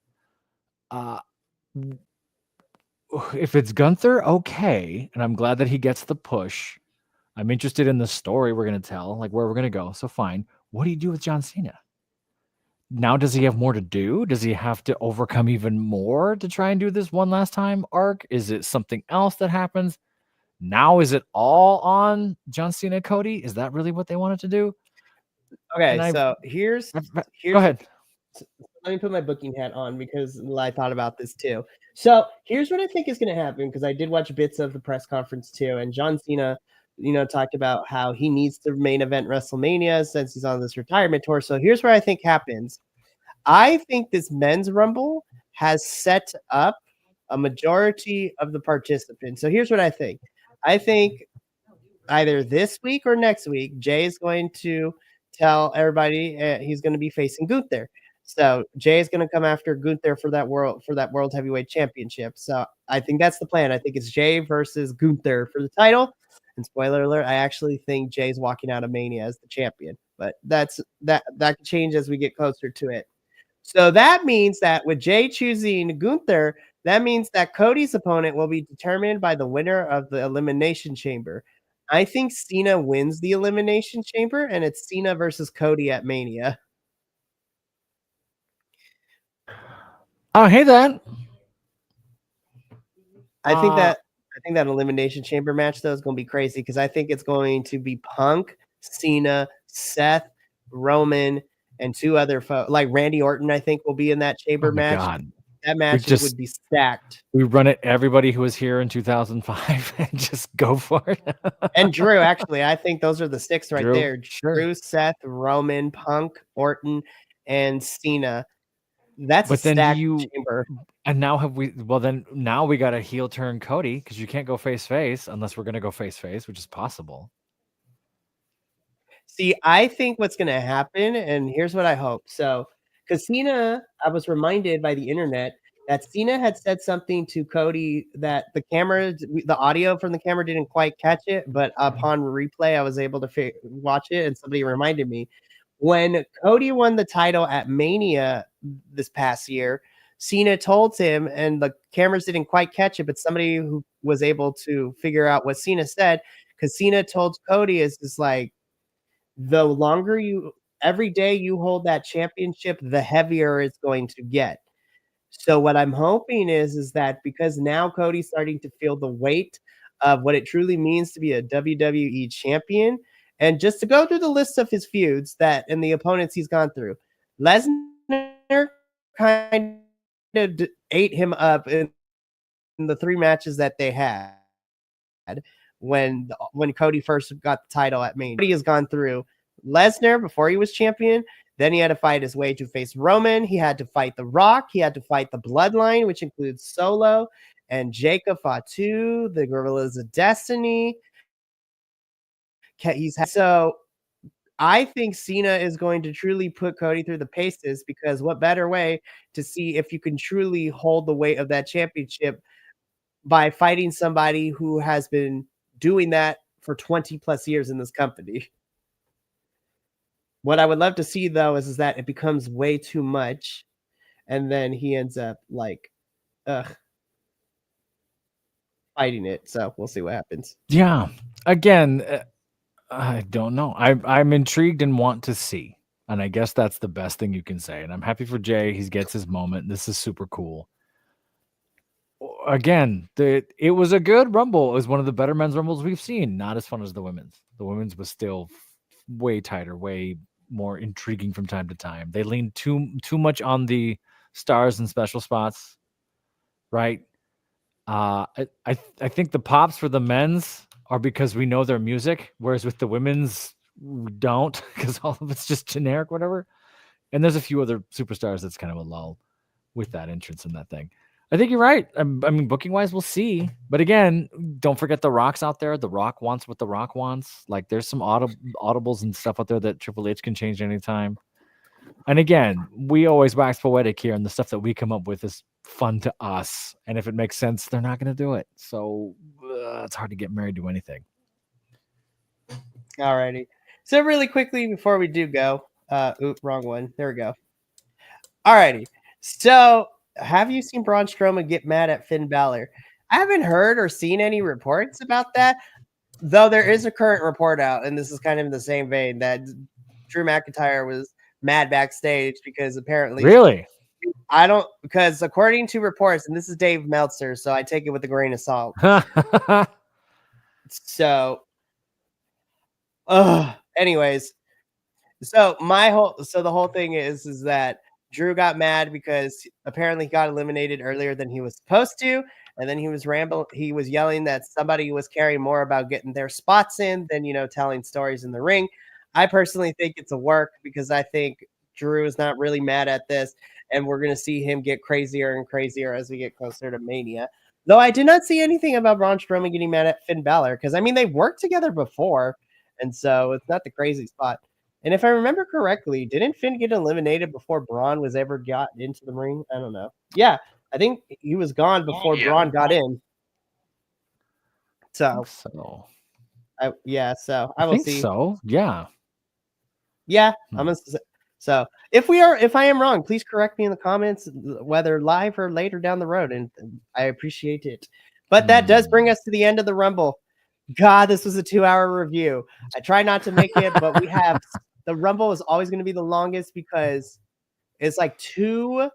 If it's Gunther, okay, and I'm glad that he gets the push. I'm interested in the story we're going to tell, like where we're going to go, so fine. What do you do with John Cena? Now, does he have more to do? Does he have to overcome even more to try and do this one last time arc? Is it something else that happens? Now, is it all on John Cena, Cody? Is that really what they wanted to do? Okay, so here's go ahead. Let me put my booking hat on because I thought about this too. So here's what I think is going to happen, because I did watch bits of the press conference too. And John Cena, talked about how he needs to main event WrestleMania since he's on this retirement tour. So here's what I think happens. I think this men's Rumble has set up a majority of the participants. So here's what I think. I think either this week or next week, Jay is going to tell everybody he's going to be facing Gunther. So Jay is going to come after Gunther for that world heavyweight championship. So I think that's the plan. I think it's Jay versus Gunther for the title. And spoiler alert, I actually think Jay's walking out of Mania as the champion. But that can change as we get closer to it. So that means that with Jay choosing Gunther, that means that Cody's opponent will be determined by the winner of the Elimination Chamber. I think Cena wins the Elimination Chamber, and it's Cena versus Cody at Mania. Oh, hey, that. I think that Elimination Chamber match though is going to be crazy because I think it's going to be Punk, Cena, Seth, Roman, and two other folks like Randy Orton. I think will be in that chamber match. God. That match would be stacked. We run it everybody who was here in 2005 and just go for it. And Drew, actually, I think those are the six right there. Sure. Drew, Seth, Roman, Punk, Orton, and Cena. That's a stacked chamber. And now now we got a heel turn Cody because you can't go face unless we're going to go face, which is possible. See, I think what's going to happen, and here's what I hope. So, because Cena, I was reminded by the internet that Cena had said something to Cody that the audio from the camera didn't quite catch it, but upon replay, I was able to watch it, and somebody reminded me. When Cody won the title at Mania this past year, Cena told him, and the cameras didn't quite catch it, but somebody who was able to figure out what Cena said, because Cena told Cody is like, the longer every day you hold that championship, the heavier it's going to get. So what I'm hoping is that because now Cody's starting to feel the weight of what it truly means to be a WWE champion, and just to go through the list of his feuds and the opponents he's gone through, Lesnar kind of ate him up in the three matches that they had when Cody first got the title at Mania. Cody has gone through Lesnar before he was champion. Then he had to fight his way to face Roman. He had to fight The Rock. He had to fight the Bloodline, which includes Solo and Jacob Fatu, the Gorillas of Destiny. So I think Cena is going to truly put Cody through the paces, because what better way to see if you can truly hold the weight of that championship by fighting somebody who has been doing that for 20 plus years in this company. What I would love to see though is that it becomes way too much, and then he ends up like fighting it. So we'll see what happens. Yeah. Again, I don't know. I'm intrigued and want to see. And I guess that's the best thing you can say. And I'm happy for Jay. He gets his moment. This is super cool. Again, it was a good Rumble. It was one of the better men's Rumbles we've seen. Not as fun as the women's. The women's was still way tighter, way more intriguing from time to time. They leaned too much on the stars and special spots, right? I think the pops for the men's are because we know their music, whereas with the women's, we don't, because all of it's just generic, whatever. And there's a few other superstars that's kind of a lull with that entrance and that thing. I think you're right. I mean, booking-wise, we'll see. But again, don't forget The Rock's out there. The Rock wants what The Rock wants. Like, there's some audibles and stuff out there that Triple H can change anytime. And again, we always wax poetic here, and the stuff that we come up with is fun to us. And if it makes sense, they're not going to do it. So it's hard to get married to anything. Alrighty. So really quickly before we do go, wrong one. There we go. Alrighty. So have you seen Braun Strowman get mad at Finn Balor? I haven't heard or seen any reports about that, though there is a current report out, and this is kind of in the same vein, that Drew McIntyre was mad backstage because apparently because according to reports, and this is Dave Meltzer, so I take it with a grain of salt. So anyways, so the whole thing is that Drew got mad because apparently he got eliminated earlier than he was supposed to, and then he was yelling that somebody was caring more about getting their spots in than telling stories in the ring. I personally think it's a work, because I think Drew is not really mad at this. and we're going to see him get crazier and crazier as we get closer to Mania. Though I did not see anything about Braun Strowman getting mad at Finn Balor, because I mean they've worked together before, and so it's not the crazy spot. And if I remember correctly, didn't Finn get eliminated before Braun was ever got into the ring? I don't know. Yeah, I think he was gone before Braun got in. So, so I will think see. so. Yeah. I'm gonna. So if I am wrong, please correct me in the comments, whether live or later down the road, and I appreciate it. But that does bring us to the end of the Rumble. God, this was a 2-hour review. I try not to make it, but we have the Rumble is always going to be the longest because it's like 2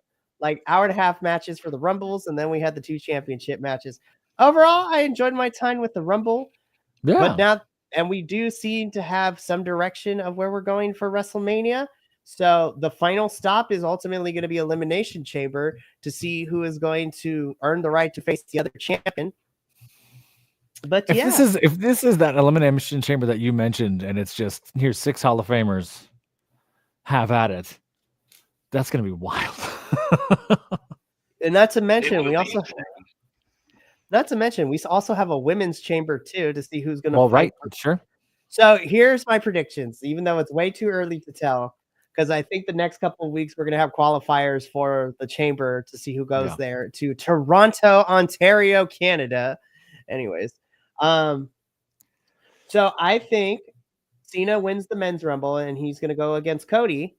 hour-and-a-half matches for the Rumbles, and then we had the 2 championship matches. Overall, I enjoyed my time with the Rumble. Yeah. But now, and we do seem to have some direction of where we're going for WrestleMania. So the final stop is ultimately going to be Elimination Chamber to see who is going to earn the right to face the other champion. But if this is that Elimination Chamber that you mentioned, and it's just here's 6 Hall of Famers, have at it. That's going to be wild. And not to mention, we also have a women's chamber too to see who's going to fight. Right, sure. So here's my predictions, even though it's way too early to tell, because I think the next couple of weeks we're going to have qualifiers for the chamber to see who goes there to Toronto, Ontario, Canada. Anyways, so I think Cena wins the men's Rumble and he's going to go against Cody.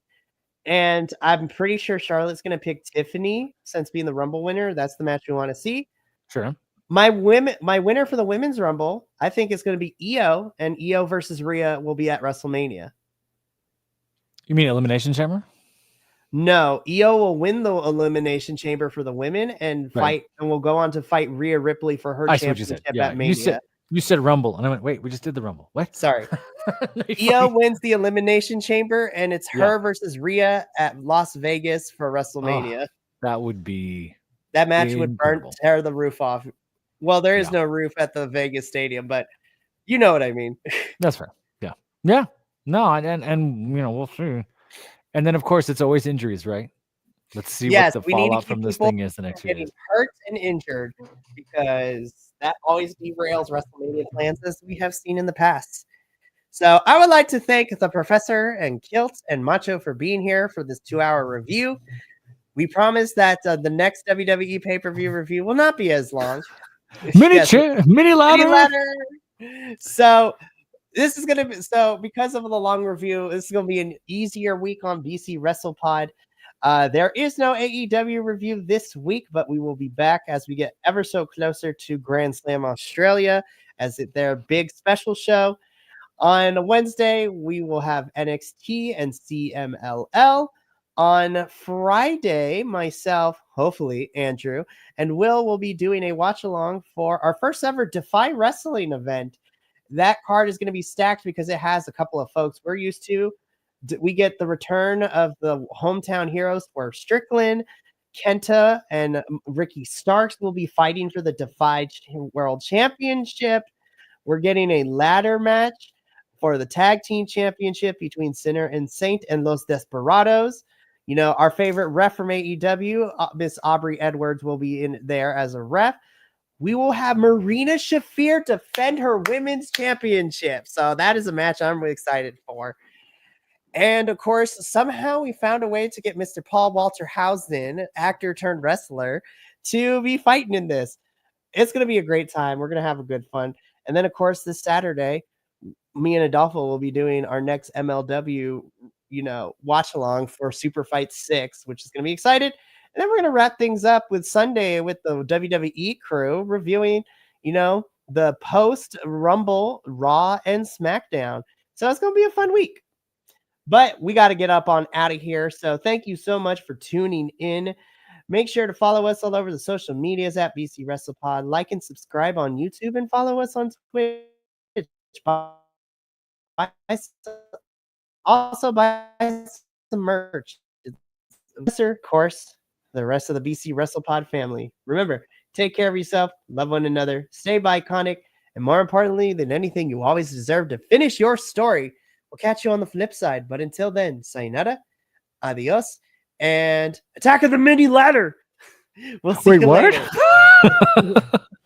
And I'm pretty sure Charlotte's going to pick Tiffany since being the Rumble winner. That's the match we want to see. Sure. My winner for the women's Rumble, I think it's going to be Io, and Io versus Rhea will be at WrestleMania. You mean Elimination Chamber? No, Io will win the Elimination Chamber for the women and fight, and will go on to fight Rhea Ripley for her championship at Mania. You said Rumble, and I went, wait, we just did the Rumble. What? Sorry. Io wins the Elimination Chamber, and it's her versus Rhea at Las Vegas for WrestleMania. That would be... That match would tear the roof off. Well, there is no roof at the Vegas stadium, but you know what I mean. That's fair. Yeah. Yeah. No, and we'll see. And then, of course, it's always injuries, right? Let's see what the fallout from this thing is the next year. Getting hurt and injured, because that always derails WrestleMania plans, as we have seen in the past. So I would like to thank the Professor and Kilt and Macho for being here for this 2-hour review. We promise that the next WWE pay-per-view review will not be as long. Mini ladder. So this is going to be, because of the long review, this is going to be an easier week on BC WrestlePod. There is no AEW review this week, but we will be back as we get ever so closer to Grand Slam Australia, as their big special show. On Wednesday, we will have NXT and CMLL. On Friday, myself, hopefully Andrew, and Will be doing a watch along for our first ever Defy Wrestling event. That card is going to be stacked because it has a couple of folks we're used to. We get the return of the hometown heroes for Strickland, Kenta, and Ricky Starks will be fighting for the Defy World Championship. We're getting a ladder match for the Tag Team Championship between Sinner and Saint and Los Desperados. You know, our favorite ref from AEW, Miss Aubrey Edwards, will be in there as a ref. We will have Marina Shafir defend her women's championship. So that is a match I'm really excited for. And of course, somehow we found a way to get Mr. Paul Walter Hausen, actor turned wrestler, to be fighting in this. It's going to be a great time. We're going to have a good fun. And then, of course, this Saturday, me and Adolfo will be doing our next MLW watch along for Super Fight 6, which is going to be excited. And then we're going to wrap things up with Sunday with the WWE crew reviewing, the post Rumble, Raw, and SmackDown. So it's going to be a fun week. But we got to get up on out of here. So thank you so much for tuning in. Make sure to follow us all over the social medias at BC WrestlePod. Like and subscribe on YouTube and follow us on Twitch. Also buy some merch. Of course, the rest of the BC WrestlePod family. Remember, take care of yourself, love one another, stay Bi-Conic, and more importantly than anything, you always deserve to finish your story. We'll catch you on the flip side. But until then, sayonara, adios, and Attack of the Mini Ladder. We'll see Wait, you what? later.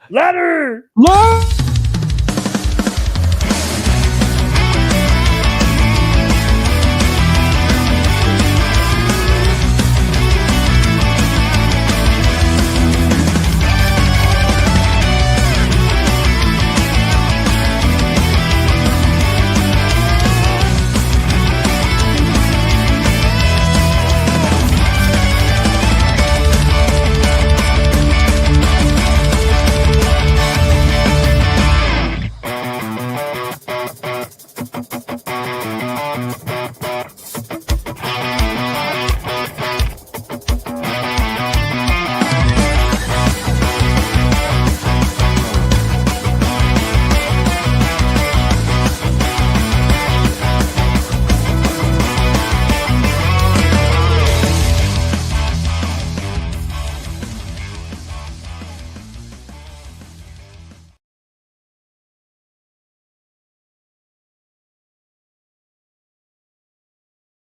Ladder. What?